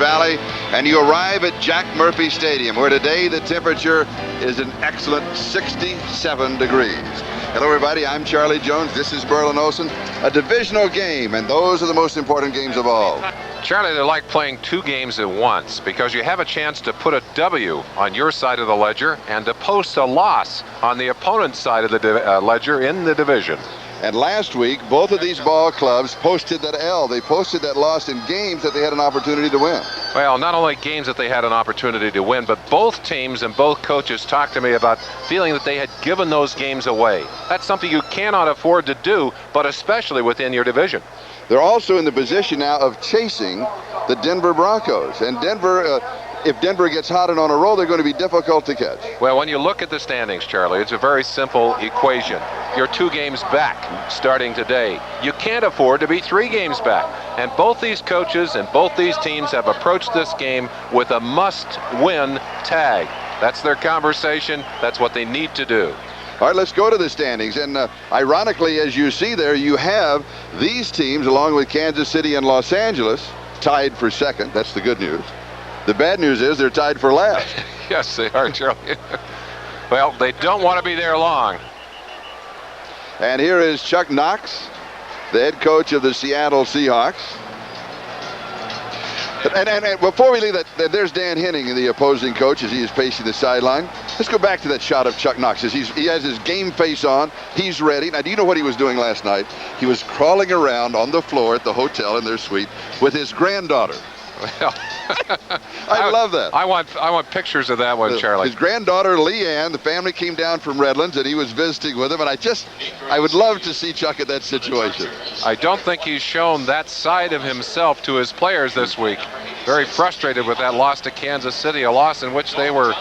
Valley, and you arrive at Jack Murphy Stadium, where today the temperature is an excellent 67 degrees. Hello, everybody. I'm Charlie Jones. This is Merlin Olsen. A divisional game, and those are the most important games of all. Charlie, they're like playing two games at once because you have a chance to put a W on your side of the ledger and to post a loss on the opponent's side of the ledger in the division. And last week, both of these ball clubs posted that L. They posted that loss in games that they had an opportunity to win. Well, not only games that they had an opportunity to win, but both teams and both coaches talked to me about feeling that they had given those games away. That's something you cannot afford to do, but especially within your division. They're also in the position now of chasing the Denver Broncos. And Denver, if Denver gets hot and on a roll, they're going to be difficult to catch. Well, when you look at the standings, Charlie, it's a very simple equation. You're 2 games back starting today. You can't afford to be 3 games back. And both these coaches and both these teams have approached this game with a must-win tag. That's their conversation. That's what they need to do. All right, let's go to the standings. And ironically, as you see there, you have these teams, along with Kansas City and Los Angeles, tied for second. That's the good news. The bad news is they're tied for last. Yes, they are, Charlie. Well, they don't want to be there long. And here is Chuck Knox, the head coach of the Seattle Seahawks. And before we leave that, there's Dan Henning, the opposing coach, as he is pacing the sideline. Let's go back to that shot of Chuck Knox. He has his game face on. He's ready. Now, do you know what he was doing last night? He was crawling around on the floor at the hotel in their suite with his granddaughter. Well, I love that. I want pictures of that one, Charlie. His granddaughter, Leanne, the family came down from Redlands, and he was visiting with them. And I would love to see Chuck at that situation. I don't think he's shown that side of himself to his players this week. Very frustrated with that loss to Kansas City, a loss in which they were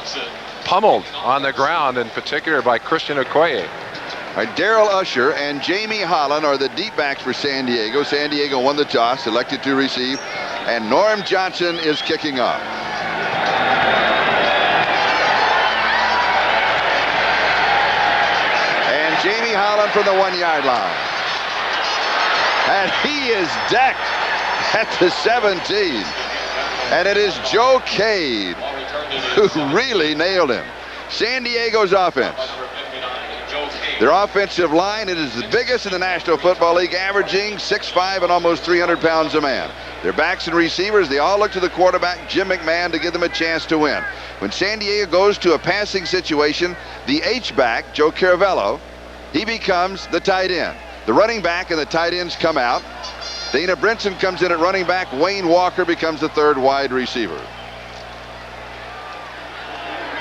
pummeled on the ground, in particular by Christian Okoye. All right, Darrell Usher and Jamie Holland are the deep backs for San Diego. San Diego won the toss, elected to receive, and Norm Johnson is kicking off. And Jamie Holland from the 1-yard line. And he is decked at the 17. And it is Joe Cade who really nailed him. San Diego's offense. Their offensive line, it is the biggest in the National Football League, averaging 6'5" and almost 300 pounds a man. Their backs and receivers, they all look to the quarterback, Jim McMahon, to give them a chance to win. When San Diego goes to a passing situation, the H-back, Joe Caravello, he becomes the tight end. The running back and the tight ends come out. Dana Brinson comes in at running back. Wayne Walker becomes the third wide receiver.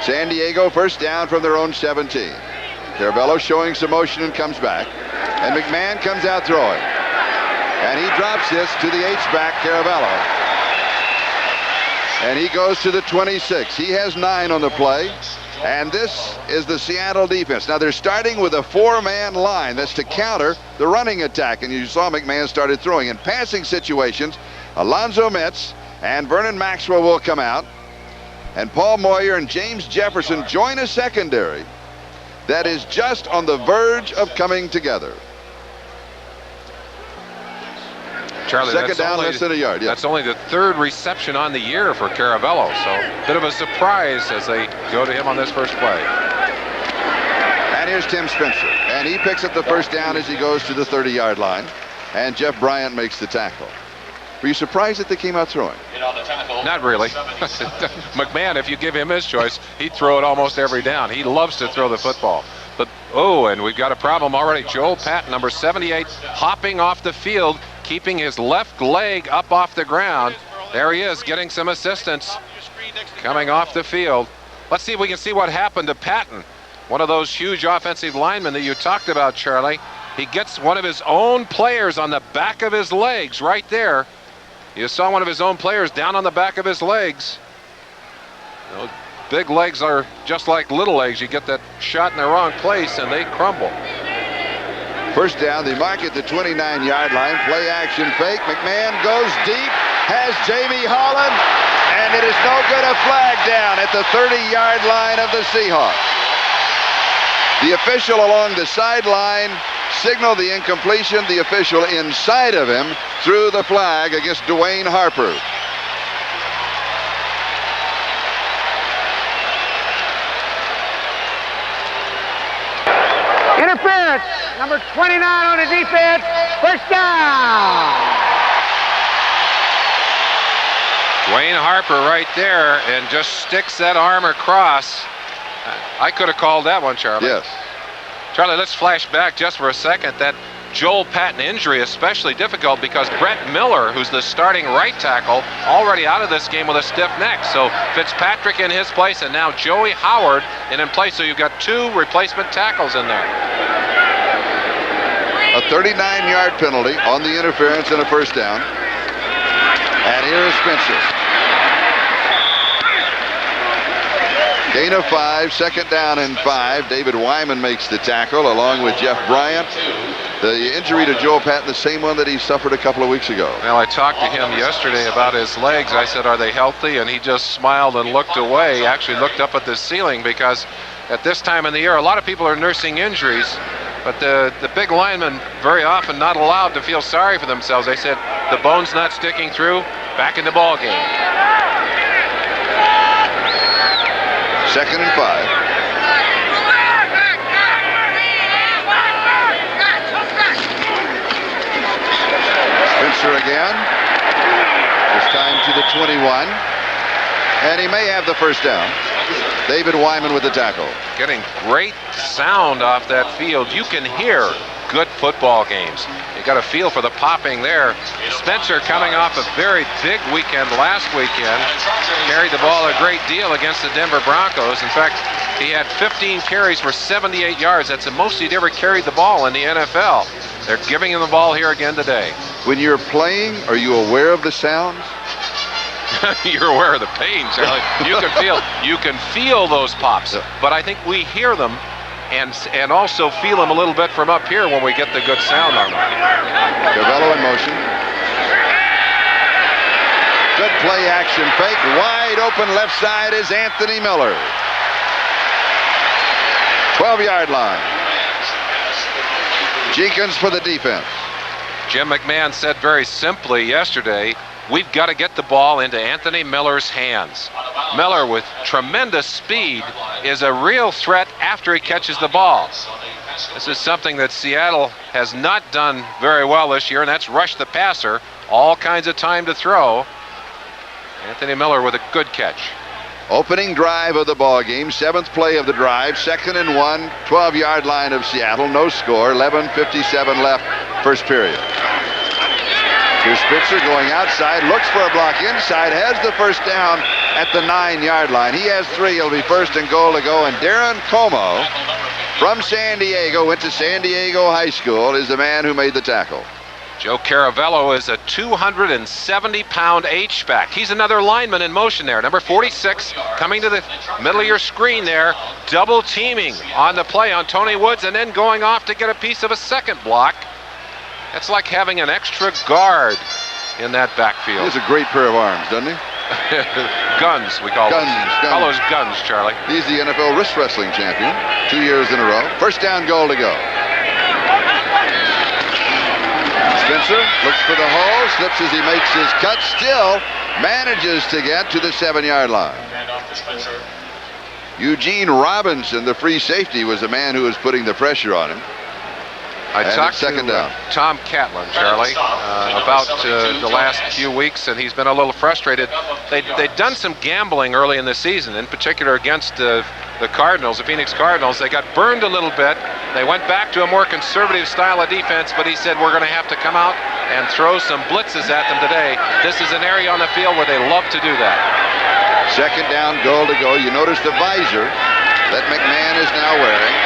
San Diego first down from their own 17. Caravello showing some motion and comes back. And McMahon comes out throwing. And he drops this to the H-back, Caravello. And he goes to the 26. He has 9 on the play. And this is the Seattle defense. Now, they're starting with a 4-man line. That's to counter the running attack. And you saw McMahon started throwing. In passing situations, Alonzo Metz and Vernon Maxwell will come out. And Paul Moyer and James Jefferson join a secondary that is just on the verge of coming together. Charlie, second down, less than a yard. Yeah. That's only the 3rd reception on the year for Caravello, so a bit of a surprise as they go to him on this first play. And here's Tim Spencer, and he picks up the first down as he goes to the 30-yard line, and Jeff Bryant makes the tackle. Were you surprised that they came out throwing? Not really. McMahon, if you give him his choice, he'd throw it almost every down. He loves to throw the football. But, and we've got a problem already. Joel Patton, number 78, hopping off the field, keeping his left leg up off the ground. There he is, getting some assistance, coming off the field. Let's see if we can see what happened to Patton, one of those huge offensive linemen that you talked about, Charlie. He gets one of his own players on the back of his legs right there. You saw one of his own players down on the back of his legs. Those big legs are just like little legs. You get that shot in the wrong place and they crumble. First down, they mark at the 29-yard line. Play action fake. McMahon goes deep, has Jamie Holland, and it is no good. A flag down at the 30-yard line of the Seahawks. The official along the sideline signaled the incompletion. The official inside of him threw the flag against Dwayne Harper. interference. Number 29 on the defense. First down. Dwayne Harper right there and just sticks that arm across. I could have called that one, Charlie. Yes. Charlie, let's flash back just for a second. That Joel Patton injury especially difficult because Brett Miller, who's the starting right tackle, already out of this game with a stiff neck. So Fitzpatrick in his place and now Joey Howard in place. So you've got 2 replacement tackles in there. A 39-yard penalty on the interference and a first down. And here is Spencer. Gain of 5, second down and 5. David Wyman makes the tackle along with Jeff Bryant. The injury to Joel Patton, the same one that he suffered a couple of weeks ago. Well, I talked to him yesterday about his legs. I said, are they healthy? And he just smiled and looked away, actually looked up at the ceiling, because at this time in the year, a lot of people are nursing injuries, but the big linemen very often not allowed to feel sorry for themselves. They said, the bone's not sticking through, back in the ball game. Second and 5. Spencer again. This time to the 21. And he may have the first down. David Wyman with the tackle. Getting great sound off that field. You can hear good football games. You got a feel for the popping there. Spencer coming off a very big weekend last weekend. Carried the ball a great deal against the Denver Broncos. In fact, he had 15 carries for 78 yards. That's the most he'd ever carried the ball in the NFL. They're giving him the ball here again today. When you're playing, are you aware of the sounds? You're aware of the pain, Charlie. You can feel those pops, but I think we hear them and also feel them a little bit from up here when we get the good sound on them. Cavello in motion. Good play action fake. Wide open left side is Anthony Miller. 12-yard line. Jenkins for the defense. Jim McMahon said very simply yesterday, we've got to get the ball into Anthony Miller's hands. Miller, with tremendous speed, is a real threat after he catches the ball. This is something that Seattle has not done very well this year, and that's rush the passer. All kinds of time to throw. Anthony Miller with a good catch. Opening drive of the ball game, 7th play of the drive, 2nd and 1, 12-yard line of Seattle, no score, 11:57 left, first period. Here's Spencer going outside, looks for a block inside, has the first down at the 9-yard line. He has 3, it'll be first and goal to go, and Darren Como from San Diego, went to San Diego High School, is the man who made the tackle. Joe Caravello is a 270-pound H-back. He's another lineman in motion there. Number 46 coming to the middle of your screen there, double teaming on the play on Tony Woods and then going off to get a piece of a second block. It's like having an extra guard in that backfield. He has a great pair of arms, doesn't he? Guns, we call them. Call those guns, Charlie. He's the NFL wrist wrestling champion, 2 years in a row. First down, goal to go. Spencer looks for the hole, slips as he makes his cut, still manages to get to the 7-yard line. Eugene Robinson, the free safety, was the man who was putting the pressure on him. I talked to down. Tom Catlin, Charlie, about the last few weeks, and he's been a little frustrated. They'd done some gambling early in the season, in particular against the Cardinals, the Phoenix Cardinals. They got burned a little bit. They went back to a more conservative style of defense, but he said, we're going to have to come out and throw some blitzes at them today. This is an area on the field where they love to do that. Second down, goal to go. You notice the visor that McMahon is now wearing.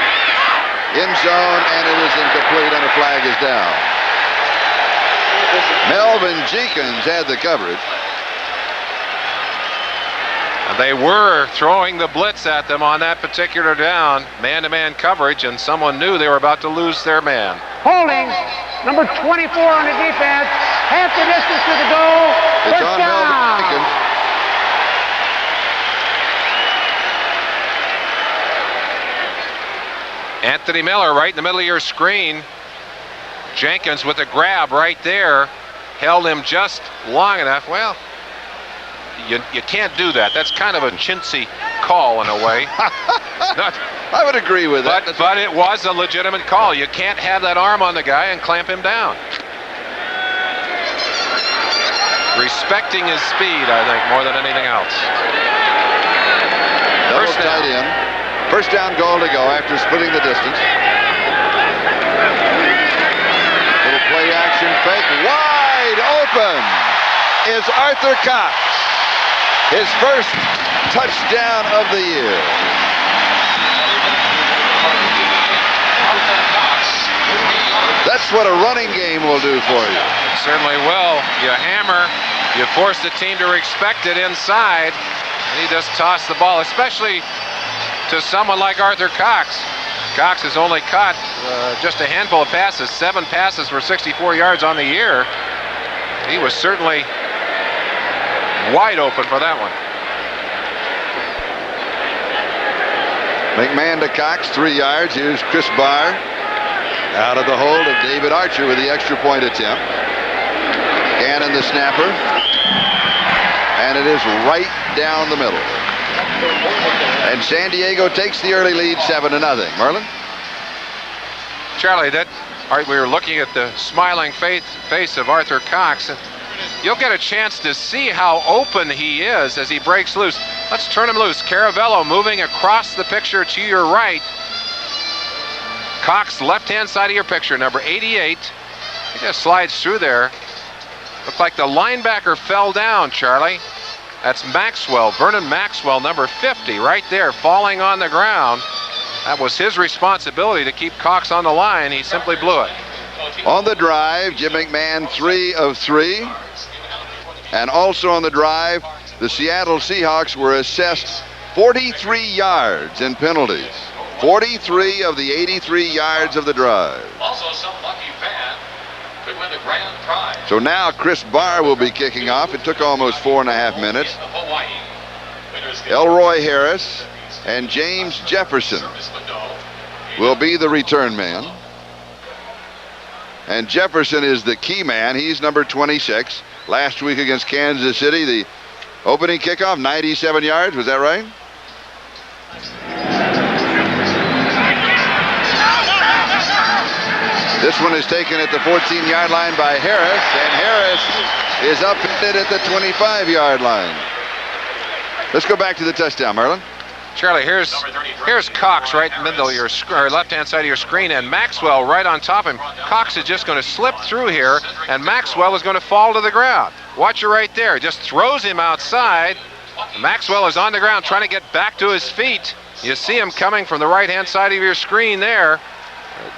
In zone, and it is incomplete, and a flag is down. Melvin Jenkins had the coverage. They were throwing the blitz at them on that particular down, man-to-man coverage, and someone knew they were about to lose their man. Holding, number 24 on the defense, half the distance to the goal. It's on Melvin Jenkins. Anthony Miller right in the middle of your screen. Jenkins with a grab right there. Held him just long enough. Well, you can't do that. That's kind of a chintzy call in a way. I would agree with that. But it was a legitimate call. You can't have that arm on the guy and clamp him down. Respecting his speed, I think, more than anything else. Double tight end. First down goal to go after splitting the distance. Little play action fake. Wide open is Arthur Cox. His first touchdown of the year. That's what a running game will do for you. It certainly will. You hammer, you force the team to respect it inside, and he just tossed the ball, especially to someone like Arthur Cox. Cox has only caught just a handful of passes, 7 passes for 64 yards on the year. He was certainly wide open for that one. McMahon to Cox, 3 yards. Here's Chris Barr out of the hold of David Archer with the extra point attempt. Gannon the snapper. And it is right down the middle. And San Diego takes the early lead 7-0. Merlin? Charlie, we were looking at the smiling face of Arthur Cox, and you'll get a chance to see how open he is as he breaks loose. Let's turn him loose. Caravello moving across the picture to your right. Cox, left-hand side of your picture, number 88. He just slides through there. Looked like the linebacker fell down, Charlie. That's Maxwell, Vernon Maxwell, number 50, right there, falling on the ground. That was his responsibility to keep Cox on the line. He simply blew it. On the drive, Jim McMahon 3 of 3. And also on the drive, the Seattle Seahawks were assessed 43 yards in penalties. 43 of the 83 yards of the drive. Also, some lucky fan could win the grand prize. So now Chris Barr will be kicking off. It took almost 4.5 minutes. Elroy Harris and James Jefferson will be the return man. And Jefferson is the key man. He's number 26. Last week against Kansas City, the opening kickoff, 97 yards. Was that right? This one is taken at the 14-yard line by Harris, and Harris is upended at the 25-yard line. Let's go back to the touchdown, Merlin. Charlie, here's Cox right in the middle of your left-hand side of your screen, and Maxwell right on top of him. Cox is just going to slip through here, and Maxwell is going to fall to the ground. Watch it right there. Just throws him outside. Maxwell is on the ground trying to get back to his feet. You see him coming from the right-hand side of your screen there.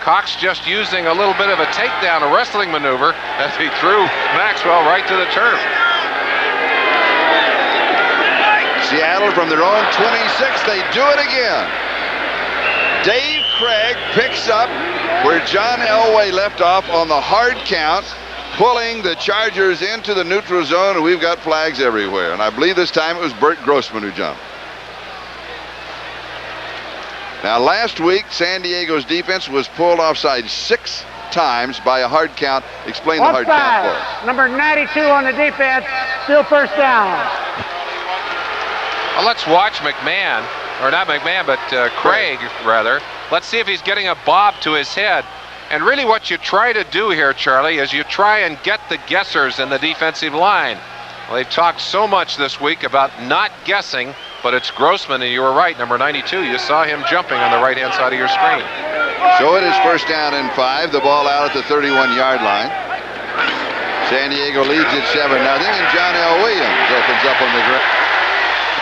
Cox just using a little bit of a takedown, a wrestling maneuver, as he threw Maxwell right to the turf. Seattle from their own 26, they do it again. Dave Craig picks up where John Elway left off on the hard count, pulling the Chargers into the neutral zone, and we've got flags everywhere. And I believe this time it was Bert Grossman who jumped. Now last week, San Diego's defense was pulled offside 6 times by a hard count. Explain the hard count for us. Number 92 on the defense, still first down. Well, let's watch McMahon, or not McMahon, but Craig, rather. Let's see if he's getting a bob to his head. And really what you try to do here, Charlie, is you try and get the guessers in the defensive line. Well, they've talked so much this week about not guessing, but it's Grossman, and you were right, number 92. You saw him jumping on the right-hand side of your screen. So it is first down and 5. The ball out at the 31-yard line. San Diego leads it 7-0, and John L. Williams opens up on the ground.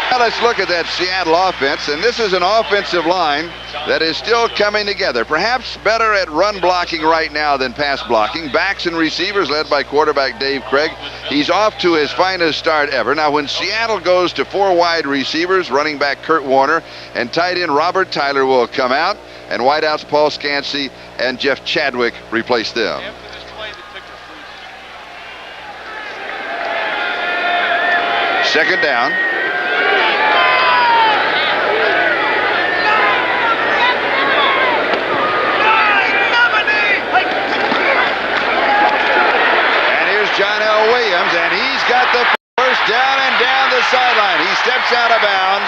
Now let's look at that Seattle offense, and this is an offensive line that is still coming together. Perhaps better at run blocking right now than pass blocking. Backs and receivers led by quarterback Dave Craig. He's off to his finest start ever. Now when Seattle goes to 4 wide receivers, running back Kurt Warner and tight end Robert Tyler will come out, and wideouts Paul Scansey and Jeff Chadwick replace them. Second down. John L. Williams, and he's got the first down and down the sideline. He steps out of bounds,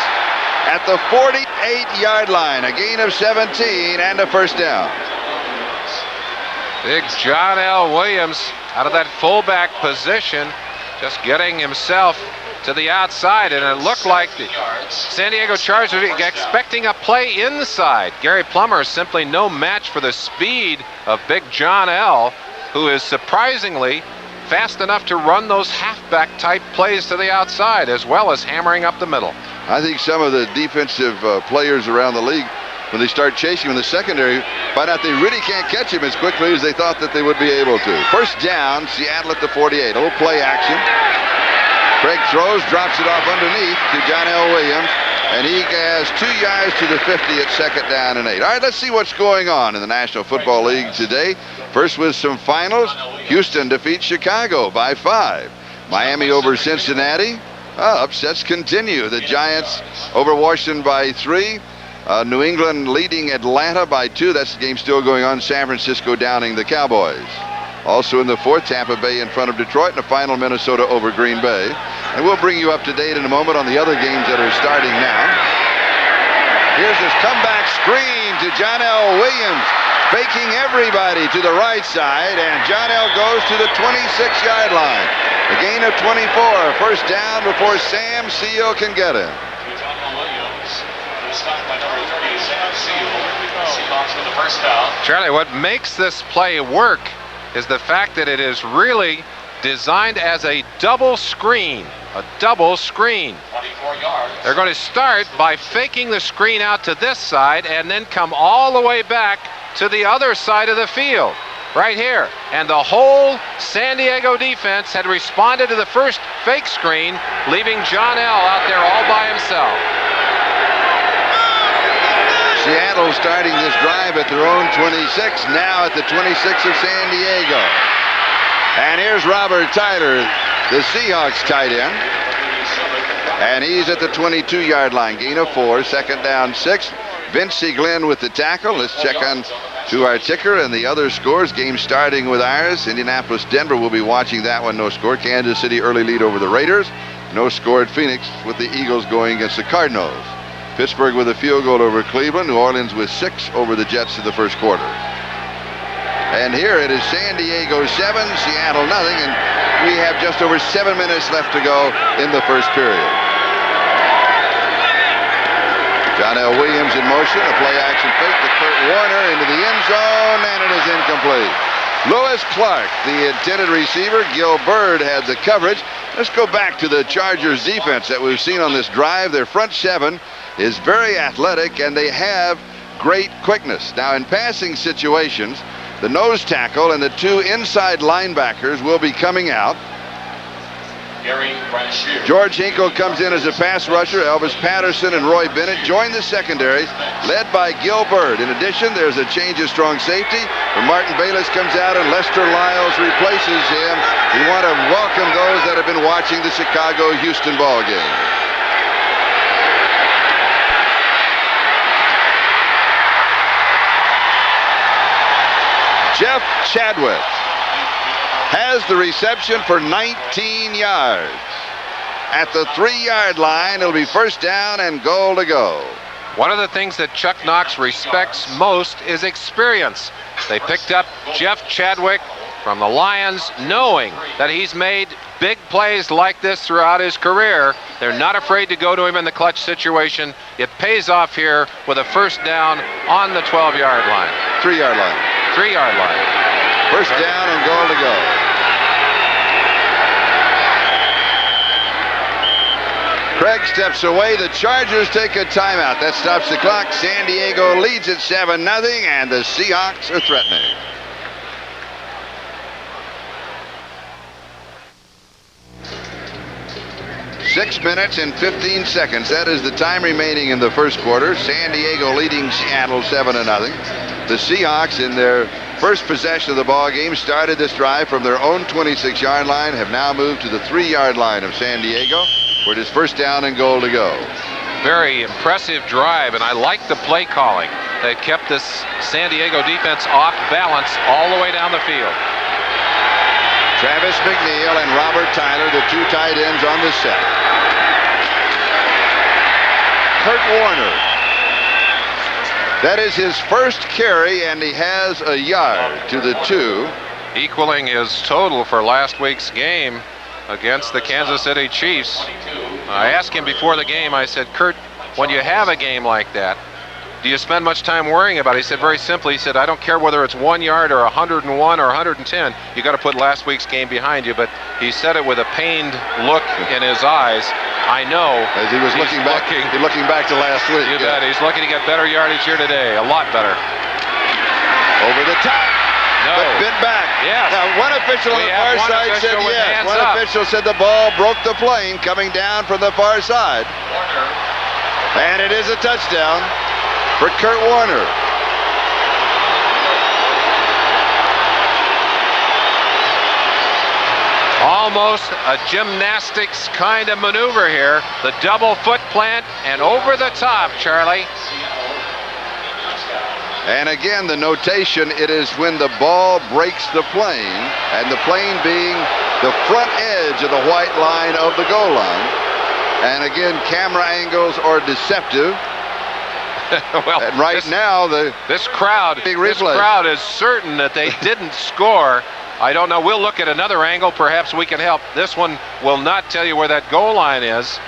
at the 48-yard line. A gain of 17 and a first down. Big John L. Williams out of that fullback position, just getting himself to the outside, and it looked like the San Diego Chargers were expecting a play inside. Gary Plummer is simply no match for the speed of Big John L., who is surprisingly fast enough to run those halfback type plays to the outside as well as hammering up the middle. I think some of the defensive players around the league, when they start chasing him in the secondary, find out they really can't catch him as quickly as they thought that they would be able to. First down, Seattle at the 48. A little play action. Craig throws, drops it off underneath to John L. Williams, and he has 2 yards to the 50 at second down and 8. All right, let's see what's going on in the National Football League today. First with some finals. Houston defeats Chicago by 5. Miami over Cincinnati. Upsets continue. The Giants over Washington by 3. New England leading Atlanta by 2. That's the game still going on. San Francisco downing the Cowboys. Also in the fourth, Tampa Bay in front of Detroit, and the final Minnesota over Green Bay. And we'll bring you up to date in a moment on the other games that are starting now. Here's his comeback screen to John L. Williams, faking everybody to the right side, and John L. goes to the 26-yard line. A gain of 24, first down before Sam Seal can get him. Charlie, what makes this play work is the fact that it is really designed as a double screen. A double screen. 24 yards. They're going to start by faking the screen out to this side and then come all the way back to the other side of the field. Right here. And the whole San Diego defense had responded to the first fake screen, leaving John L. out there all by himself. Seattle starting this drive at their own 26, now at the 26 of San Diego. And here's Robert Tyler, the Seahawks tight end. And he's at the 22-yard line, gain of 4, second down 6. Vincey Glenn with the tackle. Let's check on to our ticker and the other scores. Game starting with ours. Indianapolis-Denver, will be watching that one, no score. Kansas City early lead over the Raiders. No score at Phoenix, with the Eagles going against the Cardinals. Pittsburgh with a field goal over Cleveland. New Orleans with 6 over the Jets in the first quarter. And here it is San Diego 7, Seattle nothing, and we have just over 7 minutes left to go in the first period. John L. Williams in motion, a play action fake to Kurt Warner into the end zone, and it is incomplete. Lewis Clark, the intended receiver. Gil Byrd had the coverage. Let's go back to the Chargers defense that we've seen on this drive. Their front 7 is very athletic, and they have great quickness. Now, in passing situations, the nose tackle and the 2 inside linebackers will be coming out. George Hinkle comes in as a pass rusher. Elvis Patterson and Roy Bennett join the secondaries, led by Gil Byrd. In addition, there's a change of strong safety, where Martin Bayless comes out and Lester Lyles replaces him. We want to welcome those that have been watching the Chicago-Houston ball game. Jeff Chadwick has the reception for 19 yards. At the 3-yard line, it'll be first down and goal to go. One of the things that Chuck Knox respects most is experience. They picked up Jeff Chadwick from the Lions, knowing that he's made big plays like this throughout his career. They're not afraid to go to him in the clutch situation. It pays off here with a first down on the 12-yard line. 3-yard line. 3-yard line. First down and goal to go. Craig steps away. The Chargers take a timeout. That stops the clock. San Diego leads at 7-0, and the Seahawks are threatening. Six minutes and 15 seconds. That is the time remaining in the first quarter. San Diego leading Seattle 7-0. The Seahawks, in their first possession of the ball game, started this drive from their own 26-yard line, have now moved to the 3-yard line of San Diego, where it is first down and goal to go. Very impressive drive, and I like the play calling that kept this San Diego defense off balance all the way down the field. Travis McNeil and Robert Tyler, the 2 tight ends on the set. Kurt Kurt Warner. That is his first carry, and he has a yard to the 2. Equaling his total for last week's game against the Kansas City Chiefs. I asked him before the game, I said, Kurt, when you have a game like that, do you spend much time worrying about it? He said very simply, he said, I don't care whether it's 1 yard or 101 or 110, you got to put last week's game behind you. But he said it with a pained look in his eyes. I know. As he was looking back to last week. You bet. He's looking to get better yardage here today. A lot better. Over the top. No. But bit back. Yes. Now, one official on the far side said yes. One official said the ball broke the plane coming down from the far side. And it is a touchdown for Kurt Warner. Almost a gymnastics kind of maneuver here. The double foot plant and over the top, Charlie. And again, the notation, it is when the ball breaks the plane, and the plane being the front edge of the white line of the goal line. And again, camera angles are deceptive. Well, and now, this crowd is certain that they didn't score. I don't know. We'll look at another angle. Perhaps we can help. This one will not tell you where that goal line is.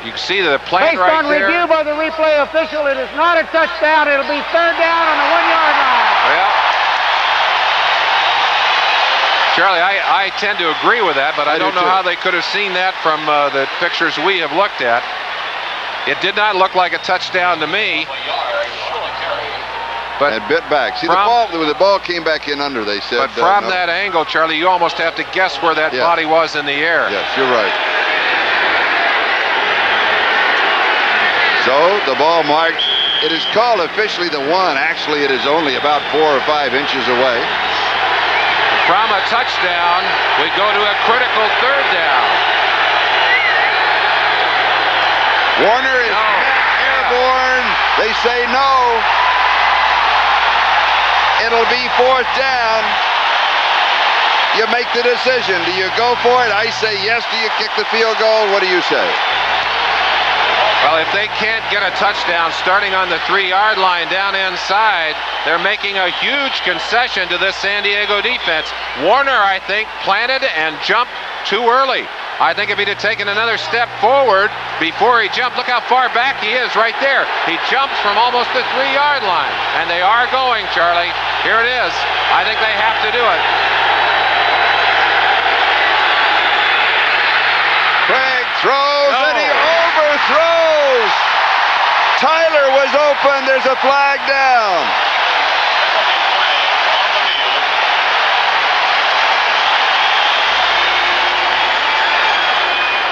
You can see the plant right there. Based on review by the replay official, it is not a touchdown. It'll be 3rd down on the 1 yard line. Well, Charlie, I tend to agree with that, but I don't know how they could have seen that from the pictures we have looked at. It did not look like a touchdown to me. But and bit back. See, the ball came back in under, they said. But from that angle, Charlie, you almost have to guess where that body was in the air. Yes, you're right. So the ball marked. It is called officially the 1. Actually, it is only about 4 or 5 inches away. From a touchdown, we go to a critical 3rd down. Warner is airborne. They say no. It'll be 4th down. You make the decision. Do you go for it? I say yes. Do you kick the field goal? What do you say? Well, if they can't get a touchdown starting on the 3 yard line down inside, they're making a huge concession to this San Diego defense. Warner, I think, planted and jumped too early. I think if he'd have taken another step forward before he jumped, look how far back he is right there. He jumps from almost the 3 yard line. And they are going, Charlie. Here it is. I think they have to do it. Craig throws and he overthrows. Tyler was open. There's a flag down.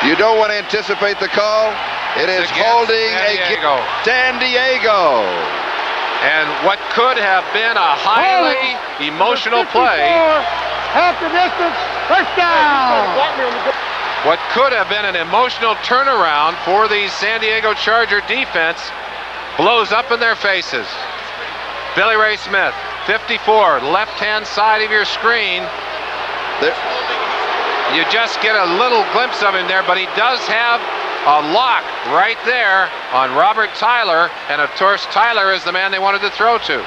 You don't want to anticipate the call. It is holding against San Diego. And what could have been a highly emotional play. Half the distance, 1st down. What could have been an emotional turnaround for the San Diego Charger defense blows up in their faces. Billy Ray Smith, 54, left-hand side of your screen. You just get a little glimpse of him there, but he does have a lock right there on Robert Tyler, and of course Tyler is the man they wanted to throw to.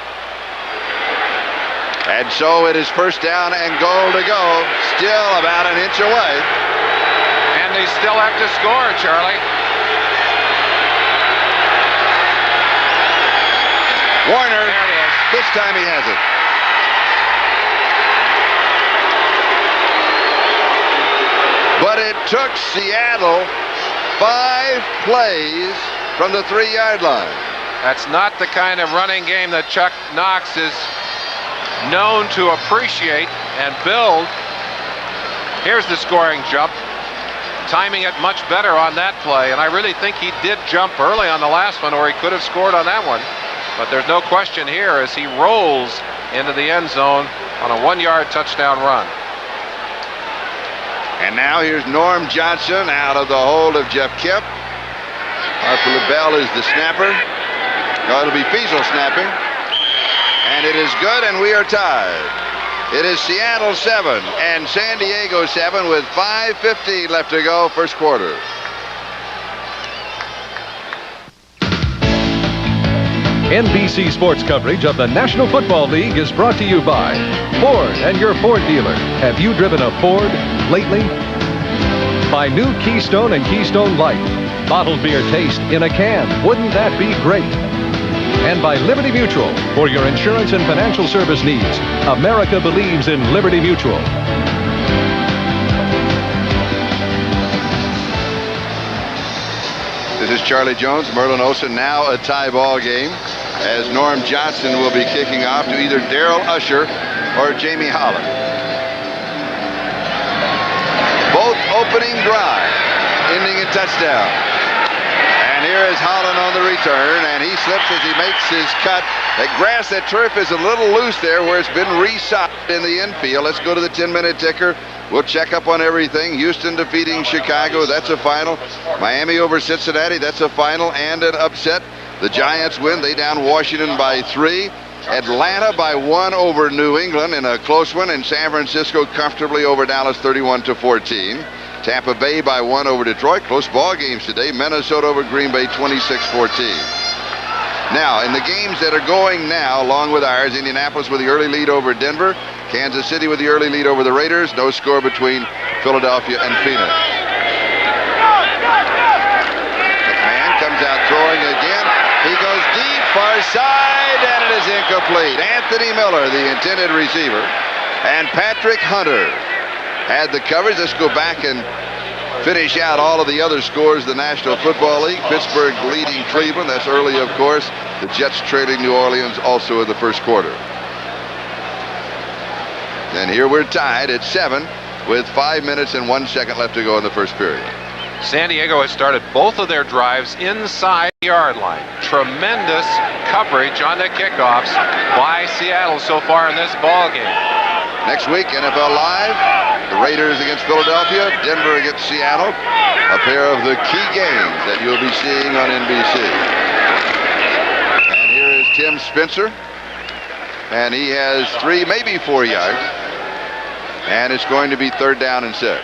And so it is 1st down and goal to go, still about an inch away. And they still have to score, Charlie. Warner, this time he has it. But it took Seattle 5 plays from the 3 yard line. That's not the kind of running game that Chuck Knox is known to appreciate and build. Here's the scoring jump. Timing it much better on that play, and I really think he did jump early on the last one, or he could have scored on that one. But there's no question here as he rolls into the end zone on a 1 yard touchdown run. And now here's Norm Johnson out of the hold of Jeff Kemp. Harper LaBelle is the snapper. No, it'll be Feasel snapping. And it is good, and we are tied. It is Seattle 7 and San Diego 7 with 5:50 left to go, 1st quarter. NBC Sports coverage of the National Football League is brought to you by Ford and your Ford dealer. Have you driven a Ford lately? By new Keystone and Keystone Light. Bottled beer taste in a can. Wouldn't that be great? And by Liberty Mutual. For your insurance and financial service needs, America believes in Liberty Mutual. This is Charlie Jones, Merlin Olsen, now a tie ball game, as Norm Johnson will be kicking off to either Darrell Usher or Jamie Holland. Both opening drive, ending in touchdown. And here is Holland on the return, and he slips as he makes his cut. That grass, that turf is a little loose there where it's been resodded in the infield. Let's go to the 10-minute ticker. We'll check up on everything. Houston defeating Chicago, that's a final. Miami over Cincinnati, that's a final and an upset. The Giants win, they down Washington by 3. Atlanta by 1 over New England in a close one, and San Francisco comfortably over Dallas 31-14. Tampa Bay by 1 over Detroit. Close ball games today. Minnesota over Green Bay 26-14. Now, in the games that are going now, along with ours, Indianapolis with the early lead over Denver. Kansas City with the early lead over the Raiders. No score between Philadelphia and Phoenix. McMahon comes out throwing again. He goes deep, far side, and it is incomplete. Anthony Miller, the intended receiver, and Patrick Hunter had the coverage. Let's go back and finish out all of the other scores of the National Football League. Pittsburgh leading Cleveland. That's early, of course. The Jets trailing New Orleans also in the first quarter. And here we're tied at 7 with 5 minutes and 1 second left to go in the first period. San Diego has started both of their drives inside the yard line. Tremendous coverage on the kickoffs by Seattle so far in this ball game. Next week, NFL Live, the Raiders against Philadelphia, Denver against Seattle, a pair of the key games that you'll be seeing on NBC. And here is Tim Spencer, and he has 3, maybe 4 yards, and it's going to be 3rd down and 6.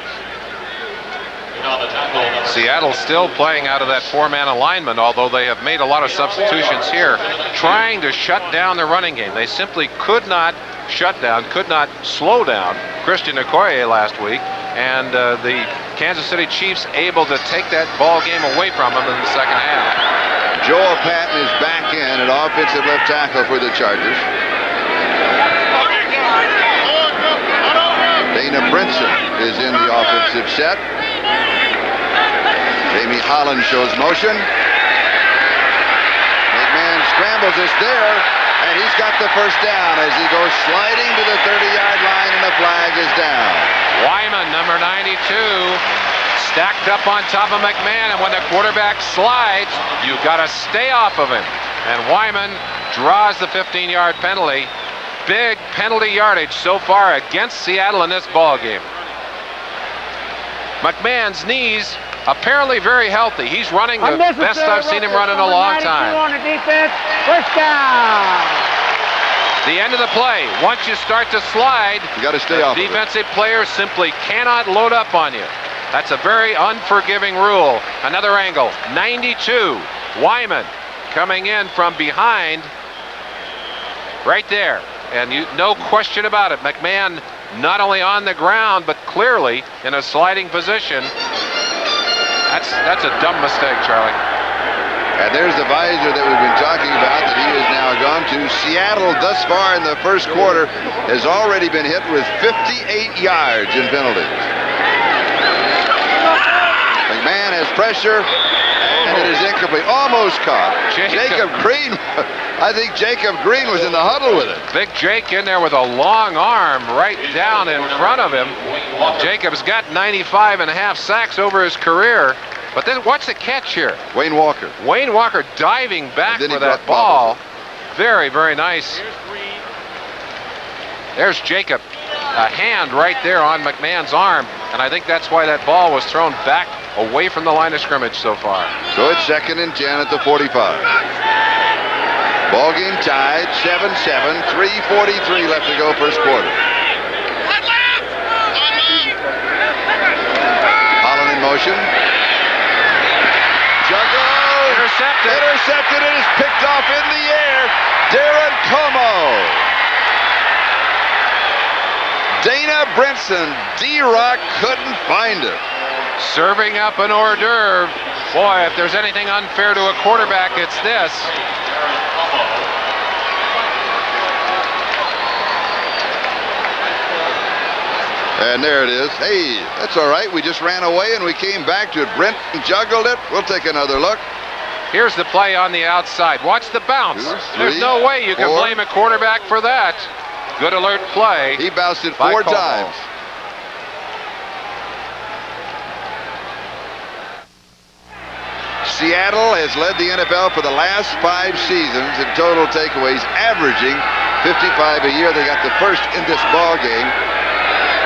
Seattle still playing out of that 4-man alignment, although they have made a lot of substitutions here, trying to shut down the running game. They simply could not shut down, could not slow down Christian Okoye last week, and the Kansas City Chiefs able to take that ball game away from them in the second half. Joel Patton is back in at offensive left tackle for the Chargers. Dana Brinson is in the offensive set. Jamie Holland shows motion. McMahon scrambles, it's there, and he's got the first down as he goes sliding to the 30-yard line, and the flag is down. Wyman, number 92, stacked up on top of McMahon, and when the quarterback slides, you got to stay off of him. And Wyman draws the 15-yard penalty. Big penalty yardage so far against Seattle in this ball game. McMahon's knees apparently very healthy. He's running the best I've seen him run in a long time. On the defense, first down. The end of the play. Once you start to slide, you got to stay off. Defensive players simply cannot load up on you. That's a very unforgiving rule. Another angle. 92. Wyman coming in from behind. Right there. And no question about it. McMahon not only on the ground, but clearly in a sliding position. That's a dumb mistake, Charlie. And there's the visor that we've been talking about that he has now gone to. Seattle thus far in the first quarter has already been hit with 58 yards in penalties. McMahon has pressure, and it is incomplete. Almost caught. Jacob Green. I think Jacob Green was in the huddle with it. Big Jake in there with a long arm right down in front of him. Jacob's got 95 and a half sacks over his career. But then what's the catch here? Wayne Walker. Wayne Walker diving back for that ball. Very, very nice. There's Jacob. A hand right there on McMahon's arm. And I think that's why that ball was thrown back away from the line of scrimmage so far. So it's 2nd and 10 at the 45. Ball game tied, 7-7, 3:43 left to go first quarter. Holland in motion. Juggle. intercepted. Intercepted. It is picked off in the air. Darren Como. Dana Brinson. D-Rock couldn't find it. Serving up an hors d'oeuvre. Boy, if there's anything unfair to a quarterback, it's this. And there it is. Hey, that's all right. We just ran away and we came back to it. Brent juggled it. We'll take another look. Here's the play on the outside. Watch the bounce. 2, 3, There's no way you can 4. blame a quarterback for that. Good alert play. He bounced it by 4 Como. times. Seattle has led the NFL for the last 5 seasons in total takeaways, averaging 55 a year. They got the first in this ball game.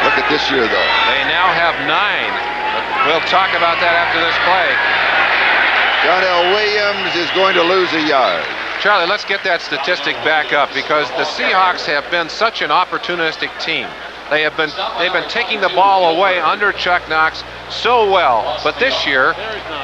Look at this year, though. They now have 9. We'll talk about that after this play. Donnell Williams is going to lose a yard. Charlie, let's get that statistic back up because the Seahawks have been such an opportunistic team. They've been taking the ball away under Chuck Knox so well, but this year,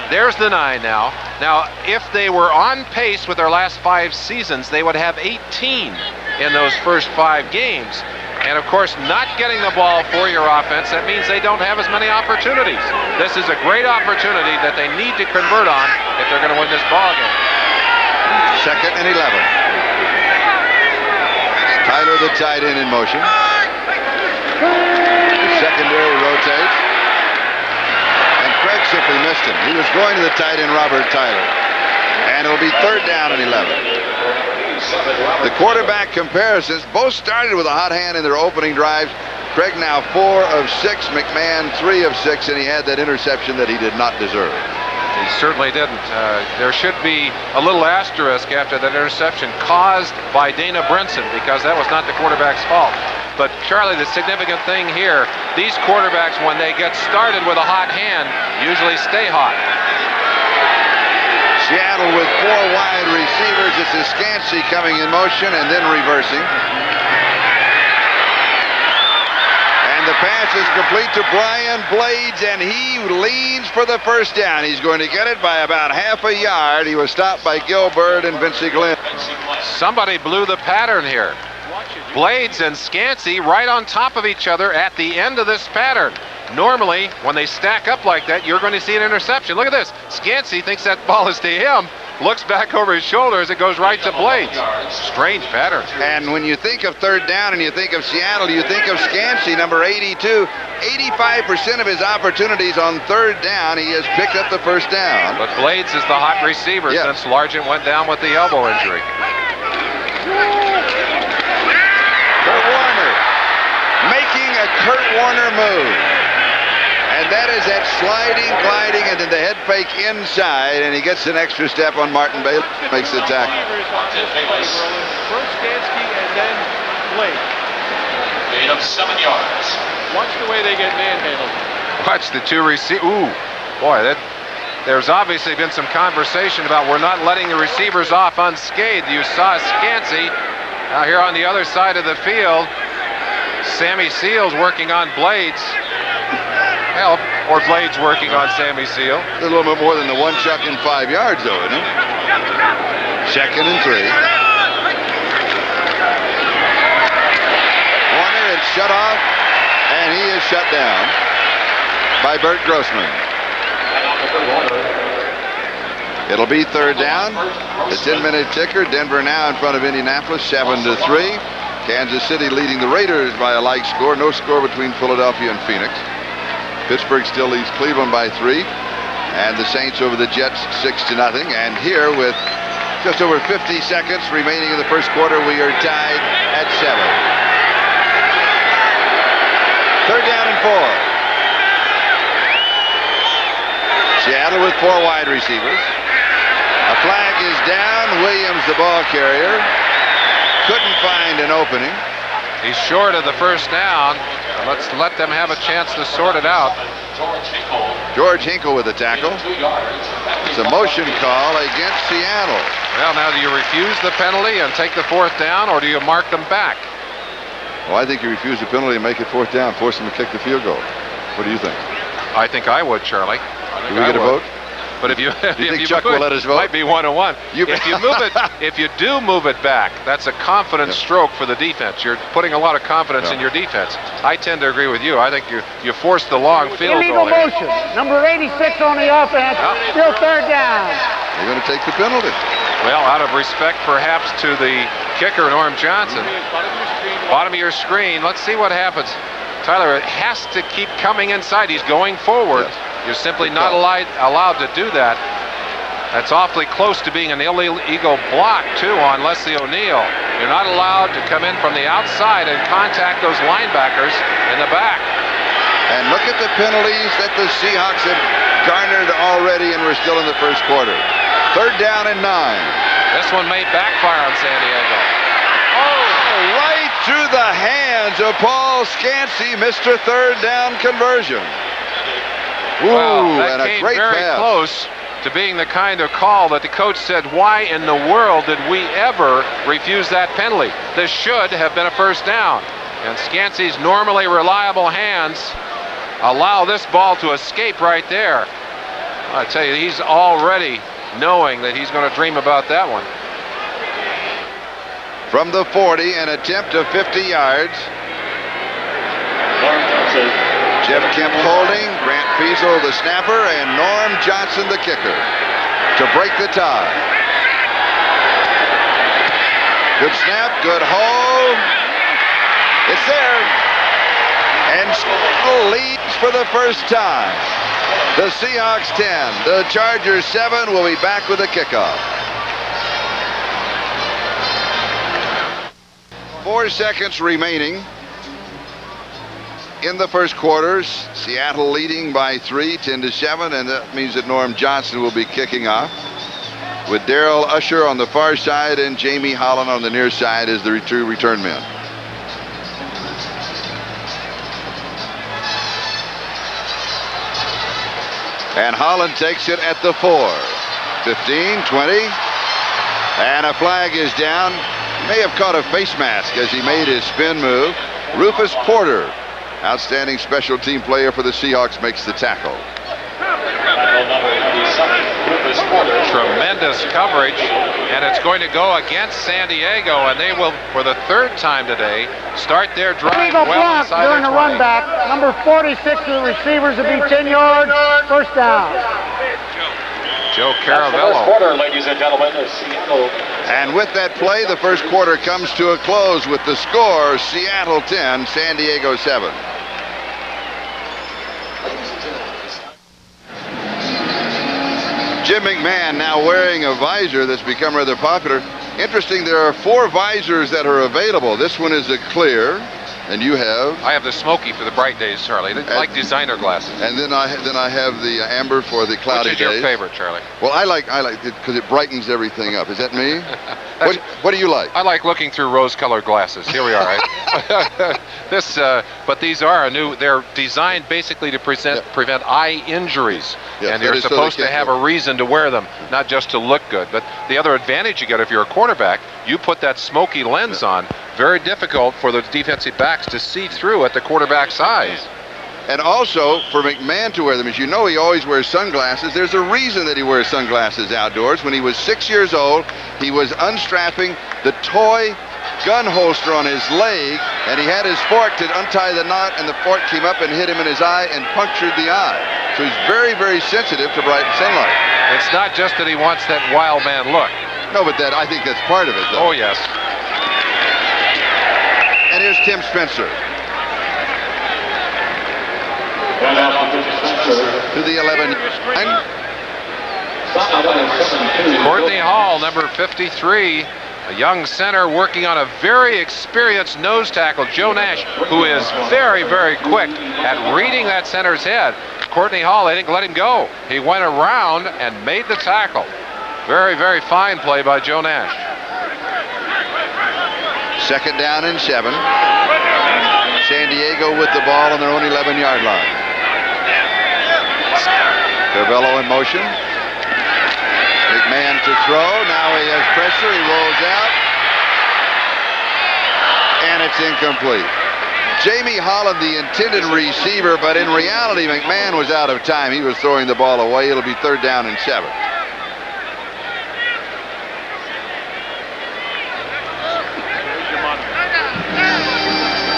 there's the 9 now. Now, if they were on pace with their last 5 seasons, they would have 18 in those first 5 games. And of course, not getting the ball for your offense, that means they don't have as many opportunities. This is a great opportunity that they need to convert on if they're going to win this ball game. 2nd and 11. Tyler, the tight end, in motion. The secondary rotates. And Craig simply missed him. He was going to the tight end, Robert Tyler. And it'll be 3rd down and 11. The quarterback comparisons both started with a hot hand in their opening drives. Craig now 4 of 6, McMahon 3 of 6, and he had that interception that he did not deserve. He certainly didn't. There should be a little asterisk after that interception caused by Dana Brinson because that was not the quarterback's fault. But Charlie, the significant thing here, these quarterbacks, when they get started with a hot hand, usually stay hot. Seattle with 4 wide receivers. This is Scansey coming in motion and then reversing. And the pass is complete to Brian Blades, and he leans for the first down. He's going to get it by about half a yard. He was stopped by Gilbert and Vincey Glenn. Somebody blew the pattern here. Blades and Scansey right on top of each other at the end of this pattern. Normally, when they stack up like that, you're going to see an interception. Look at this. Scansey thinks that ball is to him, looks back over his shoulder as it goes right to Blades. Strange pattern. And when you think of 3rd down and you think of Seattle, you think of Scansey, number 82. 85% of his opportunities on 3rd down, he has picked up the first down. But Blades is the hot receiver since Largent went down with the elbow injury. Kurt Warner making a Kurt Warner move. And that is that sliding, gliding, and then the head fake inside, and he gets an extra step on Martin Bailey, makes the tackle. First Scansey and then Blake. Gain of 7 yards. Watch the way they get manhandled. Watch the 2 receivers. Ooh, boy, there's obviously been some conversation about we're not letting the receivers off unscathed. You saw Scansey out here on the other side of the field. Sammy Seals working on Blades. Well, or Blades working on Sammy Seal. A little bit more than the 1 chuck in 5 yards, though, isn't it? 2nd and 3. Warner is shut off, and he is shut down by Bert Grossman. It'll be 3rd down. The 10-minute ticker. Denver now in front of Indianapolis, 7-3. Kansas City leading the Raiders by a like score. No score between Philadelphia and Phoenix. Pittsburgh still leads Cleveland by 3. And the Saints over the Jets 6-0. And here with just over 50 seconds remaining in the first quarter, we are tied at 7. 3rd down and 4. Seattle with 4 wide receivers. A flag is down. Williams, the ball carrier, couldn't find an opening. He's short of the first down. Let's let them have a chance to sort it out. George Hinkle with the tackle. It's a motion call against Seattle. Well, now do you refuse the penalty and take the 4th down, or do you mark them back? Well, I think you refuse the penalty and make it 4th down, force them to kick the field goal. What do you think? I think I would, Charlie. Do we get a vote? But if you, You think Chuck will let us vote? Might be 1-1. If you move it, if you do move it back, that's a confident stroke for the defense. You're putting a lot of confidence in your defense. I tend to agree with you. I think you forced the long field Illegal goal here. motion. Number 86 on the offense. Still third down. You're going to take the penalty. Well, out of respect perhaps to the kicker, Norm Johnson. Bottom of your screen. Let's see what happens. Tyler, it has to keep coming inside. He's going forward. Yes. You're simply not allowed to do that. That's awfully close to being an illegal block, too, on Leslie O'Neal. You're not allowed to come in from the outside and contact those linebackers in the back. And look at the penalties that the Seahawks have garnered already, and we're still in the first quarter. Third down and 9. This one may backfire on San Diego. Oh, right through the hands of Paul Scansey, Mr. Third Down conversion. Ooh, Well, that and a came great very pass. close to being the kind of call that the coach said, why in the world did we ever refuse that penalty? This should have been a first down. And Scansey's normally reliable hands allow this ball to escape right there. I tell you, he's already knowing that he's going to dream about that one. From the 40, an attempt of 50 yards. Jeff Kemp holding, Grant Fiesel the snapper, and Norm Johnson the kicker to break the tie. Good snap, good hold. It's there. And Seattle leads for the first time. The Seahawks 10, the Chargers 7. Will be back with a kickoff. 4 seconds remaining in the first quarter. Seattle leading by 3, 10-7, and that means that Norm Johnson will be kicking off, with Darrell Usher on the far side and Jamie Holland on the near side as the two return men. And Holland takes it at the 4. 15, 20, and a flag is down. He may have caught a face mask as he made his spin move. Rufus Porter, outstanding special team player for the Seahawks, makes the tackle. Tremendous coverage, and it's going to go against San Diego, and they will, for the third time today, start their drive Illegal well block inside during their the 20. run back. Number 46 to the receivers will be 10 yards. First down. Joe Caravello. Quarter, ladies and gentlemen, of Seattle. And with that play, the first quarter comes to a close with the score: Seattle 10, San Diego 7. Jim McMahon now wearing a visor that's become rather popular. Interesting, there are 4 visors that are available. This one is a clear, and you have. I have the smoky for the bright days, Charlie. They like designer glasses. And then I have the amber for the cloudy Which is your days. favorite, Charlie? Well, I like it because it brightens everything up. Is that me? What do you like? I like looking through rose-colored glasses. Here we are, right? But these are they're designed basically to prevent eye injuries. Yes, And you're that is so supposed they to can't have a reason to wear them, not just to look good. But the other advantage you get if you're a quarterback, you put that smoky lens on. Very difficult for the defensive backs to see through at the quarterback's eyes. And also, for McMahon to wear them, as you know, he always wears sunglasses. There's a reason that he wears sunglasses outdoors. When he was 6 years old, he was unstrapping the toy gun holster on his leg, and he had his fork to untie the knot, and the fork came up and hit him in his eye and punctured the eye. So he's very, very sensitive to bright sunlight. It's not just that he wants that wild man look. No, but I think that's part of it, though. Oh, yes. And here's Tim Spencer. To the 11. Courtney Hall, number 53, a young center working on a very experienced nose tackle, Joe Nash, who is very, very quick at reading that center's head. Courtney Hall, they didn't let him go. He went around and made the tackle. Very, very fine play by Joe Nash. Second down and 7. San Diego with the ball on their own 11-yard line. Carvello in motion. McMahon to throw. Now he has pressure. He rolls out. And it's incomplete. Jamie Holland the intended receiver, but in reality, McMahon was out of time. He was throwing the ball away. It'll be 3rd down and 7.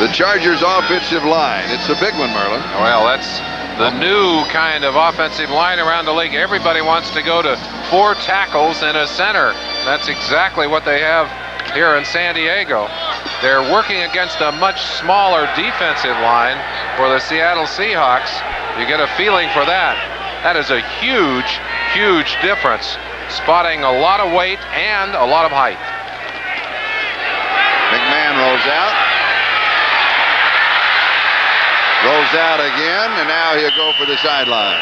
The Chargers' offensive line. It's a big one, Merlin. Well, that's the new kind of offensive line around the league. Everybody wants to go to 4 tackles and a center. That's exactly what they have here in San Diego. They're working against a much smaller defensive line for the Seattle Seahawks. You get a feeling for that. That is a huge, huge difference. Spotting a lot of weight and a lot of height. McMahon rolls out. Rolls out again, and now he'll go for the sideline.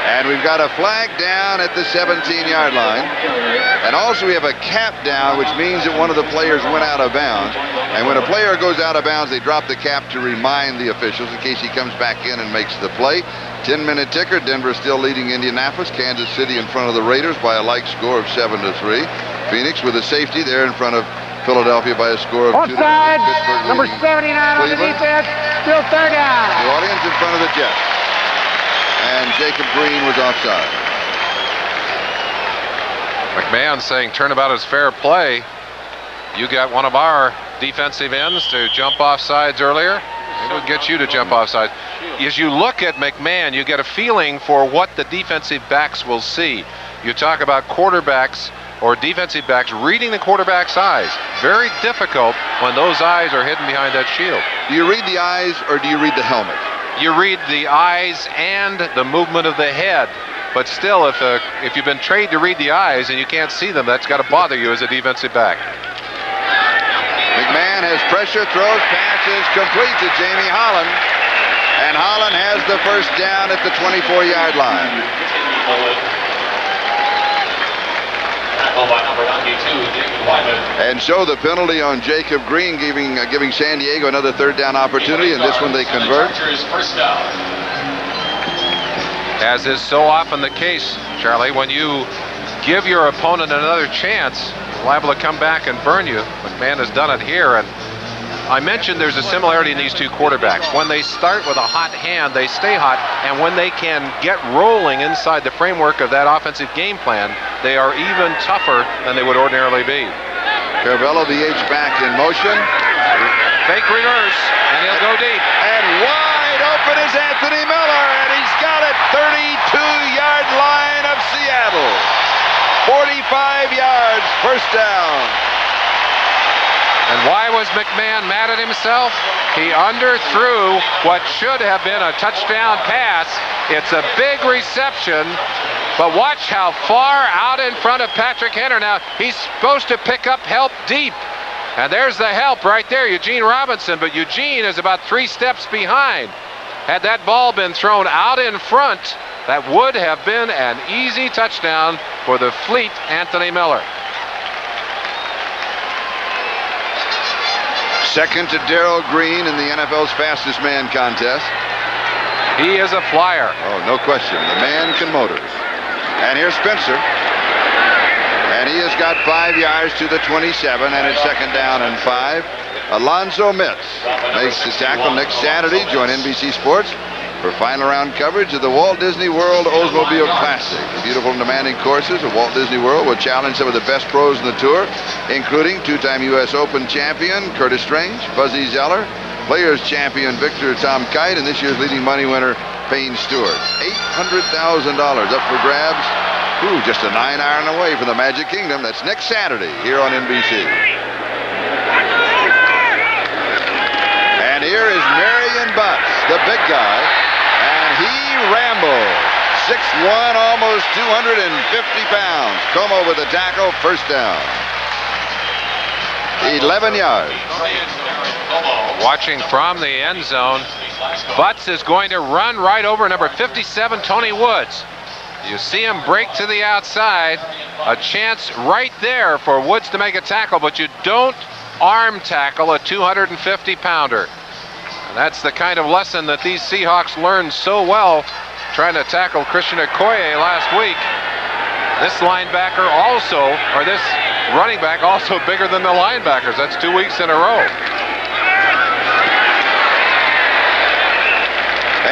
And we've got a flag down at the 17-yard line. And also we have a cap down, which means that one of the players went out of bounds. And when a player goes out of bounds, they drop the cap to remind the officials in case he comes back in and makes the play. 10-minute ticker. Denver still leading Indianapolis. Kansas City in front of the Raiders by a like score of 7-3. Phoenix with a safety there in front of Philadelphia by a score of 2-0. Offside, number 79 on the defense, still 3rd down. New Orleans in front of the Jets. And Jacob Green was offside. McMahon saying turnabout is fair play. You got one of our defensive ends to jump off sides earlier. It would get you to jump off sides. As you look at McMahon, you get a feeling for what the defensive backs will see. You talk about quarterbacks or defensive backs reading the quarterback's eyes. Very difficult when those eyes are hidden behind that shield. Do you read the eyes or do you read the helmet? You read the eyes and the movement of the head. But still, if you've been trained to read the eyes and you can't see them, that's got to bother you as a defensive back. McMahon has pressure, throws, passes, complete to Jamie Holland. And Holland has the 1st down at the 24-yard line. By number 92, David Wyman. And so the penalty on Jacob Green giving San Diego another 3rd down opportunity, and this one they convert. First down. As is so often the case, Charlie, when you give your opponent another chance, liable to come back and burn you. McMahon has done it here, and I mentioned there's a similarity in these two quarterbacks. When they start with a hot hand, they stay hot, and when they can get rolling inside the framework of that offensive game plan, they are even tougher than they would ordinarily be. Carvello, the H-back in motion. Fake reverse, and he'll go deep. And wide open is Anthony Miller, and he's got it 32-yard line of Seattle. 45 yards, 1st down. And why was McMahon mad at himself? He underthrew what should have been a touchdown pass. It's a big reception, but watch how far out in front of Patrick Henner. Now, he's supposed to pick up help deep. And there's the help right there, Eugene Robinson, but Eugene is about 3 steps behind. Had that ball been thrown out in front, that would have been an easy touchdown for the fleet Anthony Miller. Second to Darrell Green in the NFL's fastest man contest. He is a flyer. Oh, no question. The man can motor. And here's Spencer. And he has got 5 yards to the 27, and it's 2nd down and 5. Alonzo Mitz makes the tackle next Saturday. Join NBC Sports for final round coverage of the Walt Disney World Oldsmobile Classic. The beautiful and demanding courses of Walt Disney World will challenge some of the best pros in the tour, including 2-time U.S. Open champion Curtis Strange, Buzzy Zeller, Players champion Victor Tom Kite, and this year's leading money winner Payne Stewart. $800,000 up for grabs. Ooh, just a 9-iron away from the Magic Kingdom. That's next Saturday here on NBC. And here is Marion Butts, the big guy, and he rambles. 6'1", almost 250 pounds. Como with a tackle, 1st down. 11 yards. Watching from the end zone, Butts is going to run right over number 57, Tony Woods. You see him break to the outside. A chance right there for Woods to make a tackle, but you don't arm tackle a 250-pounder. And that's the kind of lesson that these Seahawks learned so well trying to tackle Christian Okoye last week. This linebacker also, or this running back also bigger than the linebackers. That's 2 weeks in a row.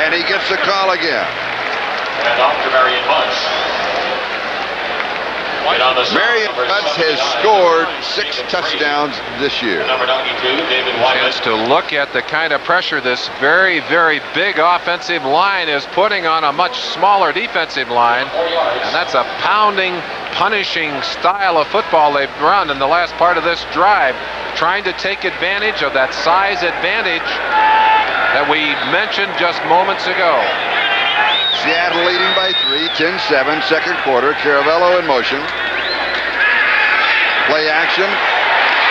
And he gets the call again. And off to Marion Butts. Marion Butts has scored 6 touchdowns this year. Number 92, David Wyman. Chance to look at the kind of pressure this very, very big offensive line is putting on a much smaller defensive line. And that's a pounding, punishing style of football they've run in the last part of this drive, trying to take advantage of that size advantage that we mentioned just moments ago. Seattle leading by 3, 10-7, second quarter. Caravello in motion. Play action.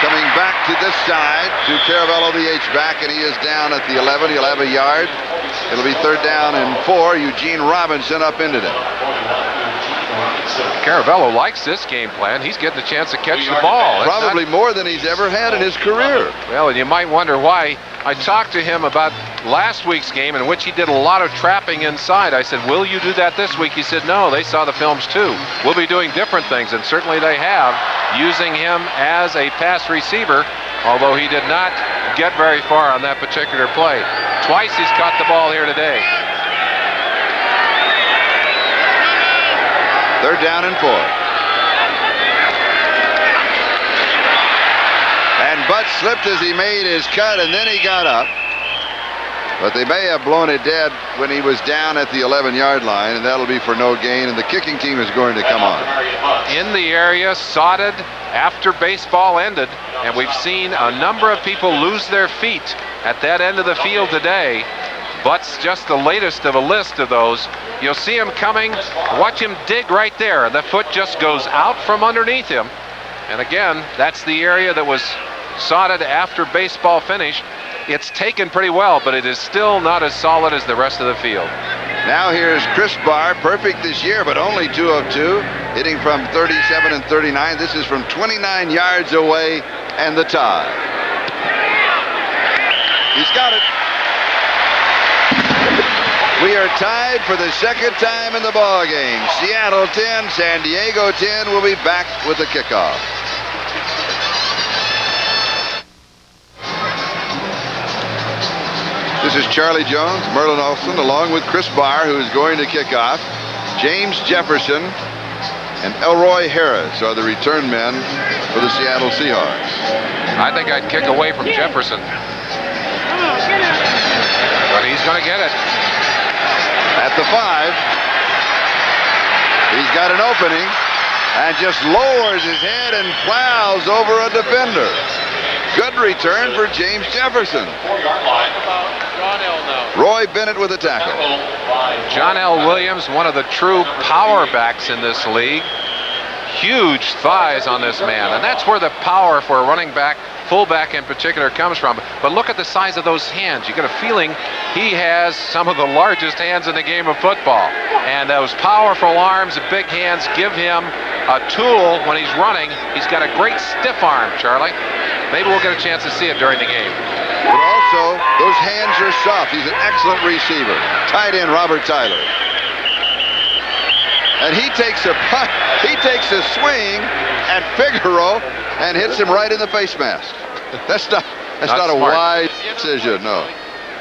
Coming back to this side to Caravello, the H-back, and he is down at the 11. He'll have a yard. It'll be 3rd down and 4. Eugene Robinson up into it. Caravello likes this game plan. He's getting a chance to catch the ball. Probably more than he's ever had in his career. Well, and you might wonder why. I talked to him about last week's game in which he did a lot of trapping inside. I said, will you do that this week? He said, no, they saw the films too. We'll be doing different things, and certainly they have, using him as a pass receiver, although he did not get very far on that particular play. Twice he's caught the ball here today. 3rd down and 4. And Butts slipped as he made his cut, and then he got up. But they may have blown it dead when he was down at the 11-yard line, and that'll be for no gain, and the kicking team is going to come on. In the area, sodded after baseball ended, and we've seen a number of people lose their feet at that end of the field today. Butts just the latest of a list of those. You'll see him coming, watch him dig right there, and the foot just goes out from underneath him. And again, that's the area that was sodded after baseball finished. It's taken pretty well, but it is still not as solid as the rest of the field. Now here's Chris Barr, perfect this year, but only 2 of 2, hitting from 37 and 39. This is from 29 yards away, and the tie. He's got it. We are tied for the 2nd time in the ball game. Seattle 10, San Diego 10. We'll be back with the kickoff. This is Charlie Jones, Merlin Olsen, along with Chris Barr, who is going to kick off. James Jefferson and Elroy Harris are the return men for the Seattle Seahawks. I think I'd kick away from Jefferson. But he's going to get it. At the 5, he's got an opening and just lowers his head and plows over a defender. Good return for James Jefferson. 4-yard line. Roy Bennett with a tackle. John L. Williams, one of the true power backs in this league. Huge thighs on this man, and that's where the power for a running back, fullback in particular, comes from. But look at the size of those hands. You get a feeling he has some of the largest hands in the game of football. And those powerful arms and big hands give him a tool when he's running. He's got a great stiff arm, Charlie. Maybe we'll get a chance to see it during the game. But also, those hands are soft. He's an excellent receiver. Tight end Robert Tyler. And he takes a swing at Figaro and hits him right in the face mask. That's not a wide decision, no.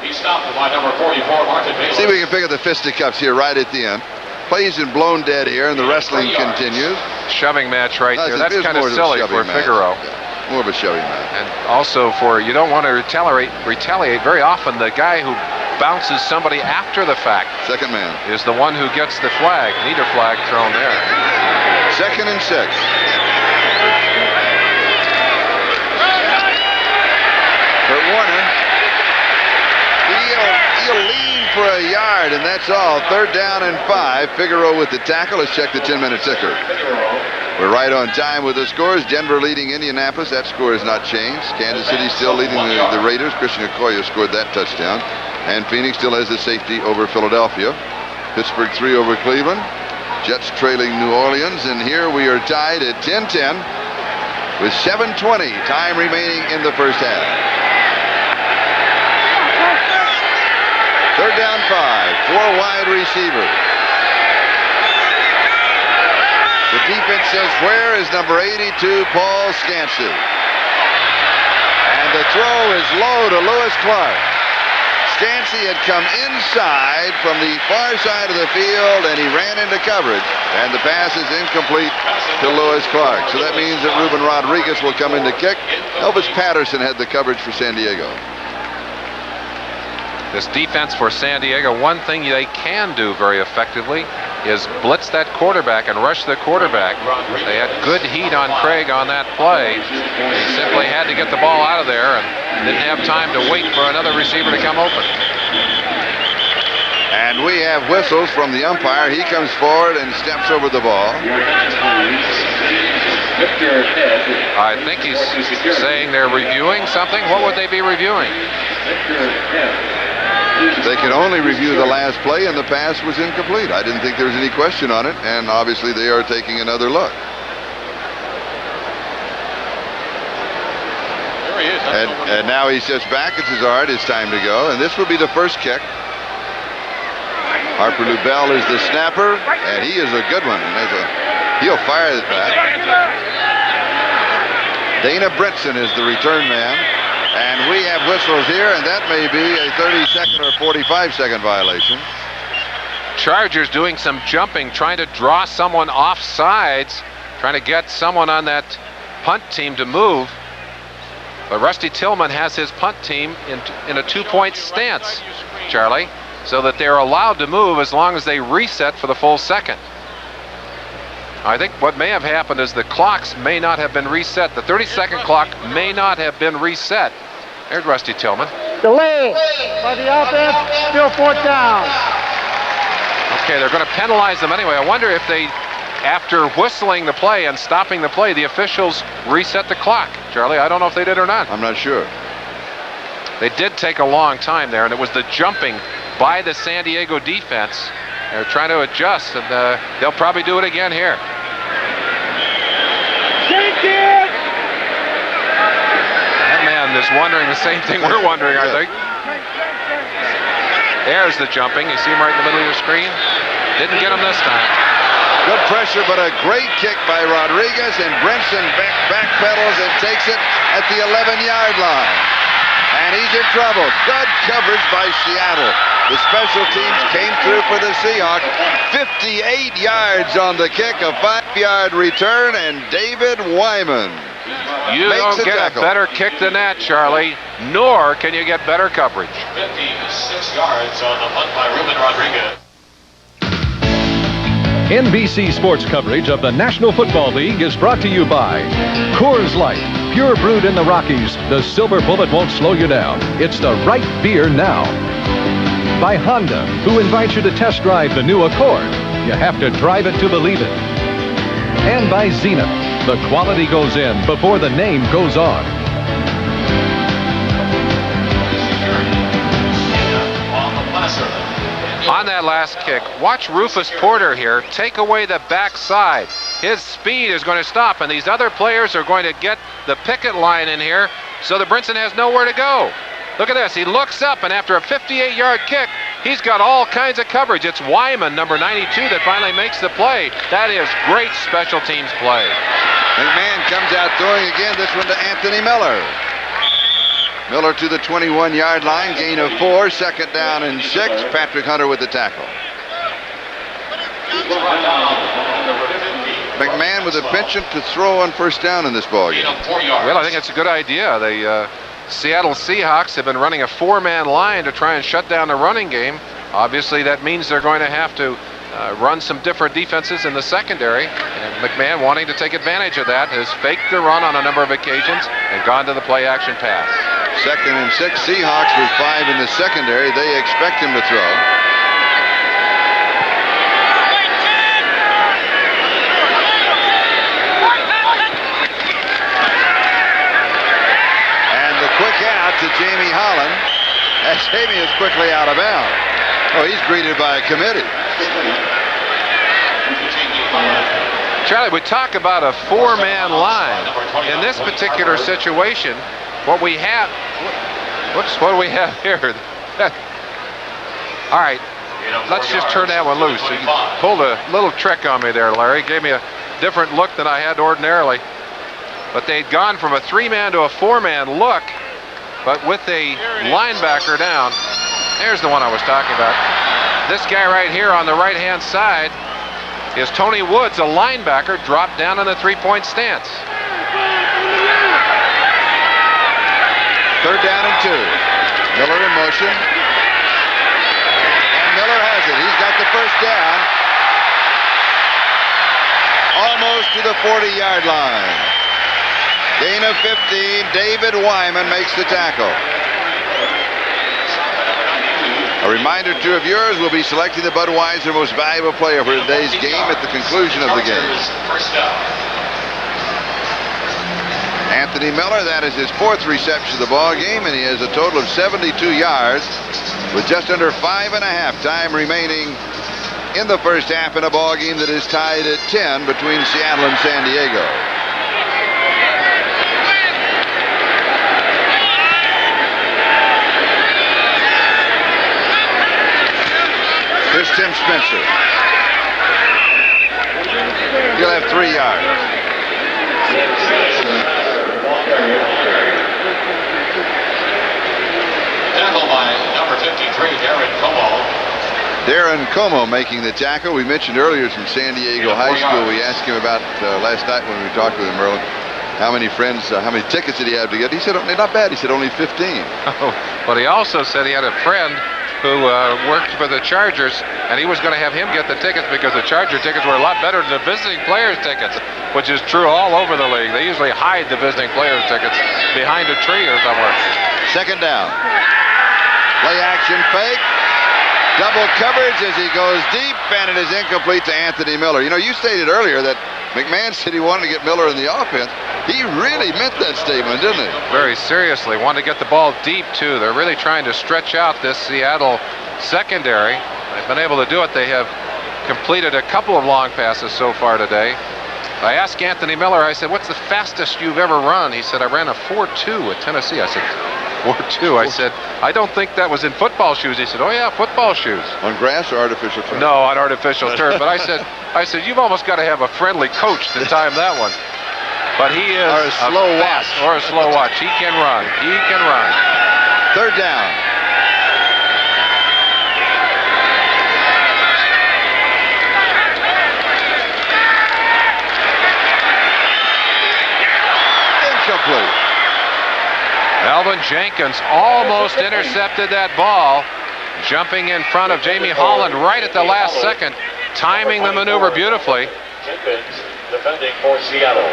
He stopped by number 44, Martin Bailey. See if we can pick up the fisticuffs here right at the end. Plays in blown dead here, and the wrestling continues. Shoving match right there. That's kind of more silly for Figaro. Yeah, more of a shoving match. And also you don't want to retaliate. Very often the guy who bounces somebody after the fact, second man, is the one who gets the flag. Neither flag thrown there. 2nd and 6. Kurt Warner, he'll lean for a yard, and that's all. 3rd down and 5. Figaro with the tackle. Let's check the 10-minute ticker. We're right on time with the scores. Denver leading Indianapolis. That score has not changed. Kansas City still leading the Raiders. Christian Okoye scored that touchdown. And Phoenix still has the safety over Philadelphia. Pittsburgh 3 over Cleveland. Jets trailing New Orleans. And here we are tied at 10-10 with 7:20 time remaining in the first half. 3rd down 5. 4 wide receivers. The defense says, where is number 82, Paul Scansey? And the throw is low to Lewis Clark. Stancy had come inside from the far side of the field, and he ran into coverage, and the pass is incomplete to Lewis Clark. So that means that Ruben Rodriguez will come in to kick. Elvis Patterson had the coverage for San Diego. This defense for San Diego, one thing they can do very effectively is blitz that quarterback and rush the quarterback. They had good heat on Craig on that play. He simply had to get the ball out of there and didn't have time to wait for another receiver to come open. And we have whistles from the umpire. He comes forward and steps over the ball. I think he's saying they're reviewing something. What would they be reviewing? They can only review the last play, and the pass was incomplete. I didn't think there was any question on it, and obviously they are taking another look. There he is. And now he sits back. It's his art. It's time to go, and this will be the first kick. Harper Lubell is the snapper, and he is a good one. And he'll fire that. Dana Brinson is the return man. And we have whistles here, and that may be a 30-second or 45-second violation. Chargers doing some jumping, trying to draw someone off sides, trying to get someone on that punt team to move. But Rusty Tillman has his punt team in a two-point stance, Charlie, so that they're allowed to move as long as they reset for the full second. I think what may have happened is the clocks may not have been reset. The 30-second clock may not have been reset. There's Rusty Tillman. Delay by the offense, still fourth down. Okay, they're going to penalize them anyway. I wonder if they, after whistling the play and stopping the play, the officials reset the clock. Charlie, I don't know if they did or not. I'm not sure. They did take a long time there, and it was the jumping by the San Diego defense. They're trying to adjust, and they'll probably do it again here. That man is wondering the same thing we're wondering, I think. There's the jumping. You see him right in the middle of your screen? Didn't get him this time. Good pressure, but a great kick by Rodriguez, and Brinson backpedals and takes it at the 11-yard line. And he's in trouble. Good coverage by Seattle. The special teams came through for the Seahawks. 58 yards on the kick, a 5-yard return, and David Wyman You makes don't get tackle. a better kick than that, Charlie, nor can you get better coverage. 56 yards on the punt by Ruben Rodriguez. NBC Sports coverage of the National Football League is brought to you by Coors Light, pure brewed in the Rockies. The silver bullet won't slow you down. It's the right beer now. By Honda, who invites you to test drive the new Accord. You have to drive it to believe it. And by Zenith, the quality goes in before the name goes on. On that last kick, watch Rufus Porter here take away the backside. His speed is going to stop, and these other players are going to get the picket line in here so that Brinson has nowhere to go. Look at this. He looks up, and after a 58-yard kick, he's got all kinds of coverage. It's Wyman, number 92, that finally makes the play. That is great special teams play. McMahon comes out throwing again, this one to Anthony Miller. Miller to the 21-yard line, gain of 4, second down and 6. Patrick Hunter with the tackle. McMahon with a penchant to throw on first down in this ballgame. Well, I think it's a good idea. The Seattle Seahawks have been running a 4-man line to try and shut down the running game. Obviously, that means they're going to have to run some different defenses in the secondary. And McMahon, wanting to take advantage of that, has faked the run on a number of occasions and gone to the play-action pass. Second and 6, Seahawks with 5 in the secondary. They expect him to throw. And the quick out to Jamie Holland. As Jamie is quickly out of bounds. Oh, he's greeted by a committee. Charlie, we talk about a 4-man line. In this particular situation, what we have, what do we have here? All right, let's just turn that one loose. You pulled a little trick on me there, Larry. Gave me a different look than I had ordinarily. But they'd gone from a 3-man to a 4-man look, but with a linebacker down. There's the one I was talking about. This guy right here on the right-hand side is Tony Woods, a linebacker, dropped down in the three-point stance. 3rd down and 2. Miller in motion. And Miller has it. He's got the first down. Almost to the 40-yard line. Gain of 15. David Wyman makes the tackle. A reminder to of yours, we'll be selecting the Budweiser Most Valuable Player for today's game at the conclusion of the game. Anthony Miller, that is his 4th reception of the ball game, and he has a total of 72 yards with just under 5.5 time remaining in the first half in a ball game that is tied at 10 between Seattle and San Diego. Here's Tim Spencer. He'll have 3 yards. Tackle by number 53, Darren Como. Darren Como making the tackle. We mentioned earlier from San Diego High School. We asked him about last night when we talked with him, Merlin, how many friends, how many tickets did he have to get? He said, not bad. He said only 15. Oh, but he also said he had a friend who worked for the Chargers, and he was going to have him get the tickets because the Charger tickets were a lot better than the visiting players' tickets, which is true all over the league. They usually hide the visiting players' tickets behind a tree or somewhere. 2nd down. Play action fake. Double coverage as he goes deep, and it is incomplete to Anthony Miller. You know, you stated earlier that McMahon said he wanted to get Miller in the offense. He really meant that statement, didn't he? Very seriously. Wanted to get the ball deep, too. They're really trying to stretch out this Seattle secondary. They've been able to do it. They have completed a couple of long passes so far today. I asked Anthony Miller, I said, what's the fastest you've ever run? He said, I ran a 4.2 at Tennessee. I said, 4.2. I said, I don't think that was in football shoes. He said, oh yeah, football shoes. On grass or artificial turf? No, on artificial turf. But I said, you've almost got to have a friendly coach to time that one. But he is or a slow watch. Or a slow watch. He can run. He can run. 3rd down. Incomplete. Melvin Jenkins almost intercepted that ball, jumping in front of Jamie Holland right at the last second, timing the maneuver beautifully. Jenkins defending for Seattle.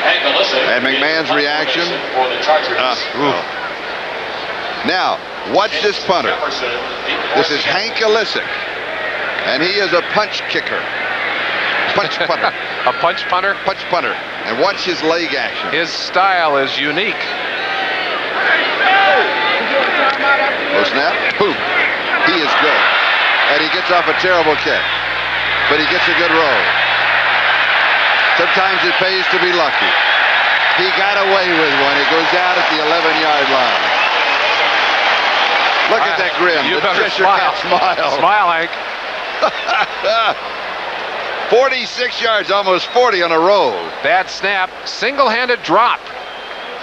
And McMahon's reaction. For the Chargers. Now, watch this punter. This is Hank Alisic, and he is a punch kicker. Punch punter. A punch punter? Punch punter. And watch his leg action. His style is unique. Oh, snap. Boom. He is good. And he gets off a terrible kick. But he gets a good roll. Sometimes it pays to be lucky. He got away with one. It goes out at the 11-yard line. Look at that grin. You better Fisher Cat smile. Smile, Hank. 46 yards, almost 40 on a roll. Bad snap, single-handed drop.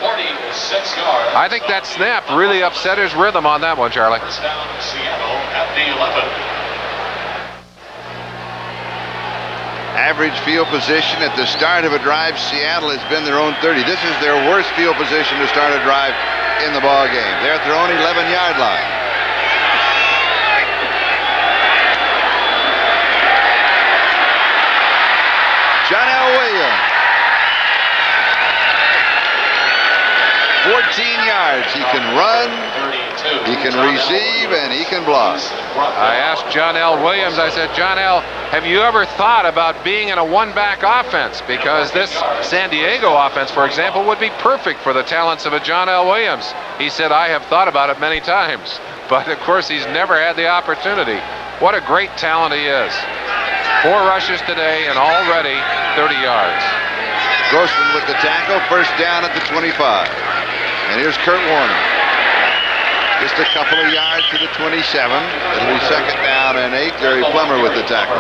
46 yards. I think that snap really upset his rhythm on that one, Charlie. First down, Seattle at the 11. Average field position at the start of a drive, Seattle has been their own 30. This is their worst field position to start a drive in the ball game. They're at their own 11-yard line. John L. Williams. 14 yards. He can run, he can receive, and he can block. I asked John L. Williams, I said, John L., have you ever thought about being in a one-back offense? Because this San Diego offense, for example, would be perfect for the talents of a John L. Williams. He said, I have thought about it many times. But, of course, he's never had the opportunity. What a great talent he is. 4 rushes today and already 30 yards. Grossman with the tackle, first down at the 25. And here's Kurt Warner. Just a couple of yards to the 27. It'll be second down and 8. Gary Plummer with the tackle.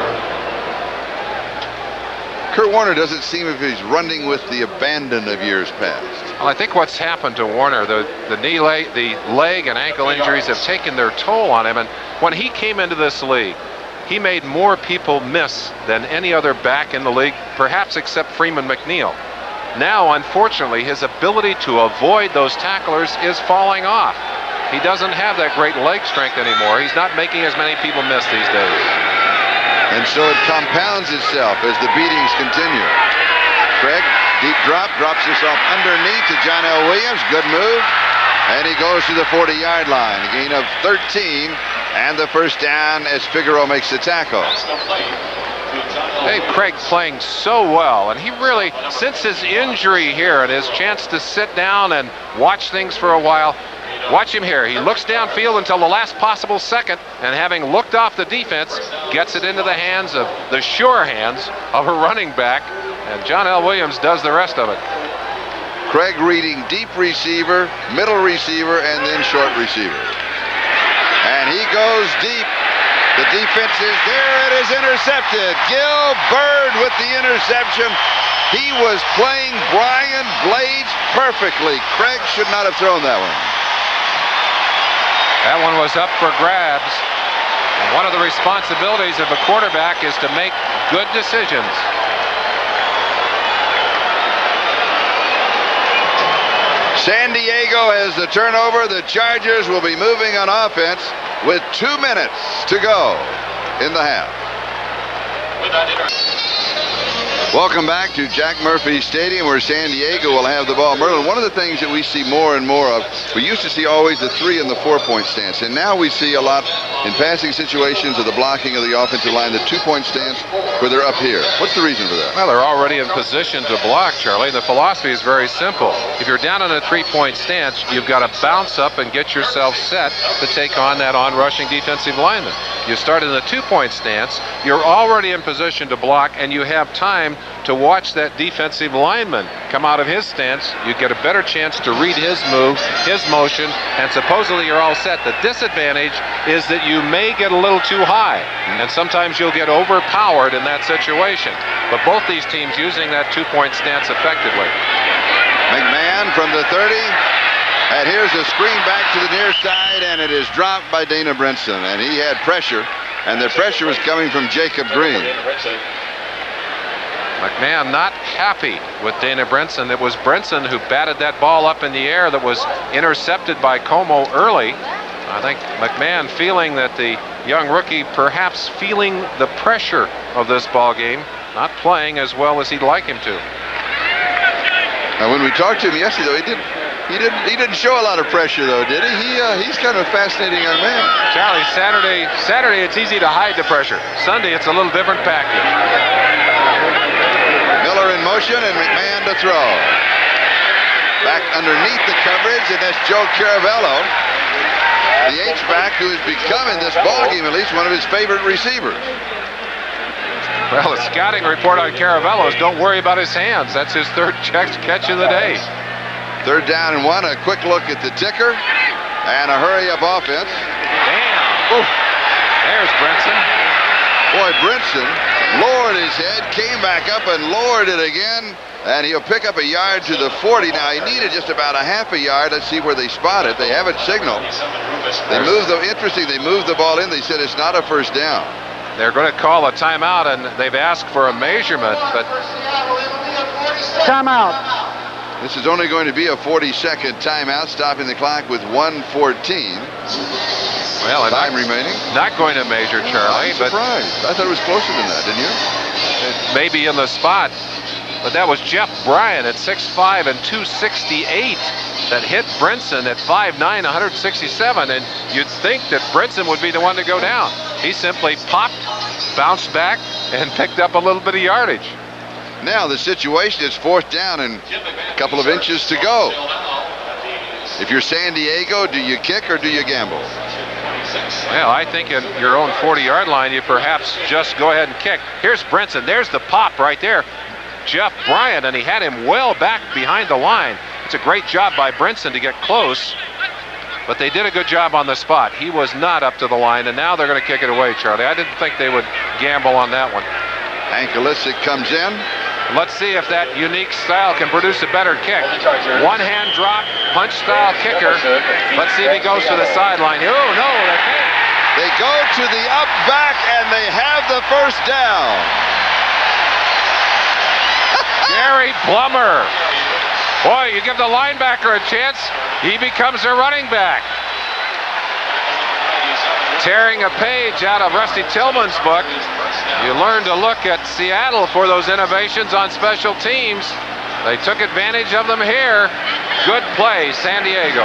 Kurt Warner doesn't seem if he's running with the abandon of years past. Well, I think what's happened to Warner, the leg and ankle injuries have taken their toll on him. And when he came into this league, he made more people miss than any other back in the league, perhaps except Freeman McNeil. Now, unfortunately, his ability to avoid those tacklers is falling off. He doesn't have that great leg strength anymore. He's not making as many people miss these days. And so it compounds itself as the beatings continue. Craig, deep drop, drops himself underneath to John L. Williams. Good move. And he goes to the 40-yard line. A gain of 13 and the first down as Figueroa makes the tackle. Dave Craig playing so well, and he really, since his injury here and his chance to sit down and watch things for a while, watch him here. He looks downfield until the last possible second, and having looked off the defense, gets it into the hands of the sure hands of a running back, and John L. Williams does the rest of it. Craig reading deep receiver, middle receiver, and then short receiver. And he goes deep. The defense is there. It is intercepted. Gil Bird with the interception. He was playing Brian Blades perfectly. Craig should not have thrown that one. That one was up for grabs. And one of the responsibilities of a quarterback is to make good decisions. San Diego has the turnover. The Chargers will be moving on offense with 2 minutes to go in the half. Welcome back to Jack Murphy Stadium, where San Diego will have the ball. Merlin, one of the things that we see more and more of, we used to see always the 3 and the 4-point stance, and now we see a lot in passing situations of the blocking of the offensive line, the 2-point stance where they're up here. What's the reason for that? Well, they're already in position to block, Charlie. The philosophy is very simple. If you're down in a 3-point stance, you've got to bounce up and get yourself set to take on that on-rushing defensive lineman. You start in the 2-point stance, you're already in position to block, and you have time to watch that defensive lineman come out of his stance. You get a better chance to read his move, his motion, and supposedly you're all set. The disadvantage is that you may get a little too high, and sometimes you'll get overpowered in that situation. But both these teams using that 2-point stance effectively. McMahon from the 30, and here's a screen back to the near side, and it is dropped by Dana Brinson, and he had pressure, and the pressure was coming from Jacob Green. McMahon not happy with Dana Brinson. It was Brinson who batted that ball up in the air that was intercepted by Como early. I think McMahon feeling that the young rookie perhaps feeling the pressure of this ball game, not playing as well as he'd like him to. Now, when we talked to him yesterday, though, he didn't show a lot of pressure, though, did he? He's kind of a fascinating young man. Charlie, Saturday it's easy to hide the pressure. Sunday it's a little different package. Miller in motion and McMahon to throw. Back underneath the coverage, and that's Joe Caravello, the H-back who is becoming this ballgame at least one of his favorite receivers. Well, the scouting report on Caravello is don't worry about his hands. That's his third catch of the day. 3rd down and 1. A quick look at the ticker and a hurry-up offense. Damn. Oof. There's Brinson. Boy, Brinson lowered his head, came back up and lowered it again, and he'll pick up a yard to the 40. Now, he needed just about a half a yard. Let's see where they spot it. They have it signaled. They moved the ball in. They said it's not a first down. They're going to call a timeout, and they've asked for a measurement, but... Timeout. This is only going to be a 40-second timeout, stopping the clock with 1:14. Well, time remaining. Not going to measure, Charlie. I'm surprised. I thought it was closer than that, didn't you? It may be in the spot, but that was Jeff Bryan at 6'5" and 268 that hit Brinson at 5'9", 167, and you'd think that Brinson would be the one to go down. He simply popped, bounced back, and picked up a little bit of yardage. Now the situation is 4th down and a couple of inches to go. If you're San Diego, do you kick or do you gamble? Well, I think in your own 40-yard line, you perhaps just go ahead and kick. Here's Brinson. There's the pop right there. Jeff Bryan, and he had him well back behind the line. It's a great job by Brinson to get close, but they did a good job on the spot. He was not up to the line, and now they're going to kick it away, Charlie. I didn't think they would gamble on that one. Hank Olisic comes in. Let's see if that unique style can produce a better kick. One-hand drop, punch-style kicker. Let's see if he goes to the sideline. Oh, no. They go to the up back, and they have the first down. Gary Plummer. Boy, you give the linebacker a chance, he becomes a running back. Tearing a page out of Rusty Tillman's book, you learn to look at Seattle for those innovations on special teams. They took advantage of them here. Good play, San Diego.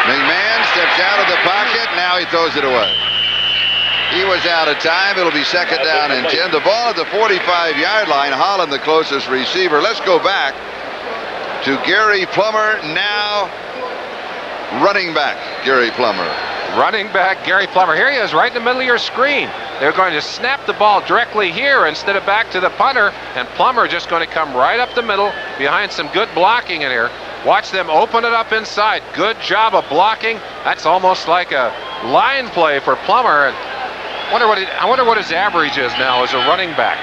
McMahon steps out of the pocket. Now he throws it away. He was out of time. It'll be second down and 10. The ball at the 45-yard line. Holland, the closest receiver. Let's go back to Gary Plummer, now running back Gary Plummer. Running back Gary Plummer. Here he is, right in the middle of your screen. They're going to snap the ball directly here instead of back to the punter, and Plummer just going to come right up the middle behind some good blocking in here. Watch them open it up inside. Good job of blocking. That's almost like a line play for Plummer. I wonder what his average is now as a running back.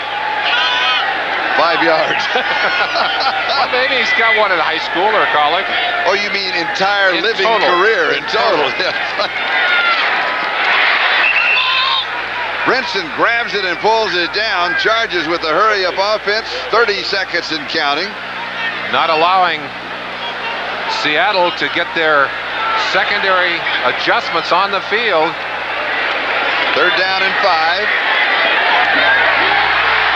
5 yards. Well, maybe he's got one in high school or college. Oh, you mean entire In living total. career in total. Brinson grabs it and pulls it down. Charges with the hurry-up offense. 30 seconds and counting. Not allowing Seattle to get their secondary adjustments on the field. Third down and 5.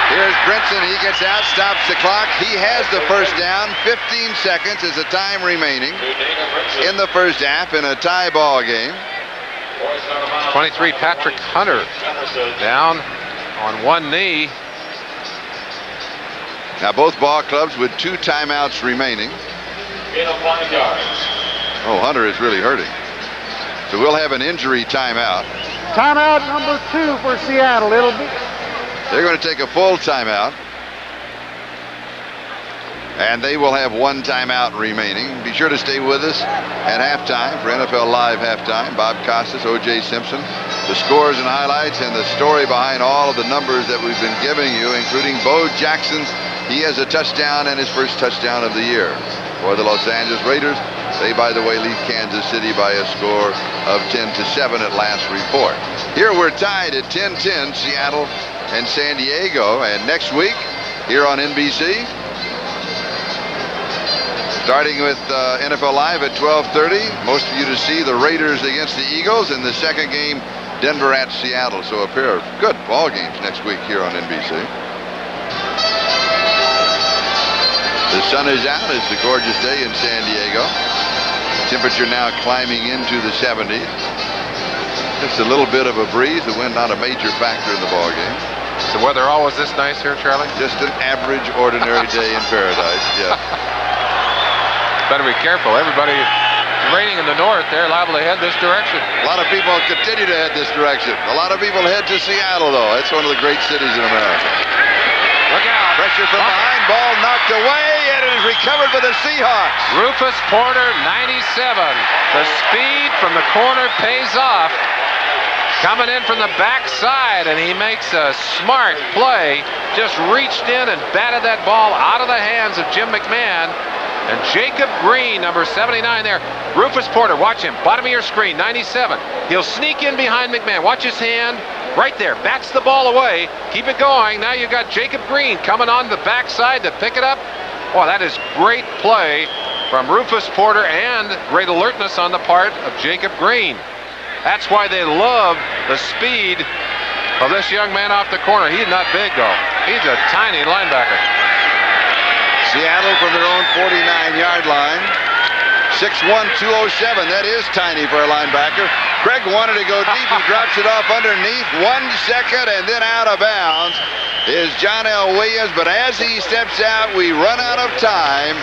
Here's Brinson. He gets out, stops the clock. He has the first down. 15 seconds is the time remaining in the first half in a tie ball game. 23, Patrick Hunter down on one knee. Now both ball clubs with 2 timeouts remaining. Oh, Hunter is really hurting. So we'll have an injury timeout. Timeout number 2 for Seattle. They're going to take a full timeout. And they will have 1 timeout remaining. Be sure to stay with us at halftime for NFL Live Halftime. Bob Costas, O.J. Simpson, the scores and highlights and the story behind all of the numbers that we've been giving you, including Bo Jackson. He has a touchdown and his first touchdown of the year for the Los Angeles Raiders. They, by the way, lead Kansas City by a score of 10-7 at last report. Here we're tied at 10-10, Seattle and San Diego. And next week, here on NBC, starting with NFL Live at 12:30, most of you to see the Raiders against the Eagles, and the second game, Denver at Seattle. So a pair of good ball games next week here on NBC. The sun is out. It's a gorgeous day in San Diego. Temperature now climbing into the 70s. Just a little bit of a breeze. The wind not a major factor in the ball game. Is the weather always this nice here, Charlie? Just an average, ordinary day in paradise. Yeah. Better be careful. Everybody raining in the north, they're liable to head this direction. A lot of people continue to head this direction. A lot of people head to Seattle, though. It's one of the great cities in America. Look out. Pressure from behind. Ball knocked away, and it is recovered by the Seahawks. Rufus Porter, 97. The speed from the corner pays off. Coming in from the backside, and he makes a smart play. Just reached in and batted that ball out of the hands of Jim McMahon. And Jacob Green, number 79 there. Rufus Porter, watch him. Bottom of your screen, 97. He'll sneak in behind McMahon. Watch his hand. Right there. Bats the ball away. Keep it going. Now you've got Jacob Green coming on the backside to pick it up. Oh, that is great play from Rufus Porter and great alertness on the part of Jacob Green. That's why they love the speed of this young man off the corner. He's not big, though. He's a tiny linebacker. Seattle from their own 49-yard line. 6'1", 207. That is tiny for a linebacker. Craig wanted to go deep. He drops it off underneath. 1 second, and then out of bounds is John L. Williams. But as he steps out, we run out of time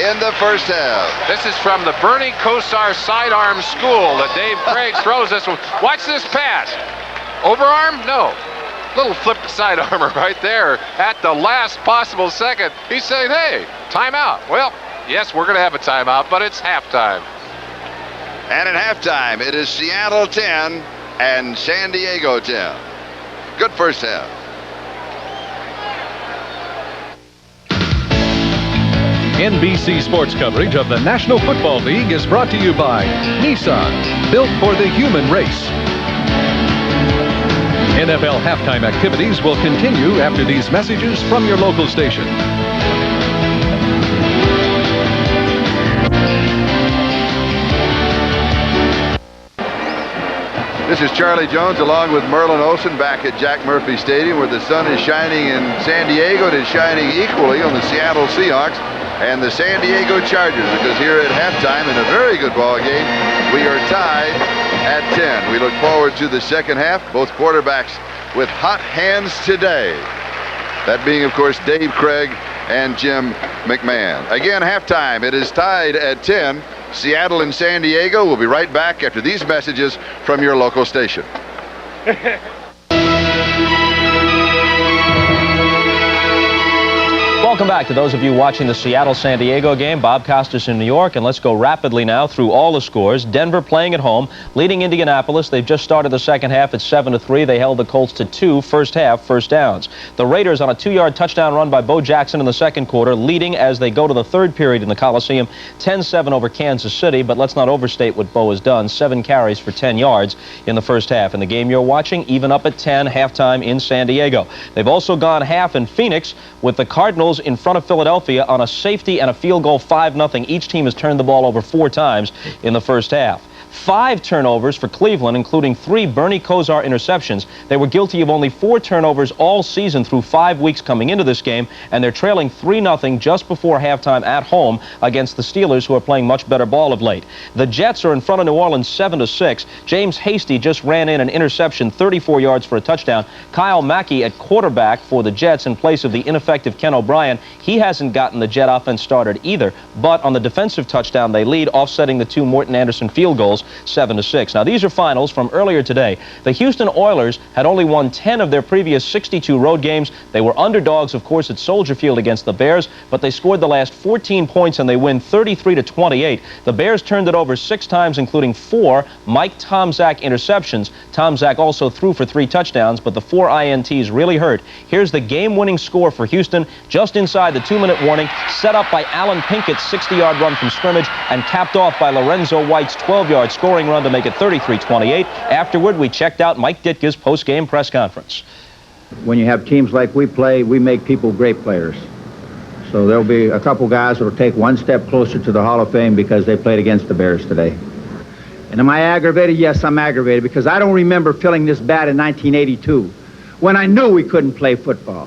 in the first half. This is from the Bernie Kosar sidearm school that Dave Craig throws this one. Watch this pass. Overarm? No. Little flipped sidearmer right there at the last possible second. He's saying, hey, timeout. Well, yes, we're going to have a timeout, but it's halftime. And at halftime, it is Seattle 10 and San Diego 10. Good first half. NBC Sports coverage of the National Football League is brought to you by Nissan, built for the human race. NFL halftime activities will continue after these messages from your local station. This is Charlie Jones along with Merlin Olsen back at Jack Murphy Stadium, where the sun is shining in San Diego. It is shining equally on the Seattle Seahawks and the San Diego Chargers, because here at halftime in a very good ball game, we are tied at 10. We look forward to the second half. Both quarterbacks with hot hands today. That being, of course, Dave Craig and Jim McMahon. Again, halftime. It is tied at 10. Seattle and San Diego. We'll be right back after these messages from your local station. Welcome back to those of you watching the Seattle-San Diego game. Bob Costas in New York, and let's go rapidly now through all the scores. Denver playing at home, leading Indianapolis. They've just started the second half at 7-3. They held the Colts to 2 first half first downs. The Raiders on a 2-yard touchdown run by Bo Jackson in the second quarter, leading as they go to the third period in the Coliseum, 10-7 over Kansas City. But let's not overstate what Bo has done. 7 carries for 10 yards in the first half. In the game you're watching, even up at 10, halftime in San Diego. They've also gone half in Phoenix with the Cardinals in front of Philadelphia on a safety and a field goal, 5-0. Each team has turned the ball over 4 times in the first half. 5 turnovers for Cleveland, including 3 Bernie Kosar interceptions. They were guilty of only 4 turnovers all season through 5 weeks coming into this game, and they're trailing 3-0 just before halftime at home against the Steelers, who are playing much better ball of late. The Jets are in front of New Orleans 7-6. James Hasty just ran in an interception, 34 yards for a touchdown. Kyle Mackey at quarterback for the Jets in place of the ineffective Ken O'Brien. He hasn't gotten the Jet offense started either, but on the defensive touchdown they lead, offsetting the 2 Morton Anderson field goals, 7-6. Now, these are finals from earlier today. The Houston Oilers had only won 10 of their previous 62 road games. They were underdogs, of course, at Soldier Field against the Bears, but they scored the last 14 points and they win 33-28. The Bears turned it over 6 times, including 4 Mike Tomczak interceptions. Tomczak also threw for 3 touchdowns, but the 4 INTs really hurt. Here's the game-winning score for Houston, just inside the 2-minute warning, set up by Alan Pinkett's 60-yard run from scrimmage and capped off by Lorenzo White's 12-yard scoring run to make it 33-28. Afterward, we checked out Mike Ditka's post-game press conference. When you have teams like we play, we make people great players. So there'll be a couple guys that will take 1 step closer to the Hall of Fame because they played against the Bears today. And am I aggravated? Yes, I'm aggravated, because I don't remember feeling this bad in 1982 when I knew we couldn't play football.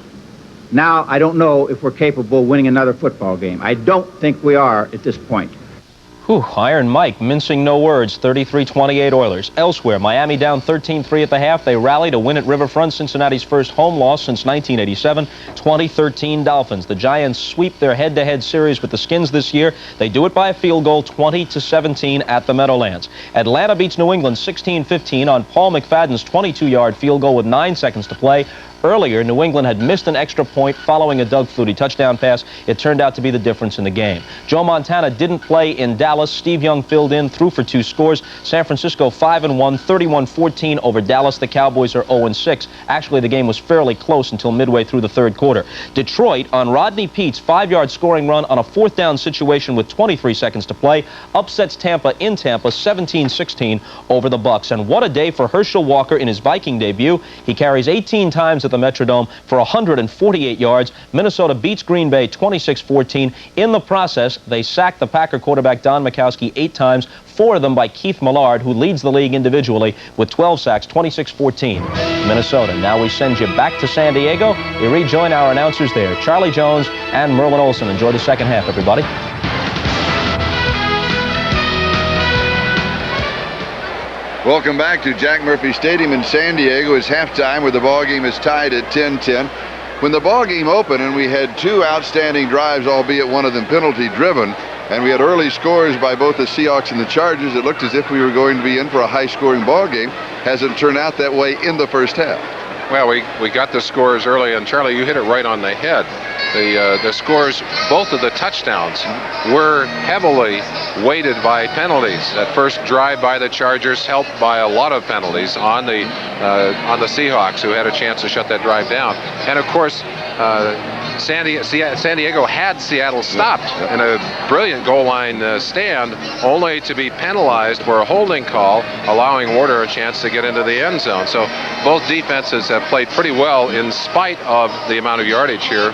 Now, I don't know if we're capable of winning another football game. I don't think we are at this point. Whew, Iron Mike, mincing no words, 33-28 Oilers. Elsewhere, Miami down 13-3 at the half. They rally to win at Riverfront, Cincinnati's first home loss since 1987. 2013 Dolphins. The Giants sweep their head-to-head series with the Skins this year. They do it by a field goal, 20-17 at the Meadowlands. Atlanta beats New England 16-15 on Paul McFadden's 22-yard field goal with 9 seconds to play. Earlier, New England had missed an extra point following a Doug Flutie touchdown pass. It turned out to be the difference in the game. Joe Montana didn't play in Dallas. Steve Young filled in, threw for 2 scores. San Francisco 5-1, 31-14 over Dallas. The Cowboys are 0-6. Actually, the game was fairly close until midway through the third quarter. Detroit, on Rodney Pete's 5-yard scoring run on a 4th down situation with 23 seconds to play, upsets Tampa in Tampa 17-16 over the Bucs. And what a day for Herschel Walker in his Viking debut. He carries 18 times at the Metrodome for 148 yards. Minnesota beats Green Bay 26-14. In the process, they sacked the Packer quarterback Don Majkowski 8 times, 4 of them by Keith Millard, who leads the league individually with 12 sacks, 26-14. Minnesota. Now we send you back to San Diego. We rejoin our announcers there, Charlie Jones and Merlin Olsen. Enjoy the second half, everybody. Welcome back to Jack Murphy Stadium in San Diego. It's halftime, where the ball game is tied at 10-10. When the ball game opened and we had 2 outstanding drives, albeit one of them penalty driven, and we had early scores by both the Seahawks and the Chargers, it looked as if we were going to be in for a high-scoring ball game. Hasn't turned out that way in the first half. Well, we got the scores early, and Charlie, you hit it right on the head. The scores, both of the touchdowns, were heavily weighted by penalties. That first drive by the Chargers helped by a lot of penalties on the Seahawks, who had a chance to shut that drive down. And of course, San Diego had Seattle stopped in a brilliant goal line stand, only to be penalized for a holding call, allowing Warder a chance to get into the end zone. So both defenses have played pretty well in spite of the amount of yardage here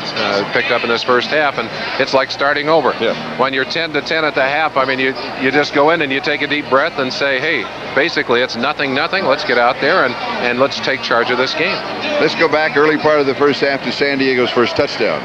picked up in this first half, and it's like starting over. Yeah. When you're 10-10 at the half, I mean, you just go in and you take a deep breath and say, hey, basically it's 0-0. Let's get out there and let's take charge of this game. Let's go back early part of the first half to San Diego's first touchdown.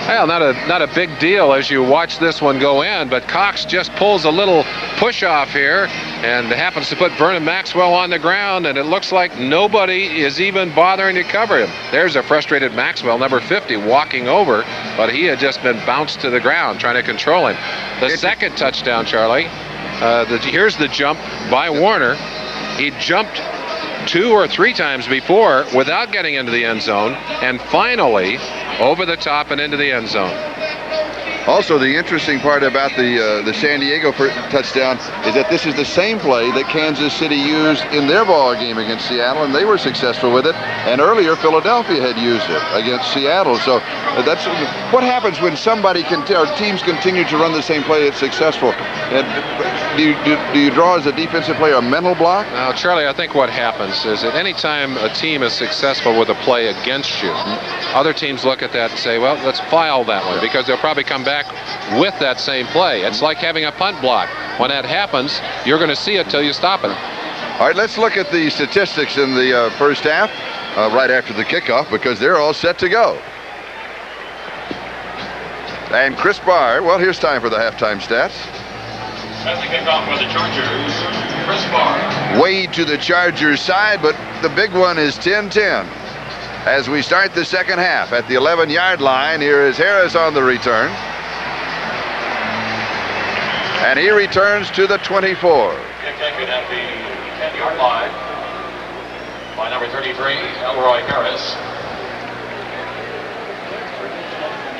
Well, not a big deal as you watch this one go in, but Cox just pulls a little push off here and happens to put Vernon Maxwell on the ground, and it looks like nobody is even bothering to cover him. There's a frustrated Maxwell, number 50, walking over, but he had just been bounced to the ground trying to control him. The second touchdown, Charlie, here's the jump by Warner. He jumped 2 or 3 times before without getting into the end zone, and finally over the top and into the end zone. Also, the interesting part about the San Diego touchdown is that this is the same play that Kansas City used in their ball game against Seattle, and they were successful with it. And earlier, Philadelphia had used it against Seattle. So that's what happens when teams continue to run the same play that's successful. And do you draw as a defensive player a mental block? Now, Charlie, I think what happens is that any time a team is successful with a play against you, other teams look at that and say, well, let's file that one, because they'll probably come back with that same play. It's like having a punt block. When that happens, you're going to see it till you stop it. All right, let's look at the statistics in the first half right after the kickoff, because they're all set to go. And Chris Barr, well, here's time for the halftime stats. As the kickoff for the Chargers, Chris Barr. Way to the Chargers side, but the big one is 10-10. As we start the second half at the 11-yard line, here is Harris on the return. And he returns to the 24. Kick taken at the 10-yard line by number 33, Elroy Harris.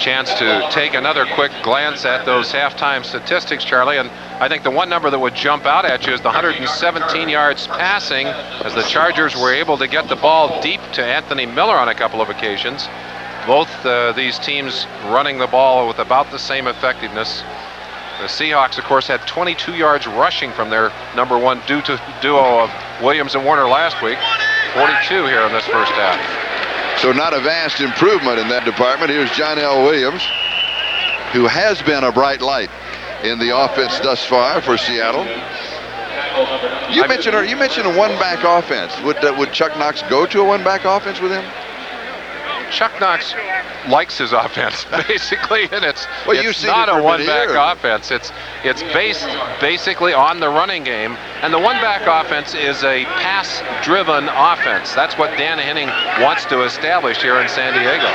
Chance to take another quick glance at those halftime statistics, Charlie, and I think the one number that would jump out at you is the 117 yards passing, as the Chargers were able to get the ball deep to Anthony Miller on a couple of occasions. Both these teams running the ball with about the same effectiveness. The Seahawks, of course, had 22 yards rushing from their number one duo of Williams and Warner last week. 42 here in this first half. So not a vast improvement in that department. Here's John L. Williams, who has been a bright light in the offense thus far for Seattle. You mentioned a one-back offense. Would Chuck Knox go to a one-back offense with him? Chuck Knox likes his offense, basically, and it's not a one-back offense. It's based basically on the running game, and the one-back offense is a pass-driven offense. That's what Dan Henning wants to establish here in San Diego.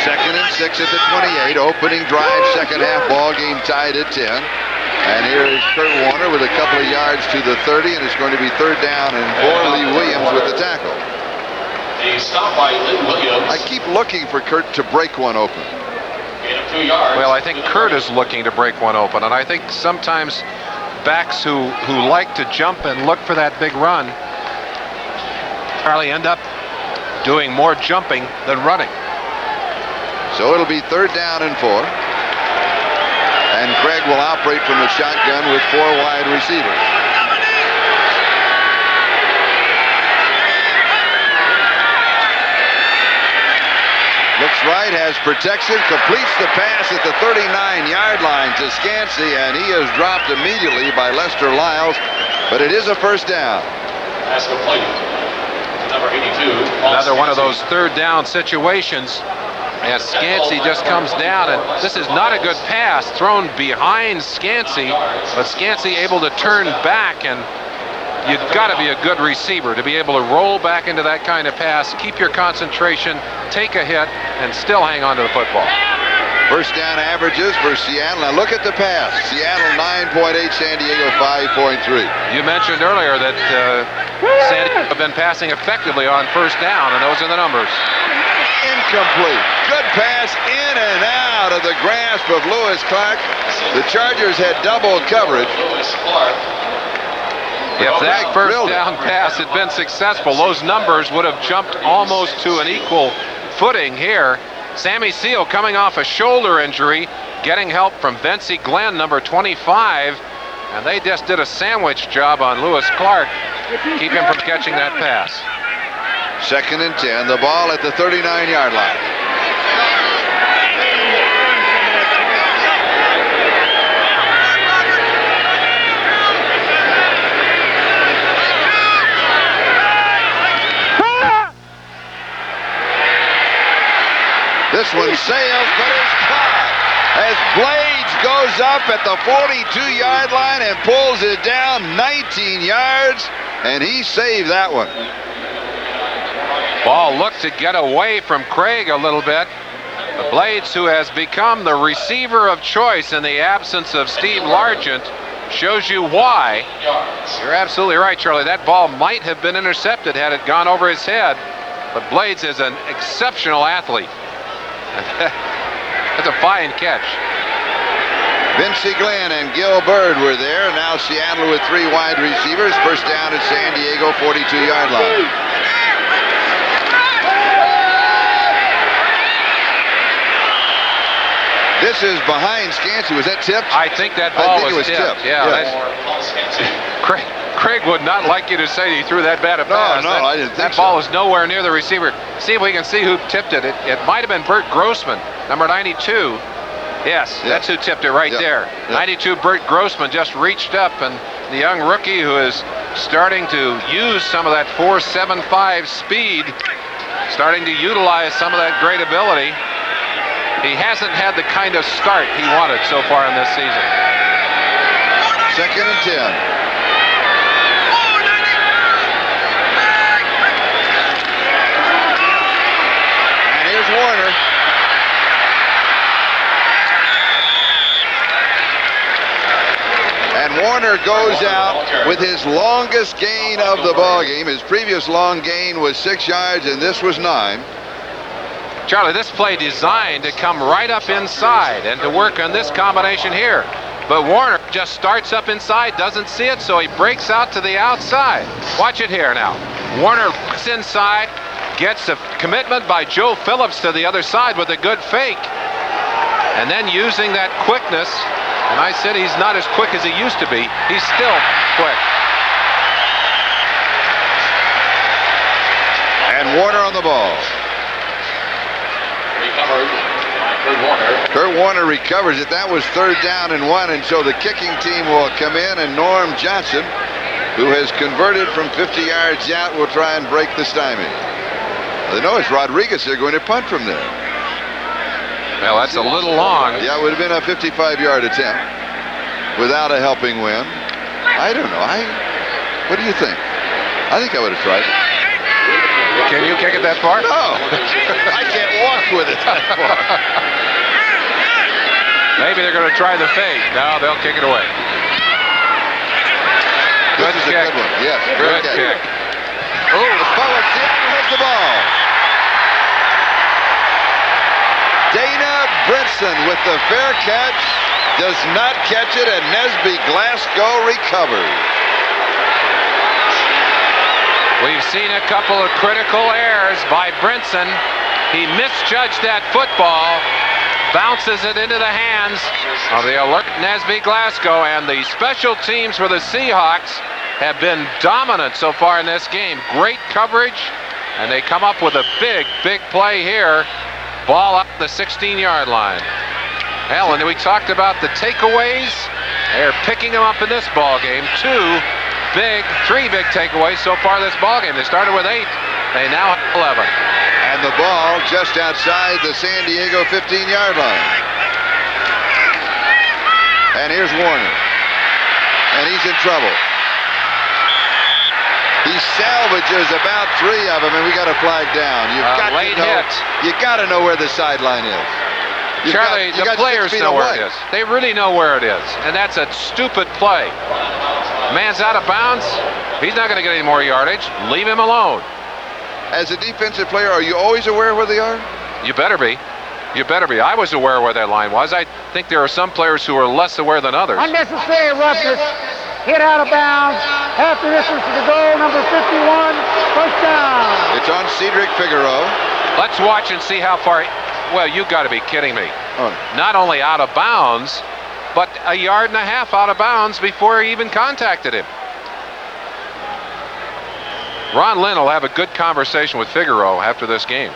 2nd and 6 at the 28, opening drive, second half, ball game tied at 10. And here is Kurt Warner with a couple of yards to the 30, and it's going to be 3rd down and 4. Lee Williams with the tackle. A stop by Lee Williams. I keep looking for Kurt to break one open. Gain of 2 yards. Well, I think Kurt is looking to break one open, and I think sometimes backs who like to jump and look for that big run, Charlie, end up doing more jumping than running. So it'll be 3rd down and 4. And Craig will operate from the shotgun with 4 wide receivers. Looks right, has protection, completes the pass at the 39-yard line to Scansey, and he is dropped immediately by Lester Lyles, but it is a 1st down. Pass complete. Number 82. Another one of those 3rd down situations as Scansey just comes down, and this is not a good pass thrown behind Scansey, but Scansey able to turn back, and you've got to be a good receiver to be able to roll back into that kind of pass, keep your concentration, take a hit, and still hang on to the football. 1st down averages for Seattle. Now look at the pass. Seattle 9.8, San Diego 5.3. You mentioned earlier that San Diego have been passing effectively on 1st down, and those are the numbers. Incomplete. Good pass in and out of the grasp of Lewis Clark. The Chargers had double coverage. If that 1st down pass had been successful, those numbers would have jumped almost to an equal footing here. Sammy Seal coming off a shoulder injury, getting help from Vincey Glenn, number 25, and they just did a sandwich job on Lewis Clark, keep him from catching that pass. 2nd and 10, the ball at the 39-yard line. This one sails, but is caught as Blades goes up at the 42-yard line and pulls it down 19 yards, and he saved that one. Ball looked to get away from Craig a little bit. The Blades, who has become the receiver of choice in the absence of Steve Largent, shows you why. You're absolutely right, Charlie. That ball might have been intercepted had it gone over his head, but Blades is an exceptional athlete. That's a fine catch. Vincey Glenn and Gil Bird were there. Now Seattle with 3 wide receivers. First down at San Diego, 42-yard line. This is behind Scansey. Was that tipped? I think that ball was tipped. Yeah. Craig would not like you to say he threw that bad a pass. No, I didn't think that ball is nowhere near the receiver. See if we can see who tipped it. It might have been Bert Grossman, number 92. Yes, that's who tipped it right there. 92 Bert Grossman just reached up, and the young rookie who is starting to use some of that 4.75 speed, starting to utilize some of that great ability. He hasn't had the kind of start he wanted so far in this season. 2nd and 10. Warner. And Warner goes out with his longest gain of the ball game. His previous long gain was 6 yards, and this was 9. Charlie, this play designed to come right up inside and to work on this combination here. But Warner just starts up inside, doesn't see it, so he breaks out to the outside. Watch it here now. Warner looks inside, gets a commitment by Joe Phillips to the other side with a good fake. And then using that quickness, and I said he's not as quick as he used to be, he's still quick. And Warner on the ball. Kurt Warner recovers it. That was 3rd down and 1, and so the kicking team will come in, and Norm Johnson, who has converted from 50 yards out, will try and break the stymie. They know it's Rodriguez. They're going to punt from there. Well, that's a little long. Yeah, it would have been a 55-yard attempt without a helping wind. I don't know. What do you think? I think I would have tried it. Can you kick it that far? No. I can't walk with it that far. Maybe they're going to try the fake. No, they'll kick it away. This is a good one. Yes, good kick. Oh, the forward Seattle has the ball. Dana Brinson with the fair catch, does not catch it, and Nesby Glasgow recovers. We've seen a couple of critical errors by Brinson. He misjudged that football, bounces it into the hands of the alert Nesby Glasgow, and the special teams for the Seahawks have been dominant so far in this game. Great coverage, and they come up with a big play here. Ball up the 16-yard line. Hell, and we talked about the takeaways. They're picking them up in this ball game. 3 big takeaways so far this ball game. They started with 8. They now have 11. And the ball just outside the San Diego 15-yard line. And here's Warner. And he's in trouble. He salvages about 3 of them, and we got a flag down. You got to know where the sideline is. Charlie, the players know where it is. They really know where it is, and that's a stupid play. Man's out of bounds. He's not going to get any more yardage. Leave him alone. As a defensive player, are you always aware where they are? You better be. You better be. I was aware where that line was. I think there are some players who are less aware than others. Unnecessary roughness. Hit out of bounds. Half the distance to the goal. Number 51. First down. It's on Cedric Figueroa. Let's watch and see how far. Well, you got to be kidding me. Oh. Not only out of bounds, but a yard and a half out of bounds before he even contacted him. Ron Lynn will have a good conversation with Figueroa after this game.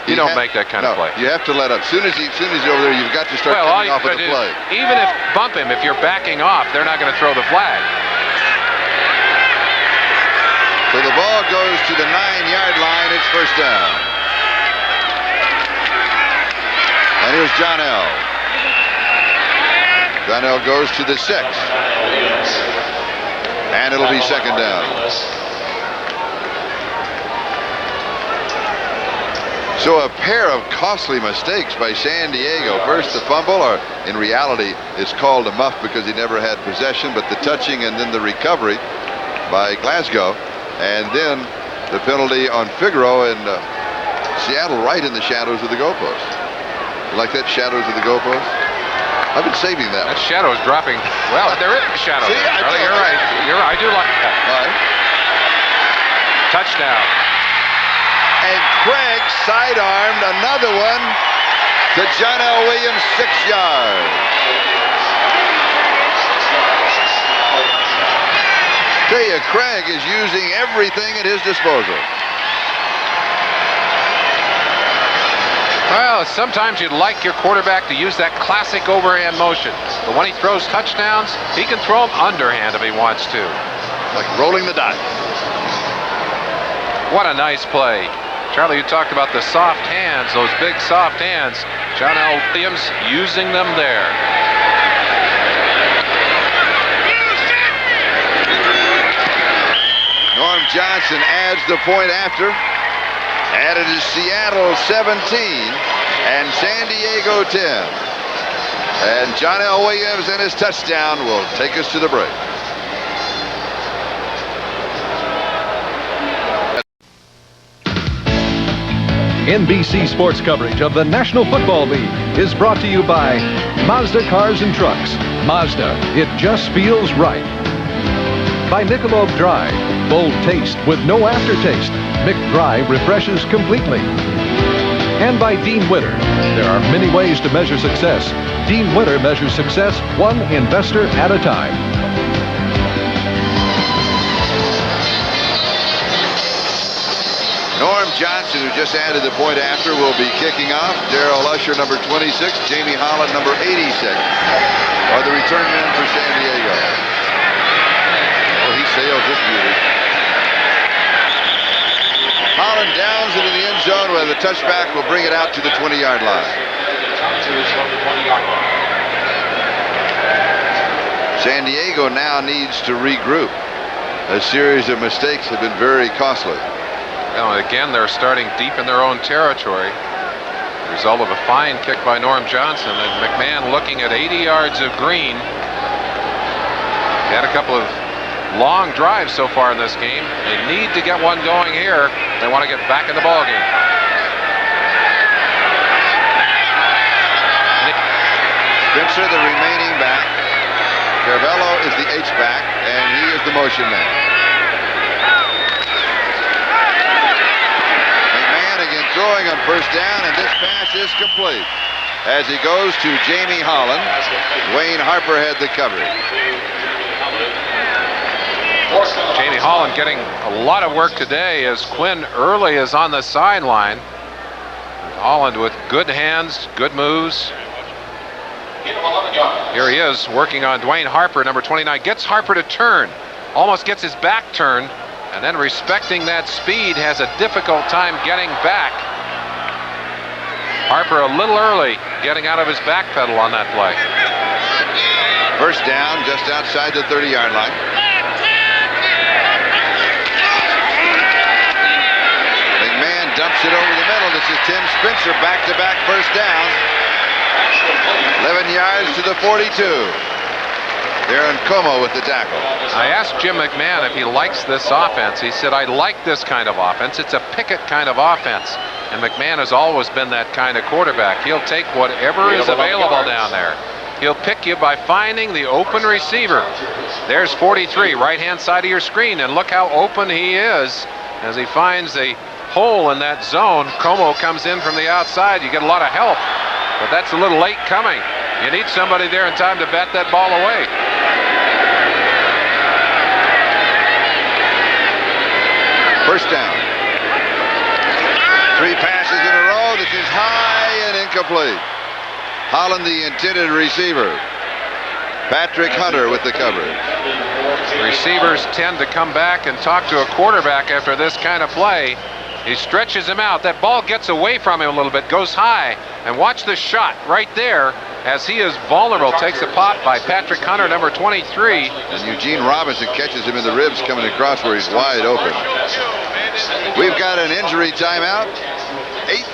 You don't make that kind of play. You have to let up. As soon as he's over there, you've got to start coming off with the play. Even if bump him, if you're backing off, they're not going to throw the flag. So the ball goes to the 9-yard line. It's first down. And here's John L. John L goes to the 6. And it'll be second down. So a pair of costly mistakes by San Diego. First the fumble, or in reality it's called a muff because he never had possession, but the touching and then the recovery by Glasgow. And then the penalty on Figueroa, and Seattle right in the shadows of the goalpost. You like that, shadows of the goalpost? I've been saving that. That shadow is dropping. Well, there is a shadow. See, there. You're right. You're right. I do like that. All right. Touchdown. And Craig sidearmed another one to John L. Williams, 6 yards. Tell you, Craig is using everything at his disposal. Well, sometimes you'd like your quarterback to use that classic overhand motion. But when he throws touchdowns, he can throw them underhand if he wants to. Like rolling the dice. What a nice play. Charlie, you talked about the soft hands, those big soft hands. John L. Williams using them there. Norm Johnson adds the point after. Added is Seattle 17 and San Diego 10. And John L. Williams and his touchdown will take us to the break. NBC Sports coverage of the National Football League is brought to you by Mazda Cars and Trucks. Mazda, it just feels right. By Michelob Dry, bold taste with no aftertaste. Mick Dry refreshes completely. And by Dean Witter. There are many ways to measure success. Dean Witter measures success one investor at a time. Norm Johnson, who just added the point after, will be kicking off. Darrell Usher, number 26. Jamie Holland, number 86. Are the return men for San Diego. Oh, he sails this beauty. Holland downs into the end zone where the touchback will bring it out to the 20-yard line. San Diego now needs to regroup. A series of mistakes have been very costly. Well, again, they're starting deep in their own territory. The result of a fine kick by Norm Johnson, and McMahon looking at 80 yards of green. Had a couple of long drives so far in this game. They need to get one going here. They want to get back in the ball game. Spencer, the remaining back. Carvello is the H-back, and he is the motion man. McMahon again throwing on first down, and this pass is complete. As he goes to Jamie Holland, Wayne Harper had the coverage. Jamie Holland getting a lot of work today as Quinn Early is on the sideline. Holland with good hands, good moves. Here he is working on Dwayne Harper, number 29. Gets Harper to turn, almost gets his back turned, and then respecting that speed has a difficult time getting back. Harper a little early getting out of his back pedal on that play. First down just outside the 30-yard line. McMahon dumps it over the middle. This is Tim Spencer, back-to-back first downs. 11 yards to the 42. Darren Como with the tackle. I asked Jim McMahon if he likes this offense. He said, I like this kind of offense. It's a Pickett kind of offense. And McMahon has always been that kind of quarterback. He'll take whatever is available down there. He'll pick you by finding the open receiver. There's 43, right-hand side of your screen. And look how open he is as he finds the hole in that zone. Como comes in from the outside. You get a lot of help, but that's a little late coming. You need somebody there in time to bat that ball away. First down. 3 passes in a row. This is high and incomplete. Holland, the intended receiver. Patrick Hunter with the coverage. Receivers tend to come back and talk to a quarterback after this kind of play. He stretches him out. That ball gets away from him a little bit, goes high, and watch the shot right there as he is vulnerable. Takes a pop by Patrick Hunter, number 23. And Eugene Robinson catches him in the ribs coming across where he's wide open. We've got an injury timeout.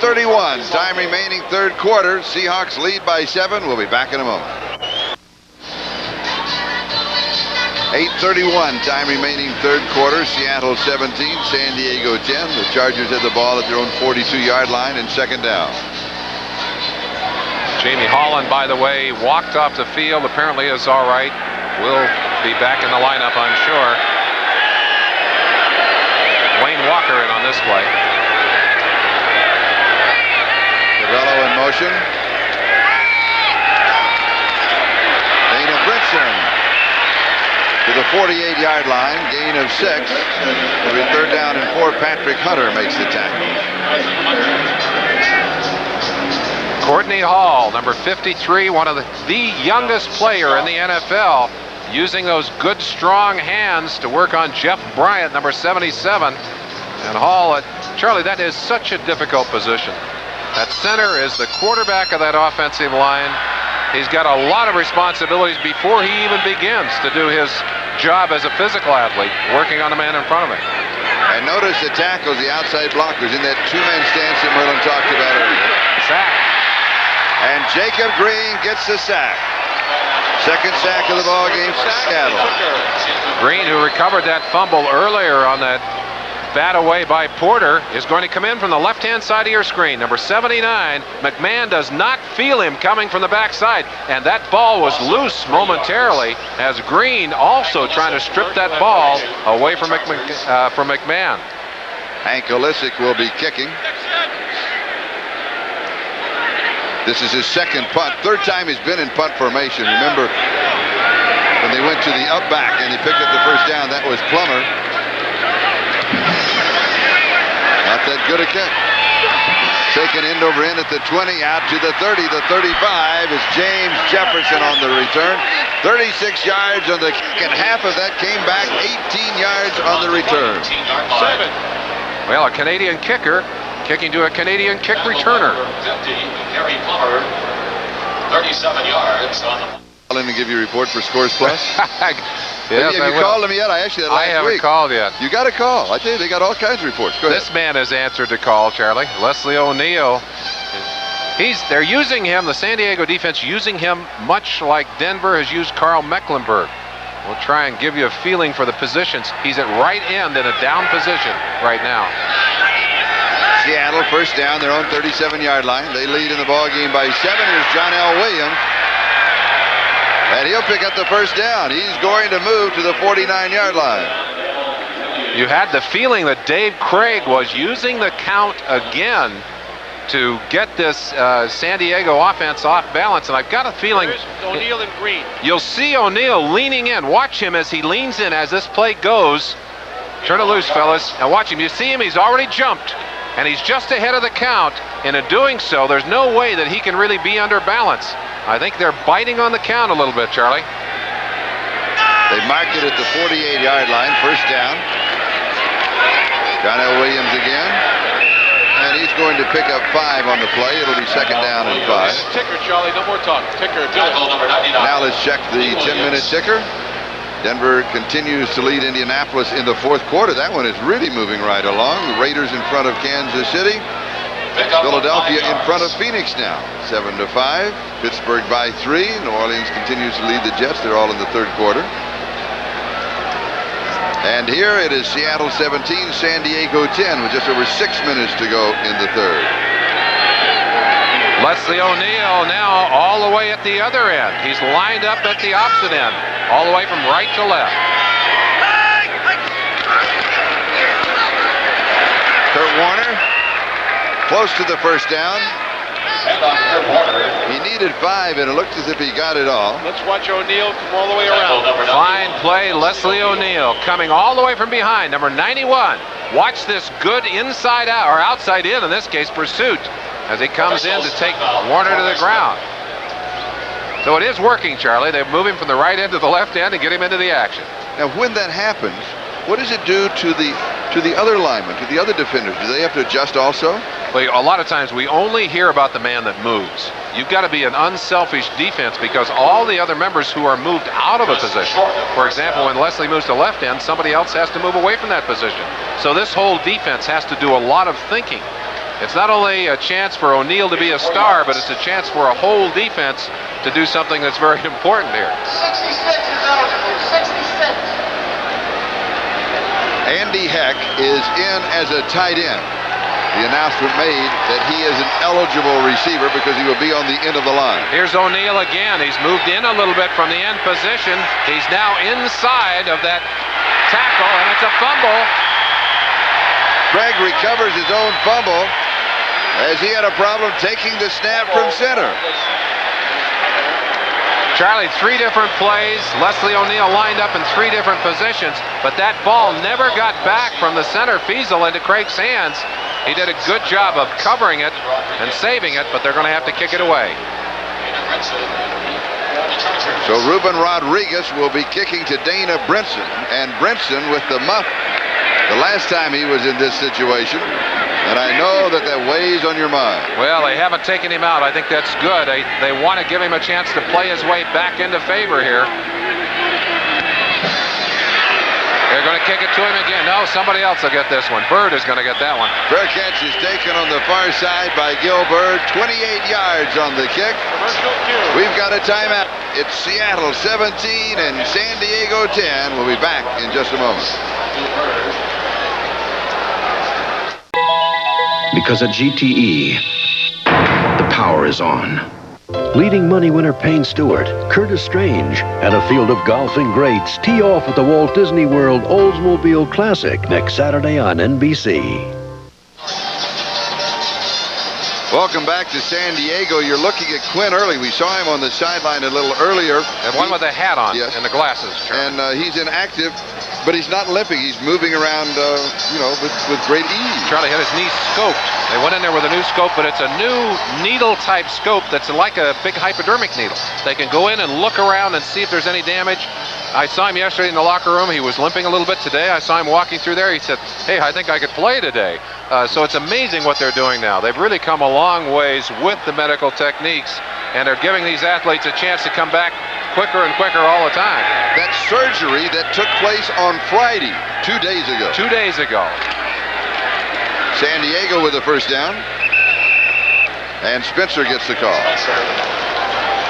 8:31, time remaining, third quarter. Seahawks lead by 7. We'll be back in a moment. 8:31, time remaining, third quarter. Seattle 17, San Diego 10. The Chargers had the ball at their own 42-yard line and second down. Jamie Holland, by the way, walked off the field. Apparently is all right. Will be back in the lineup, I'm sure. Wayne Walker in on this play. Novello in motion. Dana Brinson to the 48-yard line, gain of 6. It'll be third down and 4. Patrick Hunter makes the tackle. Courtney Hall, number 53, one of the youngest player in the NFL, using those good, strong hands to work on Jeff Bryant, number 77. And Hall, Charlie, that is such a difficult position. That center is the quarterback of that offensive line. He's got a lot of responsibilities before he even begins to do his job as a physical athlete, working on the man in front of him. And notice the tackles, the outside blockers in that two-man stance that Merlin talked about earlier. Sack. And Jacob Green gets the sack. Second sack of the ball game, Seattle. Green, who recovered that fumble earlier on that bat away by Porter, is going to come in from the left-hand side of your screen. Number 79, McMahon does not feel him coming from the backside, and that ball was loose momentarily as Green also trying to strip that ball away from McMahon. Hank Olisic will be kicking. This is his second punt. Third time he's been in punt formation. Remember when they went to the up back and he picked up the first down, that was Plummer. Not that good a kick. Taken end over end at the 20, out to the 30, the 35 is James Jefferson on the return. 36 yards on the kick, and half of that came back, 18 yards on the return. 7. Well, a Canadian kicker kicking to a Canadian kick returner. 50, Gary Plummer, 37 yards on the... Call in and give you a report for Scores Plus. Yes, have you called them yet? I asked you that last week. I haven't called yet. You got a call. I tell you, they got all kinds of reports. Go ahead. This man has answered the call, Charlie. Leslie O'Neal. They're using him, the San Diego defense, using him much like Denver has used Carl Mecklenburg. We'll try and give you a feeling for the positions. He's at right end in a down position right now. Seattle first down, their own 37-yard line. They lead in the ball game by 7. Here's John L. Williams. And he'll pick up the first down. He's going to move to the 49-yard line. You had the feeling that Dave Craig was using the count again to get this San Diego offense off balance, and I've got a feeling O'Neal and Green. You'll see O'Neal leaning in. Watch him as he leans in as this play goes. Turn it loose, fellas, and watch him. You see him, he's already jumped, and he's just ahead of the count, and in doing so, there's no way that he can really be under balance. I think they're biting on the count a little bit, Charlie. They marked it at the 48-yard line, first down. John L. Williams again. And he's going to pick up 5 on the play. It'll be second down and 5. Ticker, Charlie, no more talk. Ticker, do it. Now let's check the 10-minute ticker. Denver continues to lead Indianapolis in the fourth quarter. That one is really moving right along. The Raiders in front of Kansas City. Philadelphia in front of Phoenix now, 7-5. Pittsburgh by 3. New Orleans continues to lead the Jets. They're all in the third quarter. And here it is Seattle 17, San Diego 10, with just over 6 minutes to go in the third. Leslie O'Neal now all the way at the other end. He's lined up at the opposite end, all the way from right to left. Kurt Warner Close to the first down. And on your corner. He needed 5, and it looked as if he got it all. Let's watch O'Neal come all the way around. Fine play, Leslie O'Neal coming all the way from behind, number 91. Watch this good inside out, or outside in this case, pursuit, as he comes in to take Warner to the ground. So it is working, Charlie. They move him from the right end to the left end and get him into the action. Now, when that happens, what does it do to the other linemen, to the other defenders? Do they have to adjust also? Well, a lot of times we only hear about the man that moves. You've got to be an unselfish defense because all the other members who are moved out of a position, for example, when Leslie moves to left end, somebody else has to move away from that position. So this whole defense has to do a lot of thinking. It's not only a chance for O'Neal to be a star, but it's a chance for a whole defense to do something that's very important here. 66 is eligible. 66. Andy Heck is in as a tight end. The announcement made that he is an eligible receiver because he will be on the end of the line. Here's O'Neal again. He's moved in a little bit from the end position. He's now inside of that tackle, and it's a fumble. Craig recovers his own fumble as he had a problem taking the snap from center. Charlie, 3 different plays. Leslie O'Neal lined up in 3 different positions, but that ball never got back from the center Fiesel into Craig's hands. He did a good job of covering it and saving it, but they're going to have to kick it away. So Ruben Rodriguez will be kicking to Dana Brinson, and Brinson with the muff the last time he was in this situation, and I know that weighs on your mind. Well, they haven't taken him out. I think that's good. They want to give him a chance to play his way back into favor here. They're going to kick it to him again. No, somebody else will get this one. Bird is going to get that one. Fair catch is taken on the far side by Gil Bird. 28 yards on the kick. We've got a timeout. It's Seattle 17 and San Diego 10. We'll be back in just a moment. Because at GTE, the power is on. Leading money winner Payne Stewart, Curtis Strange, and a field of golfing greats tee off at the Walt Disney World Oldsmobile Classic next Saturday on NBC. Welcome back to San Diego. You're looking at Quinn Early. We saw him on the sideline a little earlier. And one with a hat on, yes, and the glasses. Charlie. And he's inactive, but he's not limping. He's moving around, with great ease. Charlie had his knee scoped. They went in there with a new scope, but it's a new needle-type scope that's like a big hypodermic needle. They can go in and look around and see if there's any damage. I saw him yesterday in the locker room. He was limping a little bit today. I saw him walking through there. He said, hey, I think I could play today. So it's amazing what they're doing now. They've really come a long ways with the medical techniques, and they're giving these athletes a chance to come back quicker and quicker all the time. That surgery that took place on Friday, 2 days ago. 2 days ago. San Diego with the first down. And Spencer gets the call.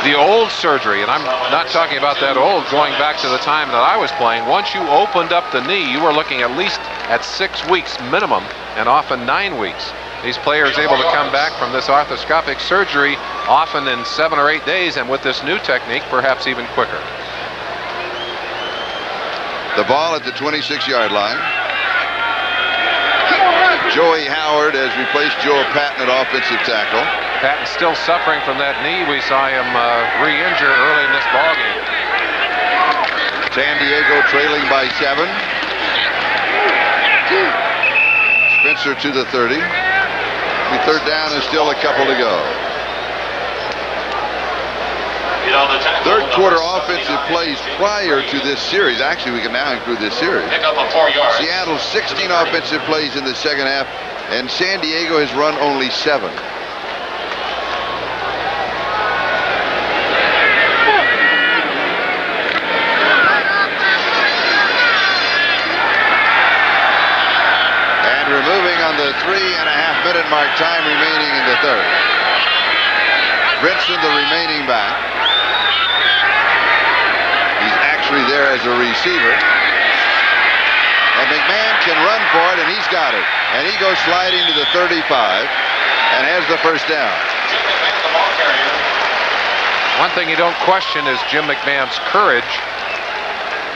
The old surgery, and I'm not talking about that old, going back to the time that I was playing. Once you opened up the knee, you were looking at least at 6 weeks minimum, and often 9 weeks. These players able to come back from this arthroscopic surgery often in 7 or 8 days, and with this new technique, perhaps even quicker. The ball at the 26-yard line. Joey Howard has replaced Joe Patton at offensive tackle. Patton's still suffering from that knee. We saw him re-injure early in this ballgame. San Diego trailing by 7. Spencer to the 30. The third down is still a couple to go. Third quarter offensive plays prior to this series. Actually, we can now include this series. Pick up a 4 yards. Seattle 16 offensive plays in the second half, and San Diego has run only 7. And removing on the 3.5-minute mark, time remaining in the third. Brinson, the remaining back. There as a receiver, and McMahon can run for it, and he's got it, and he goes sliding to the 35 and has the first down. One thing you don't question is Jim McMahon's courage.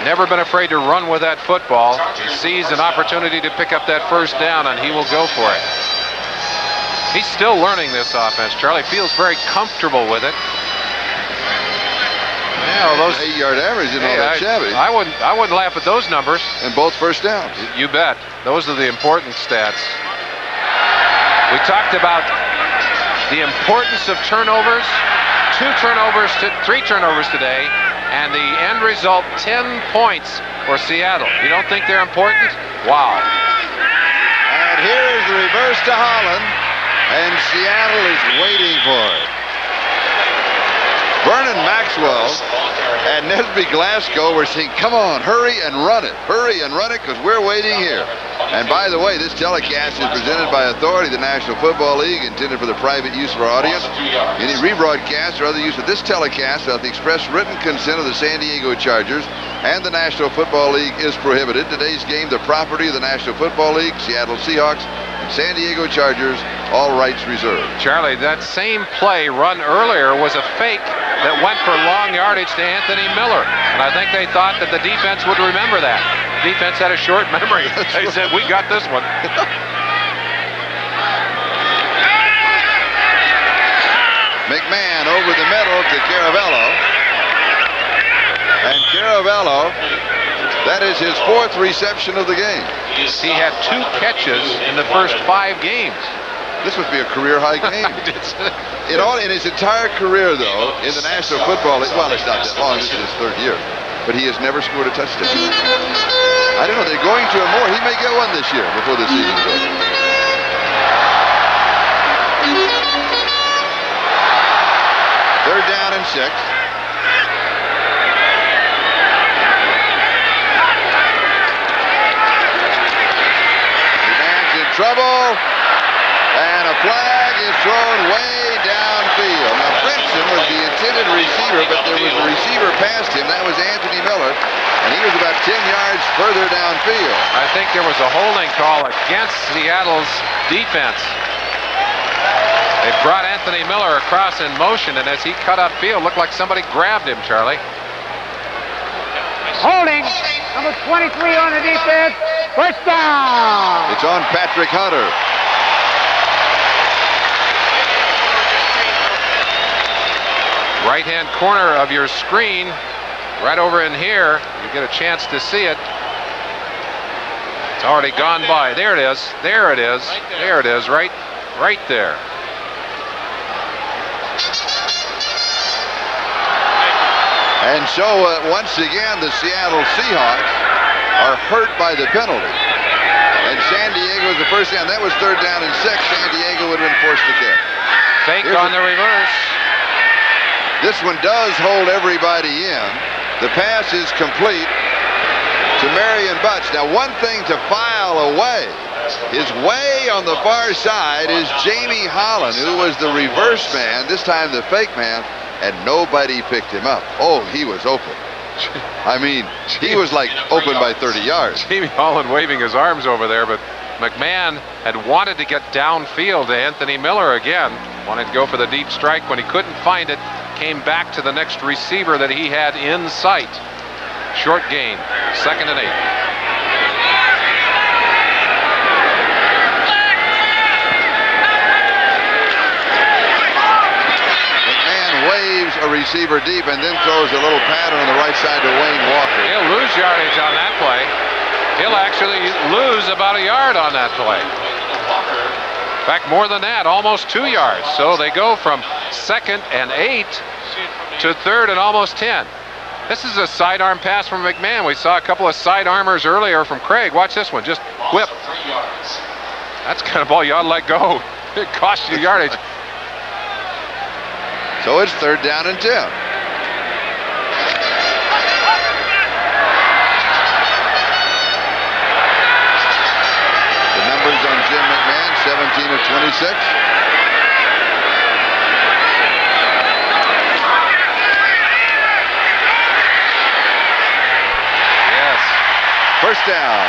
Never been afraid to run with that football. He sees an opportunity to pick up that first down, and he will go for it. He's still learning this offense, Charlie. Feels very comfortable with it. Yeah, well, those 8-yard average isn't all that shabby. I wouldn't laugh at those numbers. And both first downs. You bet. Those are the important stats. We talked about the importance of turnovers. 3 turnovers today, and the end result 10 points for Seattle. You don't think they're important? Wow. And here's the reverse to Holland, and Seattle is waiting for it. Vernon Maxwell and Nesby Glasgow were saying, come on, hurry and run it. Hurry and run it, because we're waiting here. And by the way, this telecast is presented by authority of the National Football League, intended for the private use of our audience. Any rebroadcast or other use of this telecast without the express written consent of the San Diego Chargers and the National Football League is prohibited. Today's game, the property of the National Football League, Seattle Seahawks, and San Diego Chargers, all rights reserved. Charlie, that same play run earlier was a fake that went for long yardage to Anthony Miller. And I think they thought that the defense would remember that. The defense had a short memory. They said, we got this one. McMahon over the middle to Caravello. And Caravello, that is his 4th reception of the game. He had 2 catches in the first 5 games. This must be a career-high game. In his entire career, though, in the National Football League, well, it's not that long. This is his 3rd year. But he has never scored a touchdown. I don't know. They're going to him more. He may get one this year before the season's over. Third down and 6. The man's in trouble. And a flag is thrown way downfield. Now, Brinson was the intended receiver, but there was a receiver past him. That was Anthony Miller, and he was about 10 yards further downfield. I think there was a holding call against Seattle's defense. They brought Anthony Miller across in motion, and as he cut upfield, looked like somebody grabbed him, Charlie. Holding, number 23 on the defense. First down. It's on Patrick Hunter. Right-hand corner of your screen, right over in here, you get a chance to see it. It's already gone by. There it is. There it is. There it is. Right there. And so once again, the Seattle Seahawks are hurt by the penalty. And San Diego's the first down. That was 3rd down and 6. San Diego would have been forced to kick. Fake on the reverse. This one does hold everybody in. The pass is complete to Marion Butts. Now, one thing to file away is way on the far side is Jamie Holland, who was the reverse man, this time the fake man, and nobody picked him up. Oh, he was open. I mean, he was like open by 30 yards. Jamie Holland waving his arms over there, but McMahon had wanted to get downfield to Anthony Miller again. Wanted to go for the deep strike. When he couldn't find it, came back to the next receiver that he had in sight. Short gain, 2nd and 8. McMahon waves a receiver deep and then throws a little pattern on the right side to Wayne Walker. He'll lose yardage on that play. He'll actually lose about a yard on that play. In fact, more than that, almost 2 yards. So they go from 2nd and 8 to 3rd and almost 10. This is a sidearm pass from McMahon. We saw a couple of sidearmers earlier from Craig. Watch this one, just whip. That's the kind of ball you ought to let go. It costs you yardage. So it's 3rd down and 10. The numbers on Jim McMahon, 17 of 26. Yes. First down.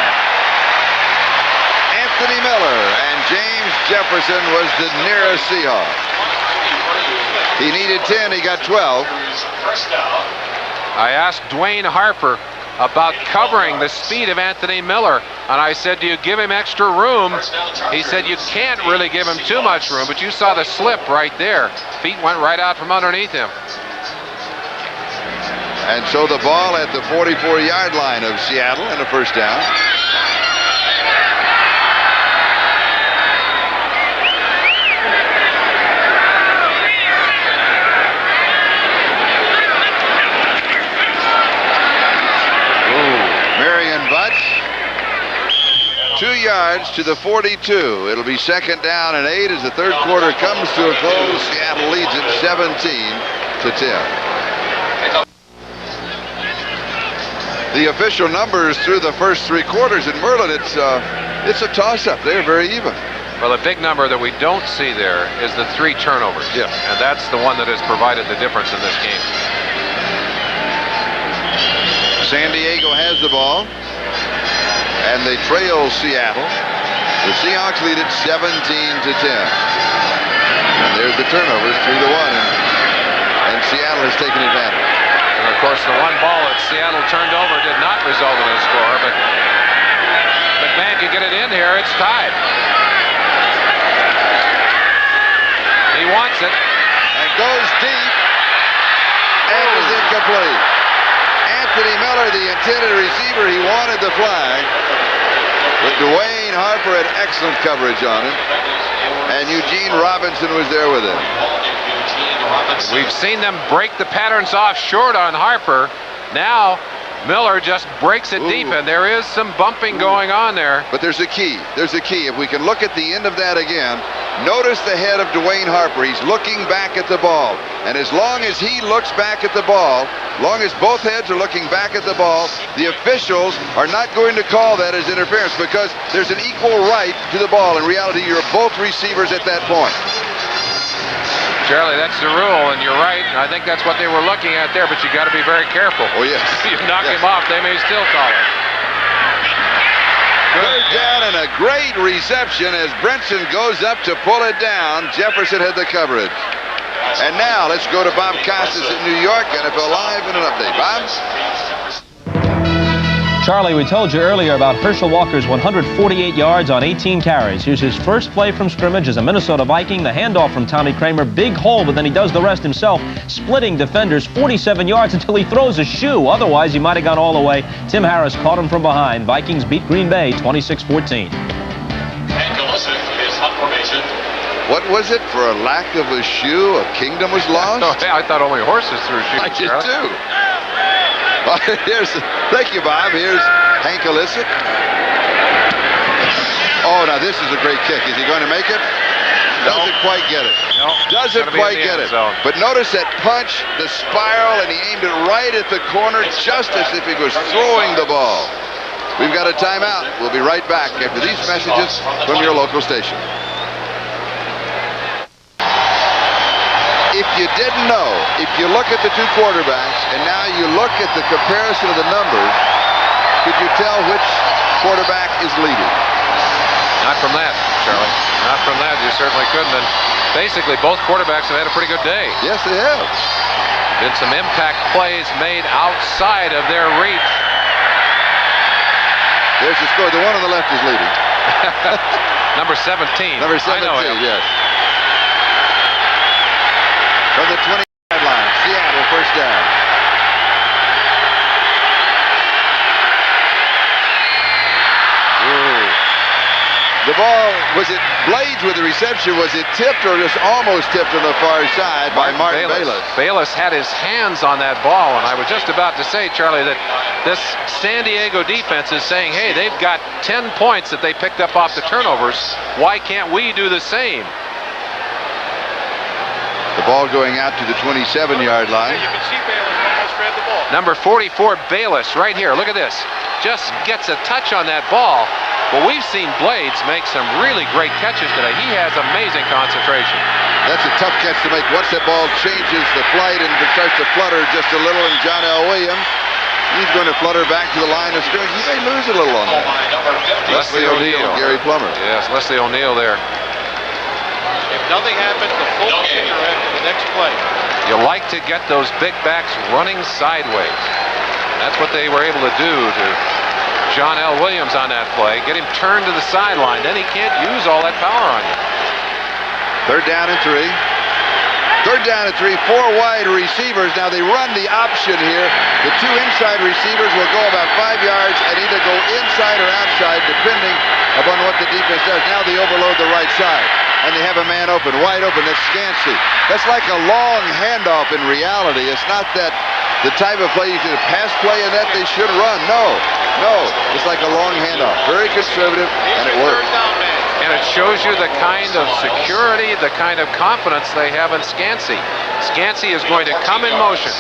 Anthony Miller and James Jefferson was the nearest Seahawk. He needed 10, he got 12. I asked Dwayne Harper about covering the speed of Anthony Miller. And I said, do you give him extra room? He said, you can't really give him too much room, but you saw the slip right there. Feet went right out from underneath him. And so the ball at the 44-yard line of Seattle and a first down. Marion Butts, 2 yards to the 42. It'll be second down and 8 as the third quarter comes to a close. Seattle leads it 17-10. The official numbers through the first 3 quarters in Merlin, it's a toss-up. They're very even. Well, the big number that we don't see there is the 3 turnovers. Yeah. And that's the one that has provided the difference in this game. San Diego has the ball, and they trail Seattle. The Seahawks lead it 17-10. And there's the turnovers, 3-1, and Seattle has taken advantage. And of course, the one ball that Seattle turned over did not result in a score, but McMahon can get it in here. It's tied. He wants it. And goes deep, and is incomplete. Anthony Miller, the intended receiver, he wanted the flag, but Dwayne Harper had excellent coverage on him, and Eugene Robinson was there with him. We've seen them break the patterns off short on Harper. Now Miller just breaks it deep, and there is some bumping going on there. But there's a key. There's a key. If we can look at the end of that again, notice the head of Dwayne Harper. He's looking back at the ball. And as long as he looks back at the ball, long as both heads are looking back at the ball, the officials are not going to call that as interference because there's an equal right to the ball. In reality, you're both receivers at that point. Charlie, that's the rule, and you're right. I think that's what they were looking at there, but you got to be very careful. Oh, yes. If you knock him off, they may still call it. Third down and a great reception as Brinson goes up to pull it down. Jefferson had the coverage. And now let's go to Bob Costas in New York, NFL Live, and an update. Bob? Charlie, we told you earlier about Herschel Walker's 148 yards on 18 carries. Here's his first play from scrimmage as a Minnesota Viking. The handoff from Tommy Kramer, big hole, but then he does the rest himself, splitting defenders 47 yards until he throws a shoe. Otherwise, he might have gone all the way. Tim Harris caught him from behind. Vikings beat Green Bay 26-14. What was it? For a lack of a shoe, a kingdom was lost? Oh, yeah, I thought only horses threw shoes. I did too. Thank you, Bob. Here's Hank Illicit. Oh, now this is a great kick. Is he going to make it? Doesn't quite get it. No. Doesn't quite get it. Zone. But notice that punch, the spiral, and he aimed it right at the corner, just as if he was throwing the ball. We've got a timeout. We'll be right back after these messages from your local station. If you didn't know, if you look at the 2 quarterbacks and now you look at the comparison of the numbers, could you tell which quarterback is leading? Not from that, Charlie. Not from that. You certainly couldn't. And basically, both quarterbacks have had a pretty good day. Yes, they have. Been some impact plays made outside of their reach. There's the score. The one on the left is leading. Number 17. Number 17, I know him. yes. From the 20-yard line, Seattle first down. Ooh. The ball, was it Blades with the reception? Was it tipped or just almost tipped on the far side by Martin Bayless? Bayless had his hands on that ball, and I was just about to say, Charlie, that this San Diego defense is saying, hey, they've got 10 points that they picked up off the turnovers. Why can't we do the same? The ball going out to the 27-yard line. You can see Bayless almost read the ball. Number 44, Bayless, right here. Look at this. Just gets a touch on that ball. Well, we've seen Blades make some really great catches today. He has amazing concentration. That's a tough catch to make. Once that ball changes the flight and starts to flutter just a little, and John L. Williams, he's going to flutter back to the line of scrimmage. He may lose a little on that. Leslie O'Neal. Gary Plummer. Yes, Leslie O'Neal there. If nothing happens, the full cigarette for the next play. You like to get those big backs running sideways. That's what they were able to do to John L. Williams on that play. Get him turned to the sideline. Then he can't use all that power on you. 3rd down and 3. 3rd down and 3, 4 wide receivers. Now they run the option here. The 2 inside receivers will go about 5 yards and either go inside or outside depending upon what the defense does. Now they overload the right side and they have a man open, wide open. That's Scansey. That's like a long handoff in reality. It's not that the type of play you can pass play and that they should run. No, it's like a long handoff. Very conservative, and it works. And it shows you the kind of security, the kind of confidence they have in Scansey. Scansey is going to come in motion.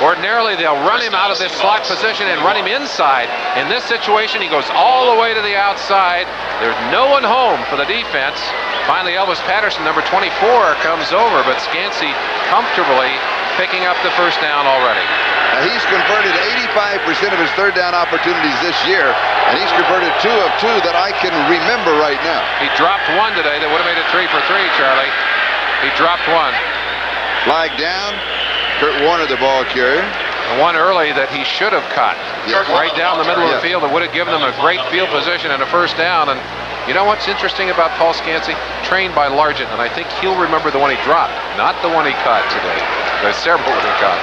Ordinarily, they'll run him out of this slot position and run him inside. In this situation, he goes all the way to the outside. There's no one home for the defense. Finally, Elvis Patterson, number 24, comes over, but Scansey comfortably picking up the first down already. Now he's converted 85% of his 3rd down opportunities this year, and he's converted 2 of 2 that I can remember right now. He dropped 1 today that would have made it 3 for 3, Charlie. He dropped 1. Flag down. Kurt Warner, the ball carrier. The one early that he should have caught. Yes. Right down the middle of the field that would have given them a great field position and a first down. And you know what's interesting about Paul Scansey? Trained by Largent, and I think he'll remember the one he dropped, not the one he caught today. There's several that he caught.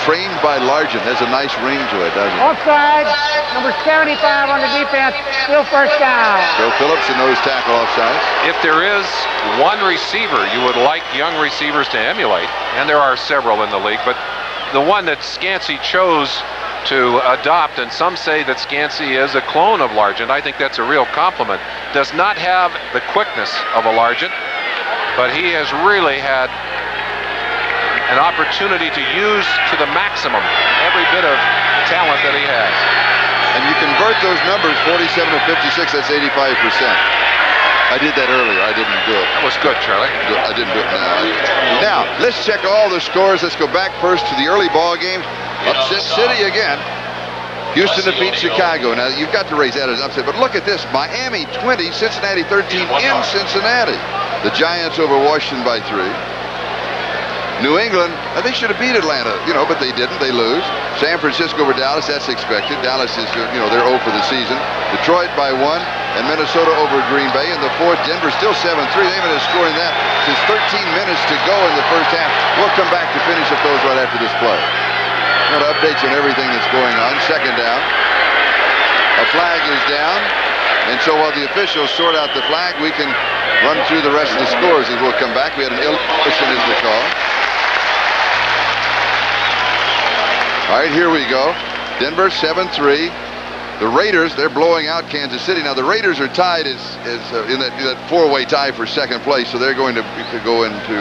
Trained by Largent. Has a nice ring to it, doesn't it? Offside. Number 75 on the defense. Still first down. Joe Phillips, the nose tackle offside. If there is one receiver you would like young receivers to emulate, and there are several in the league, but the one that Scansey chose to adopt, and some say that Scansey is a clone of Largent. I think that's a real compliment. Does not have the quickness of a Largent, but he has really had an opportunity to use to the maximum every bit of talent that he has. And you convert those numbers, 47 to 56, that's 85%. I did that earlier. I didn't do it. That was good, Charlie. I didn't do it now. Now, let's check all the scores. Let's go back first to the early ball games. Upset City again. Houston defeats Chicago. Now, you've got to raise that as an upset, but look at this. Miami 20, Cincinnati 13 in Cincinnati. The Giants over Washington by 3. New England, they should have beat Atlanta, but they didn't. They lose. San Francisco over Dallas, that's expected. Dallas is, they're 0 for the season. Detroit by 1, and Minnesota over Green Bay. In the 4th, Denver still 7-3. They haven't been scoring that since 13 minutes to go in the first half. We'll come back to finish up those right after this play. Got updates on everything that's going on. 2nd down. A flag is down. And so while the officials sort out the flag, we can run through the rest of the scores as we'll come back. We had an illustration is the call. All right, here we go. Denver 7-3. The Raiders, they're blowing out Kansas City. Now the Raiders are tied in that 4-way tie for 2nd place, so they're going to go into.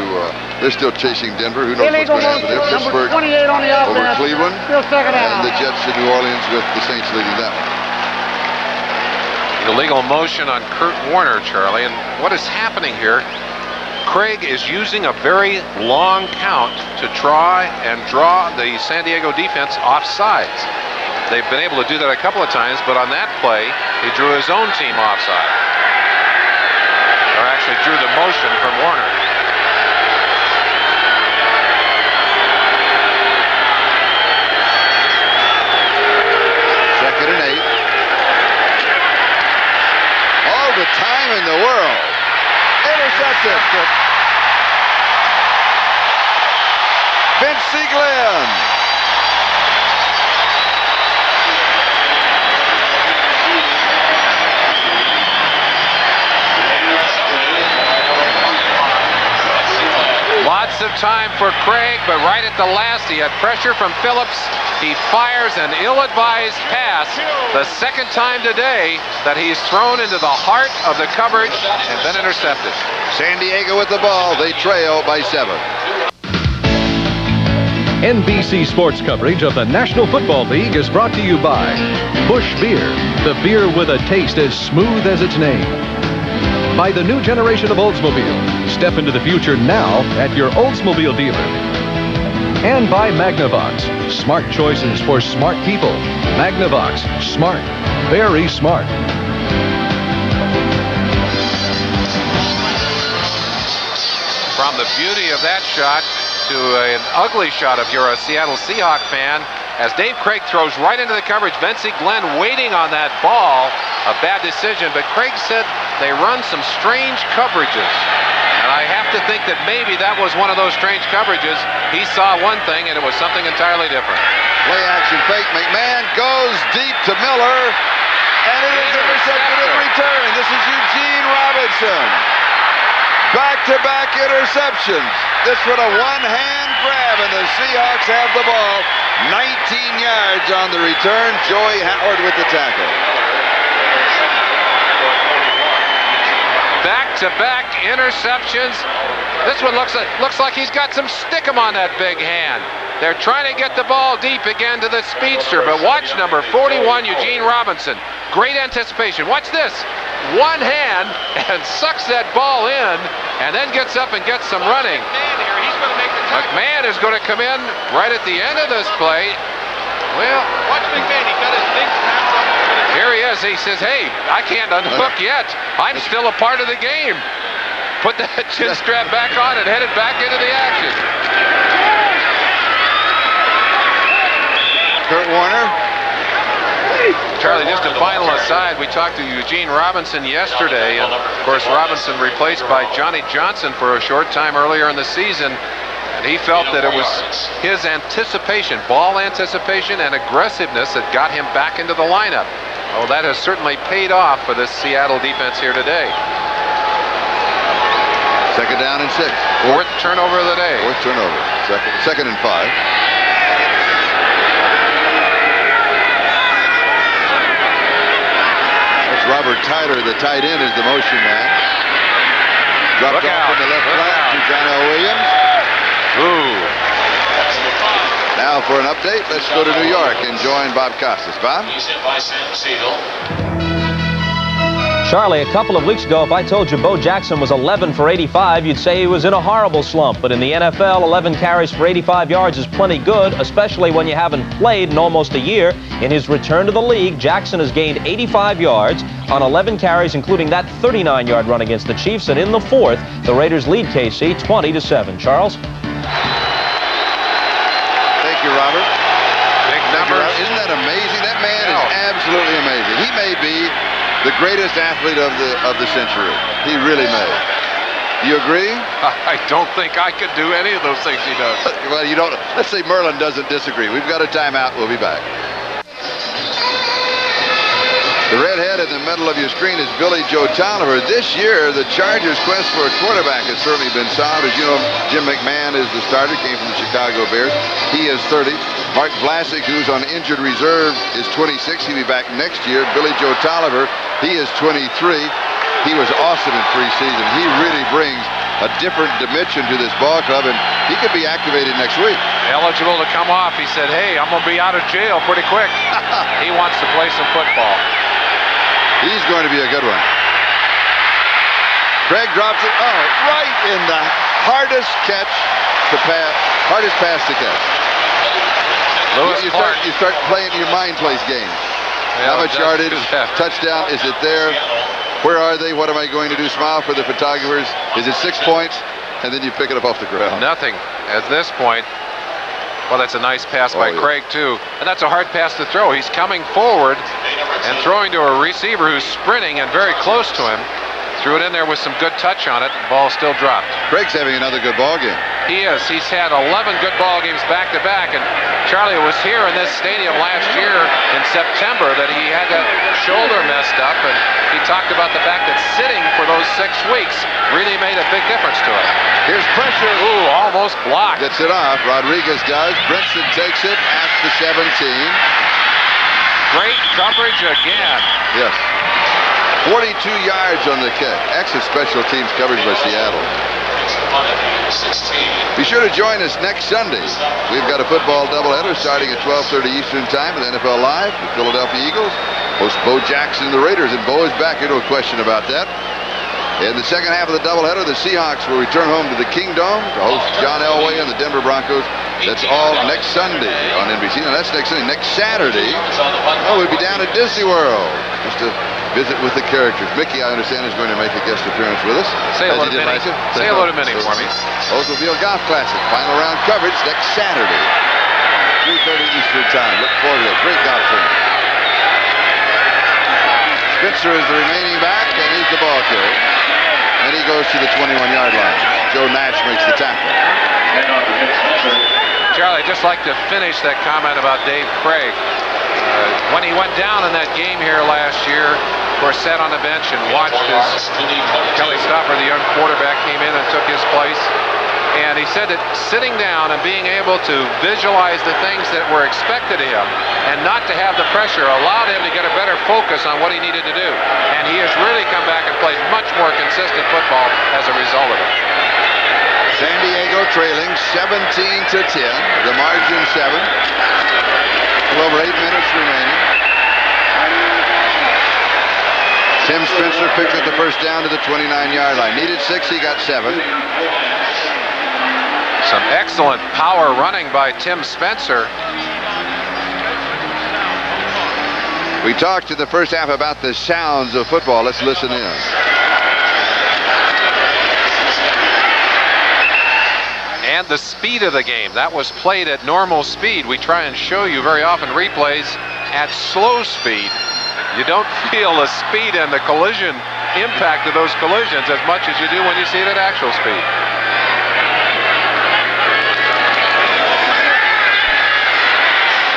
They're still chasing Denver. Who knows what's going to happen there? Pittsburgh over Cleveland, and the Jets in New Orleans with the Saints leading that one. Illegal motion on Kurt Warner, Charlie, and what is happening here? Craig is using a very long count to try and draw the San Diego defense off sides. They've been able to do that a couple of times, but on that play, he drew his own team offside. Or actually drew the motion from Warner. Second and 8. All the time in the world. Intercepted. Vince Glenn. Lots of time for Craig, but right at the last, he had pressure from Phillips. He fires an ill-advised pass, the 2nd time today that he's thrown into the heart of the coverage and been intercepted. San Diego with the ball. They trail by 7. NBC Sports coverage of the National Football League is brought to you by Busch Beer, the beer with a taste as smooth as its name. By the new generation of Oldsmobile. Step into the future now at your Oldsmobile dealer. And by Magnavox. Smart choices for smart people. Magnavox. Smart. Very smart. From the beauty of that shot to an ugly shot if you're a Seattle Seahawk fan, as Dave Craig throws right into the coverage. Vincey Glenn waiting on that ball. A bad decision, but Craig said they run some strange coverages. And I have to think that maybe that was one of those strange coverages. He saw one thing, and it was something entirely different. Play action fake. McMahon goes deep to Miller, and it is intercepted in return. This is Eugene Robinson. Back-to-back interceptions. This one a one-hand grab, and the Seahawks have the ball. 19 yards on the return. Joey Howard with the tackle. Back-to-back interceptions. This one looks like he's got some stickum on that big hand. They're trying to get the ball deep again to the speedster, but watch number 41, Eugene Robinson. Great anticipation. Watch this. One hand and sucks that ball in and then gets up and gets some running. McMahon is going to come in right at the end of this play. Well, Watch McMahon. He got his big straps up. here he is. He says, hey, I can't unhook yet. I'm still a part of the game. Put that chin strap back on and headed back into the action. Kurt Warner. Charlie, just a final aside, we talked to Eugene Robinson yesterday, and of course Robinson replaced by Johnny Johnson for a short time earlier in the season, and he felt that it was his anticipation, ball anticipation and aggressiveness that got him back into the lineup. Well, that has certainly paid off for this Seattle defense here today. Second down and 6. Fourth turnover of the day. Fourth turnover. Second and 5. That's Robert Tyler, the tight end, is the motion man. Dropped off in the left flat to John L. Williams. Ooh. Now for an update, let's go to New York and join Bob Costas. Bob? He's hit by Sam Siegel. Charlie, a couple of weeks ago, if I told you Bo Jackson was 11 for 85, you'd say he was in a horrible slump. But in the NFL, 11 carries for 85 yards is plenty good, especially when you haven't played in almost a year. In his return to the league, Jackson has gained 85 yards on 11 carries, including that 39-yard run against the Chiefs. And in the fourth, the Raiders lead KC 20-7. Charles? Thank you, Robert. Big numbers. Isn't that amazing? That man is absolutely amazing. He may be the greatest athlete of the century. He really may. Do you agree? I don't think I could do any of those things he does. Well, you don't. Let's say Merlin doesn't disagree. We've got a timeout. We'll be back. The redhead in the middle of your screen is Billy Joe Tolliver. This year, the Chargers' quest for a quarterback has certainly been solved. As you know, Jim McMahon is the starter, came from the Chicago Bears. He is 30. Mark Vlasic, who's on injured reserve, is 26. He'll be back next year. Billy Joe Tolliver, he is 23. He was awesome in preseason. He really brings a different dimension to this ball club, and he could be activated next week. Eligible to come off. He said, hey, I'm going to be out of jail pretty quick. He wants to play some football. He's going to be a good one. Craig drops it. Oh, right in the hardest catch to pass, hardest pass to catch. You start playing your mind plays game. Yeah, how much yardage? Touchdown? Is it there? Where are they? What am I going to do? Smile for the photographers. Is it 6 points? And then you pick it up off the ground. Nothing at this point. Well, that's a nice pass by Craig, too. And that's a hard pass to throw. He's coming forward and throwing to a receiver who's sprinting and very close to him. Threw it in there with some good touch on it. The ball still dropped. Craig's having another good ball game. He is. He's had 11 good ball games back-to-back. And Charlie was here in this stadium last year in September that he had that shoulder messed up. And he talked about the fact that sitting for those 6 weeks really made a big difference to him. Here's pressure. Ooh, almost blocked. Gets it off. Rodriguez does. Brinson takes it at the 17. Great coverage again. Yes. 42 yards on the kick. Excellent special teams coverage by Seattle. Be sure to join us next Sunday. We've got a football doubleheader starting at 12:30 Eastern Time at NFL Live. The Philadelphia Eagles host Bo Jackson and the Raiders, and Bo is back. There's no question about that. In the second half of the doubleheader, the Seahawks will return home to the Kingdome to host John Elway and the Denver Broncos. That's all next Sunday on NBC. Now, that's next Sunday. Next Saturday, we'll be down at Disney World just to visit with the characters. Mickey, I understand, is going to make a guest appearance with us. Say hello to Minnie. Say hello to Minnie for me. Oldsmobile Golf Classic. Final round coverage next Saturday. 3:30 Eastern Time. Look forward to that. Great golf tournament. Spencer is the remaining back, and he's the ball carrier. And he goes to the 21-yard line. Joe Nash makes the tackle. Charlie, I'd just like to finish that comment about Dave Craig. When he went down in that game here last year, of course, sat on the bench and watched as Kelly Stopper, the young quarterback, came in and took his place. And he said that sitting down and being able to visualize the things that were expected of him and not to have the pressure allowed him to get a better focus on what he needed to do. And he has really come back and played much more consistent football as a result of it. San Diego trailing 17-10. The margin 7. A little over 8 minutes remaining. Tim Spencer picks up the first down to the 29-yard line. Needed 6, he got 7. Some excellent power running by Tim Spencer. We talked in the first half about the sounds of football. Let's listen in. And the speed of the game. That was played at normal speed. We try and show you very often replays at slow speed. You don't feel the speed and the collision impact of those collisions as much as you do when you see it at actual speed.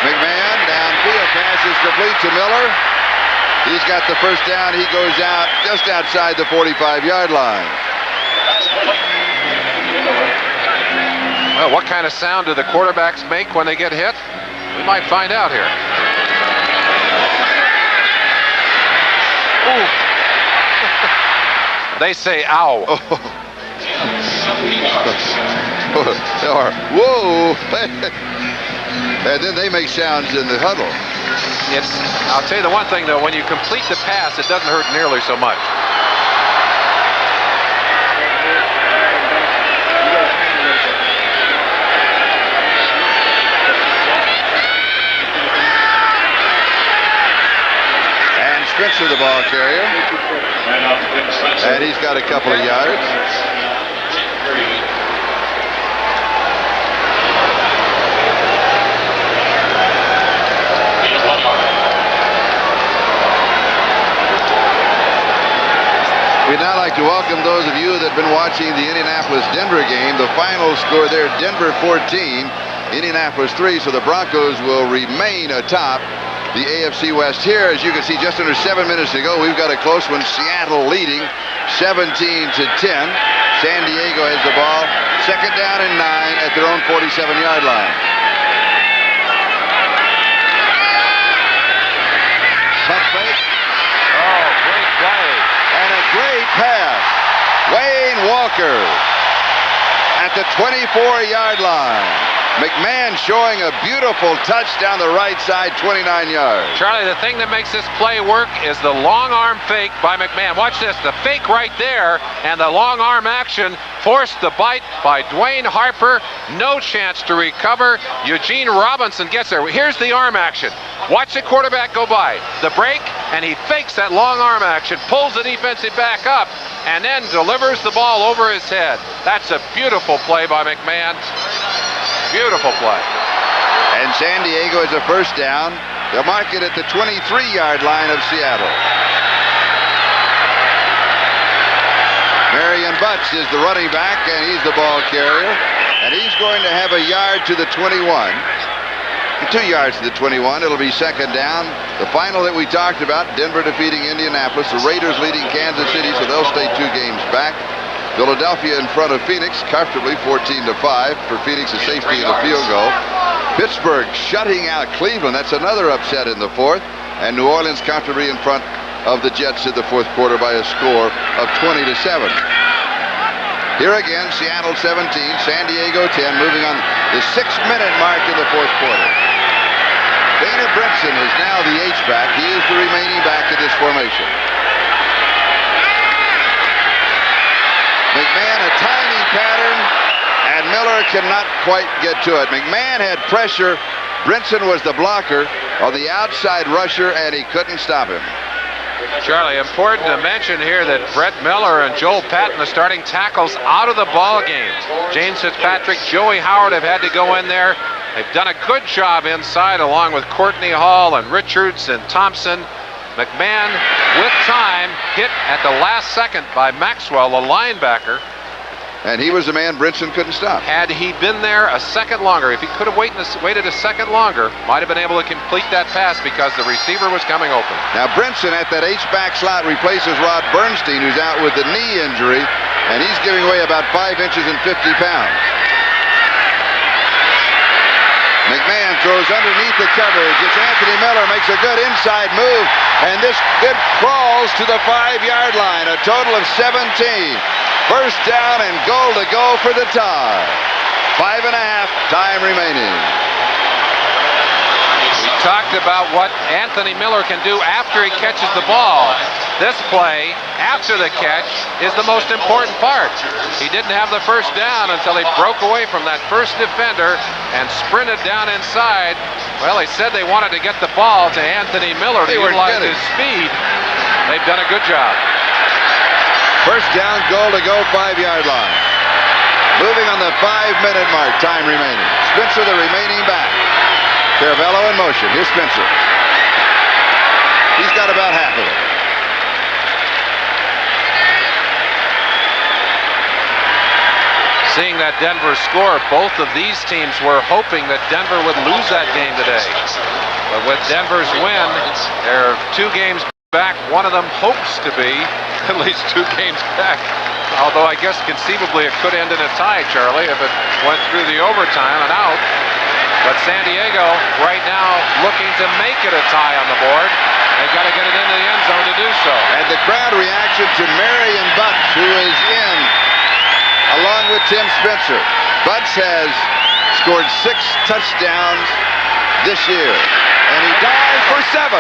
McMahon, downfield pass is complete to Miller. He's got the first down. He goes out just outside the 45-yard line. Well, what kind of sound do the quarterbacks make when they get hit? We might find out here. Ooh. They say ow. Or whoa. And then they make sounds in the huddle. I'll tell you the one thing though, when you complete the pass, it doesn't hurt nearly so much. Spencer, the ball carrier. And he's got a couple of yards. We'd now like to welcome those of you that have been watching the Indianapolis-Denver game. The final score there, Denver 14, Indianapolis 3, so the Broncos will remain atop the AFC West. Here, as you can see, just under 7 minutes to go, we've got a close one. Seattle leading 17-10. San Diego has the ball. Second down and 9 at their own 47-yard line. Punt fake. Oh, great play. And a great pass. Wayne Walker at the 24-yard line. McMahon showing a beautiful touch down the right side, 29 yards. Charlie, the thing that makes this play work is the long arm fake by McMahon. Watch this, the fake right there, and the long arm action forced the bite by Dwayne Harper. No chance to recover. Eugene Robinson gets there. Here's the arm action. Watch the quarterback go by. The break, and he fakes that long arm action, pulls the defensive back up, and then delivers the ball over his head. That's a beautiful play by McMahon. Beautiful play. And San Diego has a first down. They'll mark it at the 23-yard line of Seattle. Marion Butts is the running back, and he's the ball carrier. And he's going to have a yard to the 21. 2 yards to the 21. It'll be second down. The final that we talked about, Denver defeating Indianapolis. The Raiders leading Kansas City, so they'll stay 2 games back. Philadelphia in front of Phoenix comfortably 14-5 for Phoenix, a safety and a field goal. Pittsburgh shutting out Cleveland. That's another upset in the fourth. And New Orleans comfortably in front of the Jets in the fourth quarter by a score of 20-7. Here again, Seattle 17, San Diego 10, moving on the 6-minute mark in the fourth quarter. Dana Brinson is now the H-back. He is the remaining back in this formation. McMahon, a timing pattern, and Miller cannot quite get to it. McMahon had pressure. Brinson was the blocker on the outside rusher, and he couldn't stop him. Charlie, important to mention here that Brett Miller and Joel Patton, the starting tackles, out of the ball game. James Fitzpatrick, Joey Howard have had to go in there. They've done a good job inside along with Courtney Hall and Richards and Thompson. McMahon, with time, hit at the last second by Maxwell, the linebacker. And he was the man Brinson couldn't stop. Had he been there a second longer, if he could have waited a second longer, might have been able to complete that pass because the receiver was coming open. Now Brinson at that H-back slot replaces Rod Bernstein, who's out with the knee injury, and he's giving away about 5 inches and 50 pounds. McMahon throws underneath the coverage. It's Anthony Miller, makes a good inside move, and this kid crawls to the 5-yard line. A total of 17. First down and goal to go for the tie. 5.5 time remaining. We talked about what Anthony Miller can do after he catches the ball. This play, after the catch, is the most important part. He didn't have the first down until he broke away from that first defender and sprinted down inside. Well, they said they wanted to get the ball to Anthony Miller to utilize his speed. They've done a good job. First down, goal to go, 5-yard line. Moving on the 5-minute mark, time remaining. Spencer, the remaining back. Caravello in motion. Here's Spencer. He's got about half of it. Seeing that Denver score, both of these teams were hoping that Denver would lose that game today. But with Denver's win, they're 2 games back. One of them hopes to be at least 2 games back. Although I guess conceivably it could end in a tie, Charlie, if it went through the overtime and out. But San Diego right now looking to make it a tie on the board. They've got to get it into the end zone to do so. And the crowd reaction to Marion Butts, who is in along with Tim Spencer. Butts has scored 6 touchdowns this year, and he dives for 7.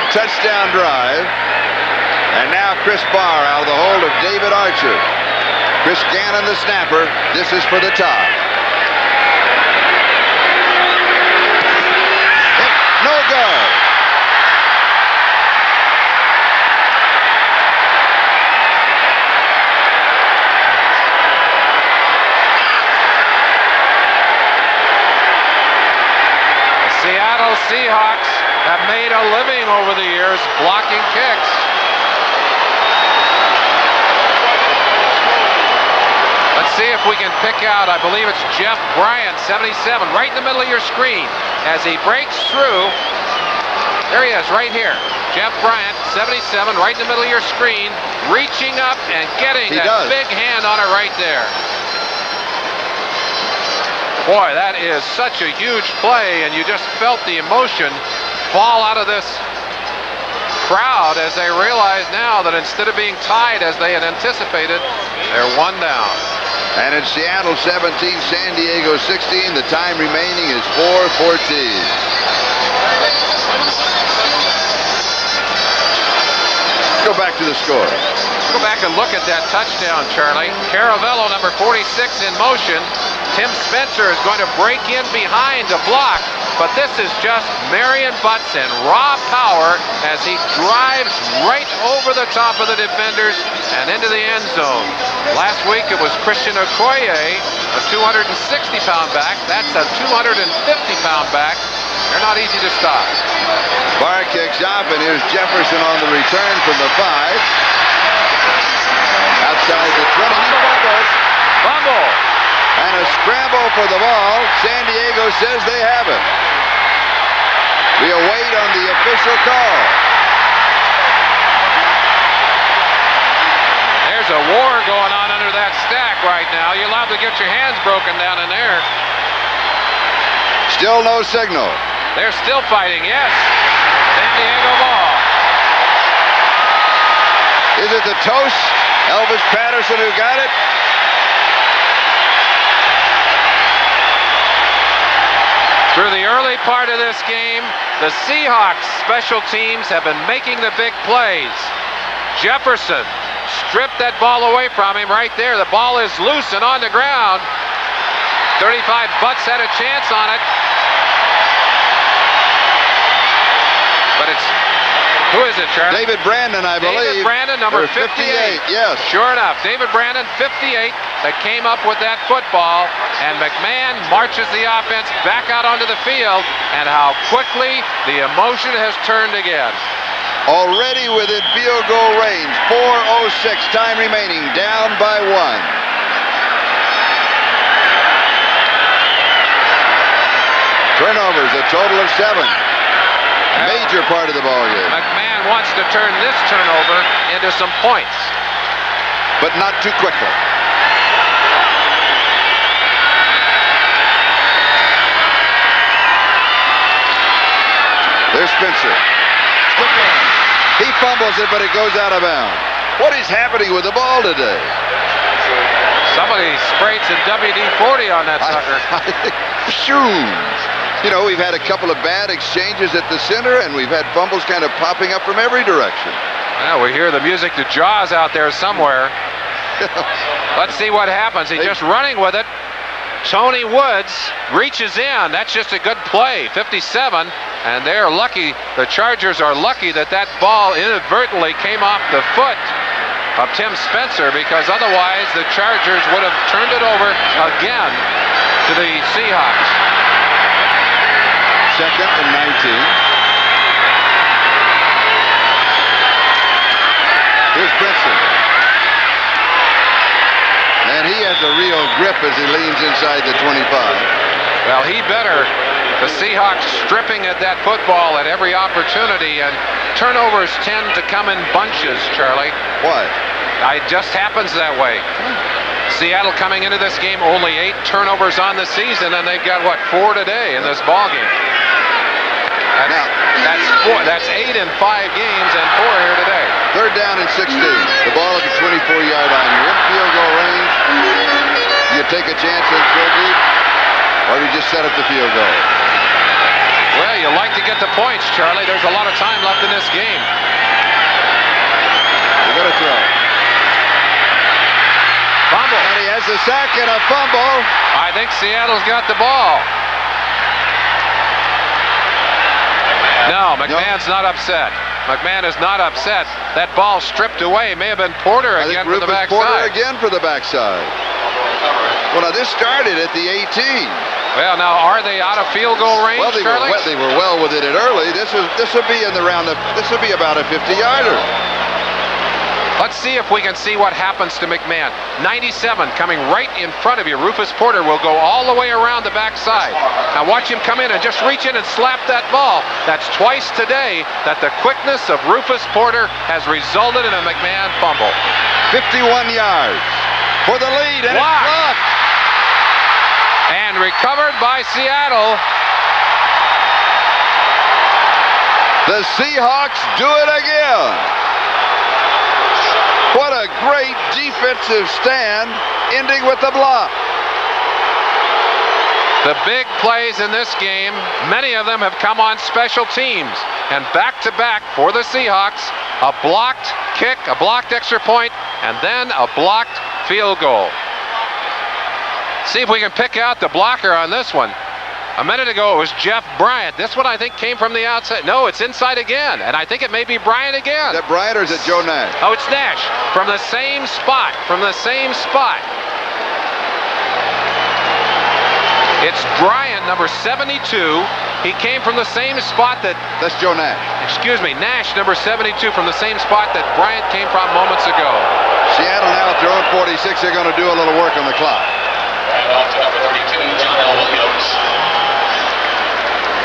Touchdown drive. And now Chris Barr out of the hold of David Archer. Chris Gannon, the snapper. This is for the tie. No good. The Seattle Seahawks have made a living over the years blocking kicks. Let's see if we can pick out, I believe it's Jeff Bryant, 77, right in the middle of your screen. As he breaks through, there he is, right here. Jeff Bryant, 77, right in the middle of your screen, reaching up and getting that big hand on it right there. Boy, that is such a huge play, and you just felt the emotion fall out of this crowd as they realize now that instead of being tied as they had anticipated, they're 1 down. And it's Seattle 17, San Diego 16. The time remaining is 4:14. Go back to the score. Let's go back and look at that touchdown, Charlie. Caravello, number 46, in motion. Tim Spencer is going to break in behind to block, but this is just Marion Butts and raw power as he drives right over the top of the defenders and into the end zone. Last week it was Christian Okoye, a 260-pound back. That's a 250-pound back. They're not easy to stop. Barr kicks off, and here's Jefferson on the return from the 5. Outside the 20, he fumbles. Fumble. And a scramble for the ball. San Diego says they have it. We await on the official call. There's a war going on under that stack right now. You're allowed to get your hands broken down in there. Still no signal. They're still fighting, yes. San Diego ball. Is it the toast, Elvis Patterson, who got it? early part of this game, the Seahawks special teams have been making the big plays. Jefferson stripped that ball away from him right there. The ball is loose and on the ground. 35 Butts had a chance on it. But it's, who is it, Charlie? David Brandon, I believe. David Brandon, number 58. Yes. Sure enough, David Brandon, 58, that came up with that football, and McMahon marches the offense back out onto the field, and how quickly the emotion has turned again. Already within field goal range, 4:06, time remaining, down by 1. Turnovers, a total of 7. Major part of the ball game. McMahon wants to turn this turnover into some points. But not too quickly. There's Spencer. He fumbles it, but it goes out of bounds. What is happening with the ball today? Somebody sprayed some WD-40 on that sucker. You know, we've had a couple of bad exchanges at the center, and we've had fumbles kind of popping up from every direction. Well, we hear the music to Jaws out there somewhere. Let's see what happens. He's just running with it. Tony Woods reaches in. That's just a good play. 57, and they're lucky. The Chargers are lucky that that ball inadvertently came off the foot of Tim Spencer, because otherwise the Chargers would have turned it over again to the Seahawks. 2nd and 19. Here's Brinson. And he has a real grip as he leans inside the 25. Well, he better. The Seahawks stripping at that football at every opportunity, and turnovers tend to come in bunches, Charlie. Why? It just happens that way. Seattle coming into this game only 8 turnovers on the season, and they've got, what, 4 today in this ball game. That's 8 in 5 games and 4 here today. 3rd down and 16. The ball at the 24-yard line. You're in field goal range. You take a chance and throw deep, or you just set up the field goal. Well, you like to get the points, Charlie. There's a lot of time left in this game. You got to throw. Fumble. And he has a sack and a fumble. I think Seattle's got the ball. No, McMahon's not upset. McMahon is not upset. That ball stripped away. May have been Porter again for the backside. Porter again for the backside. Well, now this started at the 18. Well, now are they out of field goal range, Charlie? They were well within it early. This will be in the round of. This will be about a 50-yarder. Let's see if we can see what happens to McMahon. 97 coming right in front of you. Rufus Porter will go all the way around the backside. Now watch him come in and just reach in and slap that ball. That's twice today that the quickness of Rufus Porter has resulted in a McMahon fumble. 51 yards for the lead, and it's blocked. And recovered by Seattle. The Seahawks do it again. What a great defensive stand, ending with the block. The big plays in this game, many of them have come on special teams. And back-to-back for the Seahawks, a blocked kick, a blocked extra point, and then a blocked field goal. See if we can pick out the blocker on this one. A minute ago, it was Jeff Bryant. This one, I think, came from the outside. No, it's inside again, and I think it may be Bryant again. Is that Bryant or is it Joe Nash? Oh, it's Nash. From the same spot. From the same spot. It's Bryant, number 72. He came from the same spot that... That's Joe Nash. Excuse me, Nash, number 72, from the same spot that Bryant came from moments ago. Seattle now throwing 46. They're going to do a little work on the clock. And off to number 32, John L. Williams.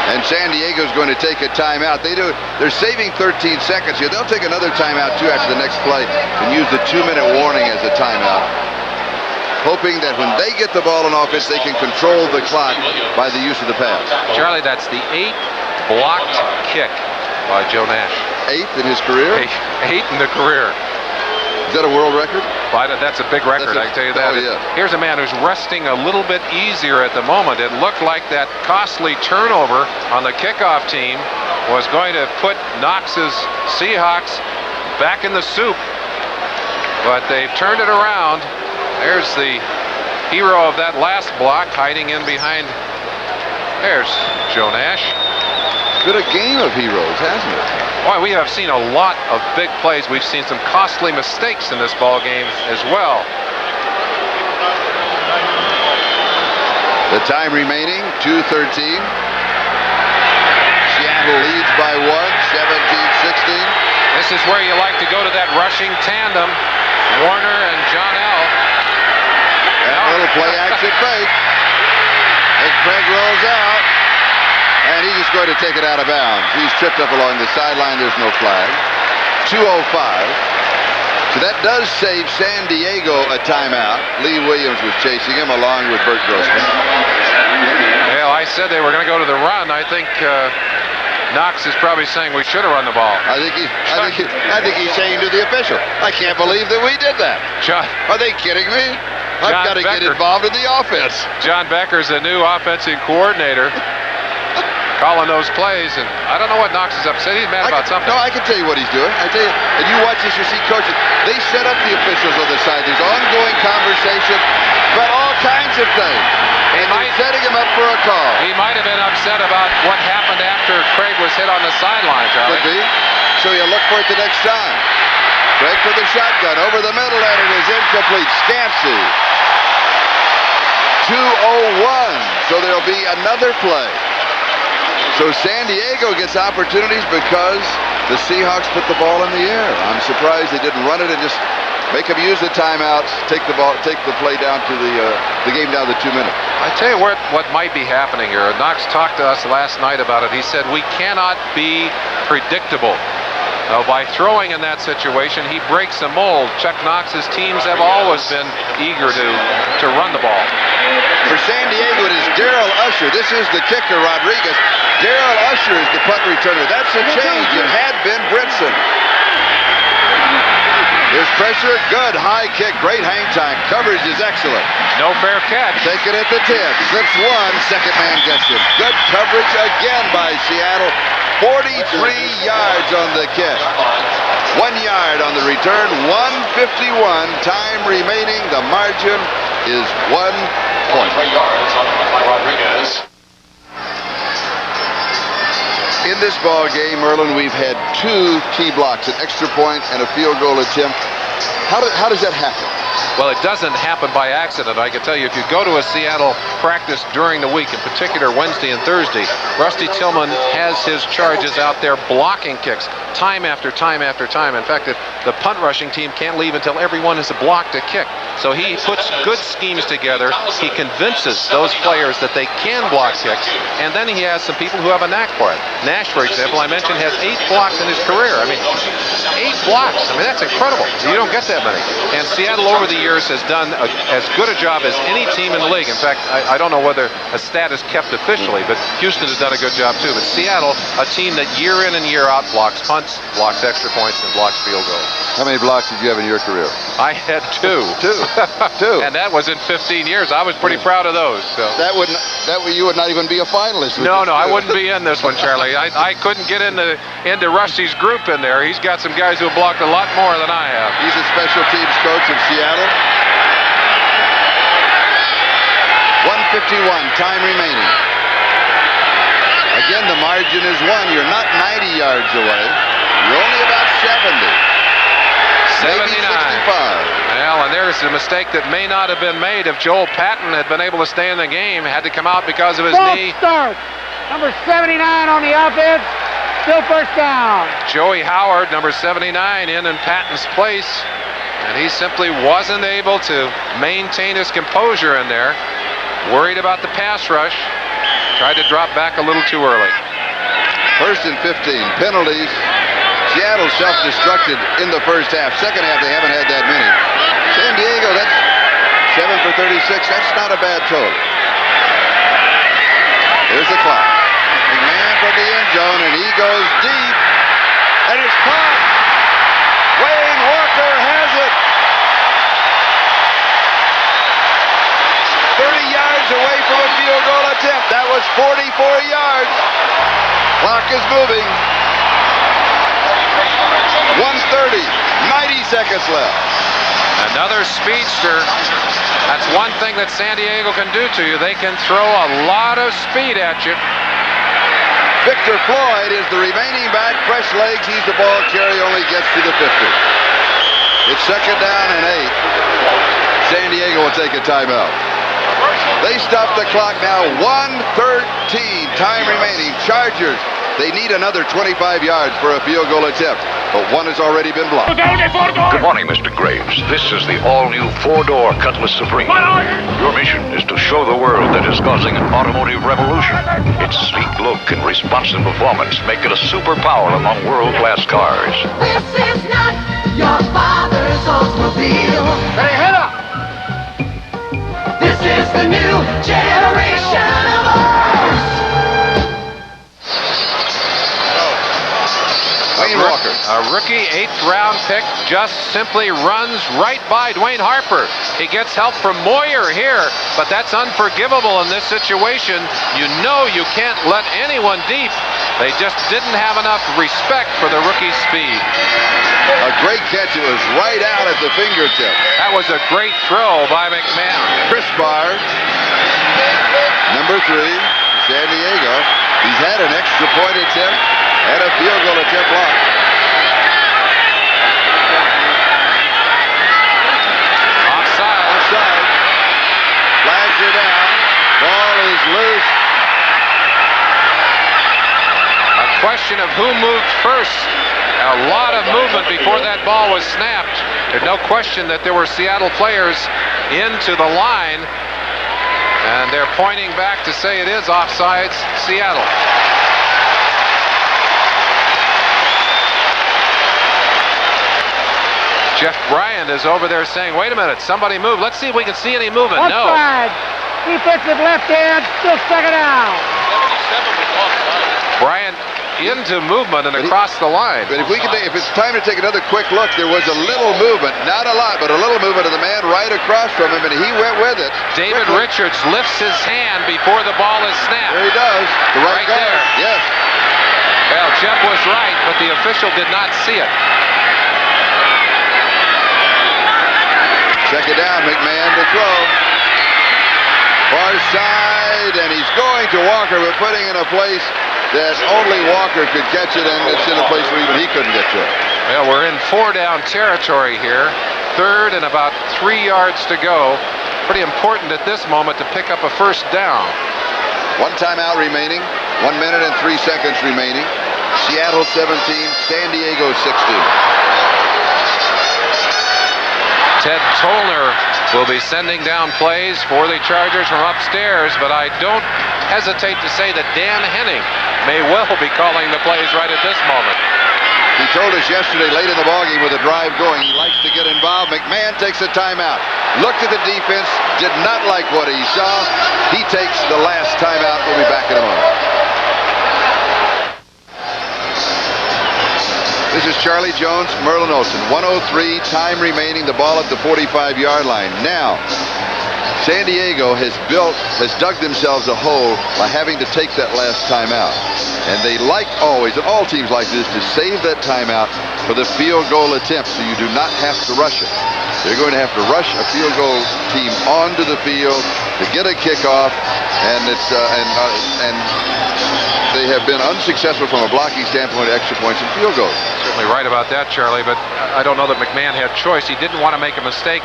And San Diego's going to take a timeout. They're saving 13 seconds here. They'll take another timeout, too, after the next play and use the 2-minute warning as a timeout, hoping that when they get the ball in offense, they can control the clock by the use of the pass. Charlie, that's the 8th blocked kick by Joe Nash. 8th in his career? 8 in the career. Is that a world record? Well, that's a big record, I can tell you that. Oh, yeah. Here's a man who's resting a little bit easier at the moment. It looked like that costly turnover on the kickoff team was going to put Knox's Seahawks back in the soup. But they've turned it around. There's the hero of that last block hiding in behind. There's Joe Nash. Been a game of heroes, hasn't it? Boy, we have seen a lot of big plays. We've seen some costly mistakes in this ball game as well. The time remaining, 2:13. Seattle leads by 1, 17-16. This is where you like to go to that rushing tandem, Warner and John L. And a little play action fake. And Craig rolls out. And he's just going to take it out of bounds. He's tripped up along the sideline. There's no flag. 2:05. So that does save San Diego a timeout. Lee Williams was chasing him along with Bert Grossman. Well, I said they were going to go to the run. I think Knox is probably saying we should have run the ball. I think he's saying to the official, I can't believe that we did that. John, are they kidding me? I've got to get involved in the offense. John Becker's the new offensive coordinator. Calling those plays, and I don't know what Knox is upset. He's mad about something. No, I can tell you what he's doing. I tell you, and you watch this, you see coaches. They set up the officials on the side. There's ongoing conversation about all kinds of things. And they're setting him up for a call. He might have been upset about what happened after Craig was hit on the sideline, Charlie. Could be. So you look for it the next time. Craig for the shotgun over the middle, and it is incomplete. Scansey. 2:01. So there'll be another play. So San Diego gets opportunities because the Seahawks put the ball in the air. I'm surprised they didn't run it and just make them use the timeouts, take the play down to the game down to 2 minutes. I tell you what might be happening here. Knox talked to us last night about it. He said we cannot be predictable. By throwing in that situation, he breaks the mold. Chuck Knox's teams have always been eager to run the ball. For San Diego, it is Darrell Usher. This is the kicker, Rodriguez. Darrell Usher is the punt returner. That's a change. It had been Brinson. There's pressure. Good high kick. Great hang time. Coverage is excellent. No fair catch. Take it at the 10. Slips one. Second man gets him. Good coverage again by Seattle. 43 yards on the kick. 1 yard on the return. 1:51. Time remaining. The margin is 1 point. 3 yards on the by Rodriguez. In this ball game, Merlin, we've had 2 tee blocks, an extra point and a field goal attempt. How does that happen? Well, it doesn't happen by accident. I can tell you, if you go to a Seattle practice during the week, in particular Wednesday and Thursday, Rusty Tillman has his charges out there blocking kicks time after time after time. In fact, the punt rushing team can't leave until everyone has blocked a kick. So he puts good schemes together. He convinces those players that they can block kicks, and then he has some people who have a knack for it. Nash, for example, I mentioned, has 8 blocks in his career. I mean, 8 blocks. I mean, that's incredible. You don't get that many. And Seattle over the years has done as good a job as any team in the league. In fact, I don't know whether a stat is kept officially, but Houston has done a good job too. But Seattle, a team that year in and year out blocks punts, blocks extra points, and blocks field goals. How many blocks did you have in your career? I had 2. 2. And that was in 15 years. I was pretty proud of those. So. You would not even be a finalist. No, I wouldn't be in this one, Charlie. I couldn't get into Rusty's group in there. He's got some guys who have blocked a lot more than I have. He's a special teams coach in Seattle. 1:51, time remaining. Again, the margin is 1. You're not 90 yards away. You're only about 70. 79. Maybe 65. Well, and there's a mistake that may not have been made if Joel Patton had been able to stay in the game. Had to come out because of his knee. Start. Number 79 on the offense. Still first down. Joey Howard, number 79, in Patton's place. And he simply wasn't able to maintain his composure in there. Worried about the pass rush. Tried to drop back a little too early. 1st and 15. Penalties. Seattle self-destructed in the first half. Second half, they haven't had that many. San Diego, that's 7 for 36. That's not a bad total. Here's the clock. McMahon for the end zone, and he goes deep. And it's caught. Wayne Walker has it. away from a field goal attempt. That was 44 yards. Clock is moving. 1:30, 90 seconds left. Another speedster. That's one thing that San Diego can do to you. They can throw a lot of speed at you. Victor Floyd is the remaining back. Fresh legs. He's the ball carrier. Only gets to the 50. It's second down and 8. San Diego will take a timeout. They stop the clock now. 1:13. Time remaining. Chargers. They need another 25 yards for a field goal attempt, but one has already been blocked. Good morning, Mr. Graves. This is the all-new four-door Cutlass Supreme. Your mission is to show the world that is causing an automotive revolution. Its sleek look and responsive performance make it a superpower among world-class cars. This is not your father's Oldsmobile. Hey, head up! This is the new generation of ours. A rookie 8th-round pick just simply runs right by Dwayne Harper. He gets help from Moyer here, but that's unforgivable in this situation. You know you can't let anyone deep. They just didn't have enough respect for the rookie's speed. A great catch. It was right out at the fingertip. That was a great throw by McMahon. Chris Barr, number 3, San Diego. He's had an extra point attempt and a field goal attempt blocked. Offside. Flags are down. Ball is loose. A question of who moved first. A lot of movement before that ball was snapped. There's no question that there were Seattle players into the line, and they're pointing back to say it is offsides, Seattle. Jeff Bryant is over there saying, wait a minute, somebody move. Let's see if we can see any movement. Offside. Defensive left hand, still second down. 77 was offside. Bryant into movement and across the line. But if it's time to take another quick look, there was a little movement, not a lot, but a little movement of the man right across from him, and he went with it. David Richards lifts his hand before the ball is snapped. There he does. The right guard. there. Yes. Well, Jeff was right, but the official did not see it. Second down, McMahon to throw. Far side, and he's going to Walker, but putting in a place that only Walker could catch it, and it's in a place where even he couldn't get to it. Well, we're in 4-down territory here. Third and about 3 yards to go. Pretty important at this moment to pick up a first down. One timeout remaining. 1 minute and 3 seconds remaining. Seattle 17, San Diego 16. Ted Tollner will be sending down plays for the Chargers from upstairs, but I don't hesitate to say that Dan Henning may well be calling the plays right at this moment. He told us yesterday late in the ballgame with a drive going, he likes to get involved. McMahon takes a timeout. Looked at the defense, did not like what he saw. He takes the last timeout. We'll be back in a moment. This is Charlie Jones, Merlin Olsen. 1:03, time remaining, the ball at the 45-yard line. Now, San Diego has dug themselves a hole by having to take that last timeout. And they like always, and all teams like this, to save that timeout for the field goal attempt so you do not have to rush it. They're going to have to rush a field goal team onto the field to get a kickoff, and it's and they have been unsuccessful from a blocking standpoint, extra points and field goals. Certainly right about that, Charlie, but I don't know that McMahon had choice. He didn't want to make a mistake.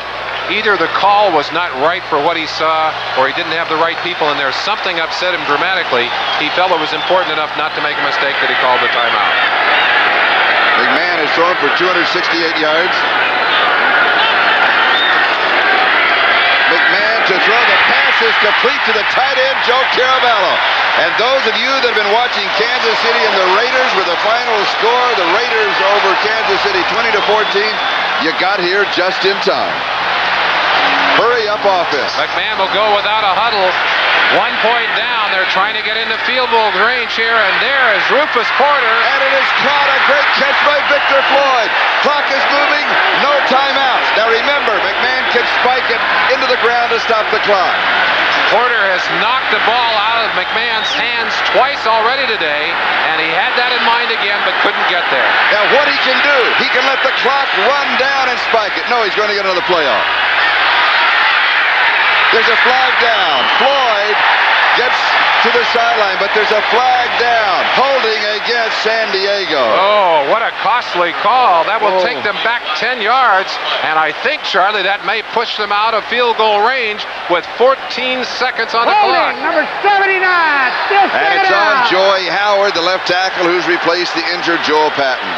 Either the call was not right for what he saw, or he didn't have the right people in there. Something upset him dramatically. He felt it was important enough not to make a mistake that he called the timeout. McMahon has thrown for 268 yards. McMahon to throw. The pass is complete to the tight end, Joe Caravello. And those of you that have been watching Kansas City and the Raiders with the final score, the Raiders over Kansas City 20-14, you got here just in time. Hurry up offense. McMahon will go without a huddle. 1 point down. They're trying to get into field goal range here, and there is Rufus Porter. And it is caught. A great catch by Victor Floyd. Clock is moving. No timeouts. Now remember, McMahon can spike it into the ground to stop the clock. Porter has knocked the ball out of McMahon's hands twice already today, and he had that in mind again, but couldn't get there. Now what he can do, he can let the clock run down and spike it. No, he's going to get another playoff. There's a flag down. Floyd gets to the sideline, but there's a flag down. Holding against San Diego. Oh, what a costly call. That will take them back 10 yards, and I think, Charlie, that may push them out of field goal range with 14 seconds on the clock. Number 79, still And it's on Joey Howard, the left tackle, who's replaced the injured Joel Patton.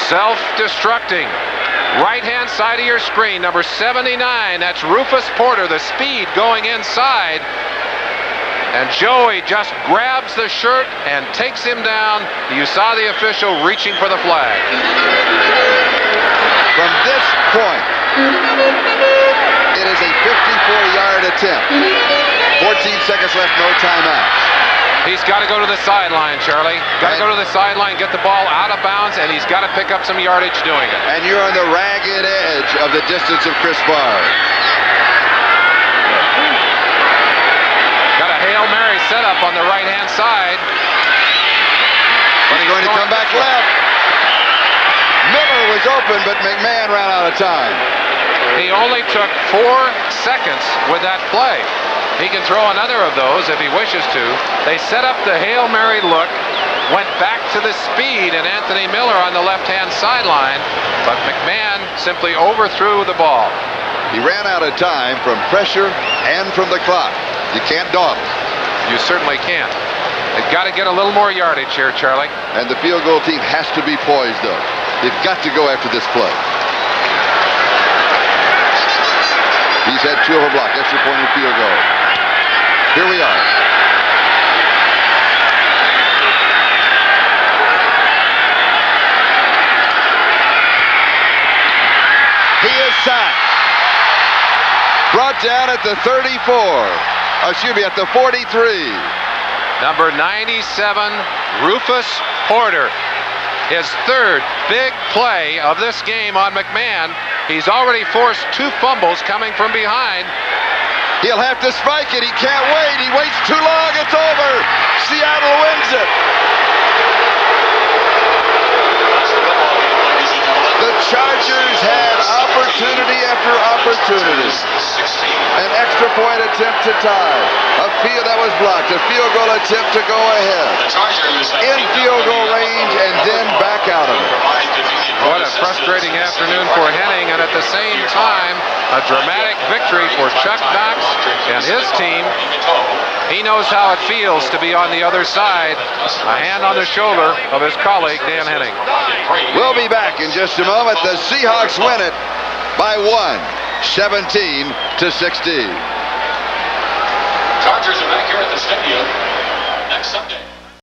Self-destructing. Right-hand side of your screen, number 79. That's Rufus Porter, the speed going inside. And Joey just grabs the shirt and takes him down. You saw the official reaching for the flag. From this point, it is a 54-yard attempt. 14 seconds left, no timeouts. He's got to go to the sideline, Charlie. Got to go to the sideline, get the ball out of bounds, and he's got to pick up some yardage doing it. And you're on the ragged edge of the distance of Chris Barr. Got a Hail Mary setup on the right-hand side. But he's going to come back left. Miller was open, but McMahon ran out of time. He only took 4 seconds with that play. He can throw another of those if he wishes to. They set up the Hail Mary look, went back to the speed and Anthony Miller on the left-hand sideline, but McMahon simply overthrew the ball. He ran out of time from pressure and from the clock. You can't dawdle. You certainly can't. They've got to get a little more yardage here, Charlie. And the field goal team has to be poised, though. They've got to go after this play. He's had 2 of a block. Extra point and field goal. Here we are. He is sacked. Brought down at the 34. Excuse me, at the 43. Number 97, Rufus Porter. His 3rd big play of this game on McMahon. He's already forced 2 fumbles coming from behind. He'll have to spike it. He can't wait. He waits too long. It's over. Seattle wins it. The Chargers had opportunity after opportunity. An extra point attempt to tie. A field that was blocked. A field goal attempt to go ahead. In field goal range and then back out of it. What a frustrating afternoon for Henning, and at the same time, a dramatic victory for Chuck Knox and his team. He knows how it feels to be on the other side. A hand on the shoulder of his colleague, Dan Henning. We'll be back in just a moment. The Seahawks win it by 1, 17-16. Chargers are back here at the stadium next Sunday.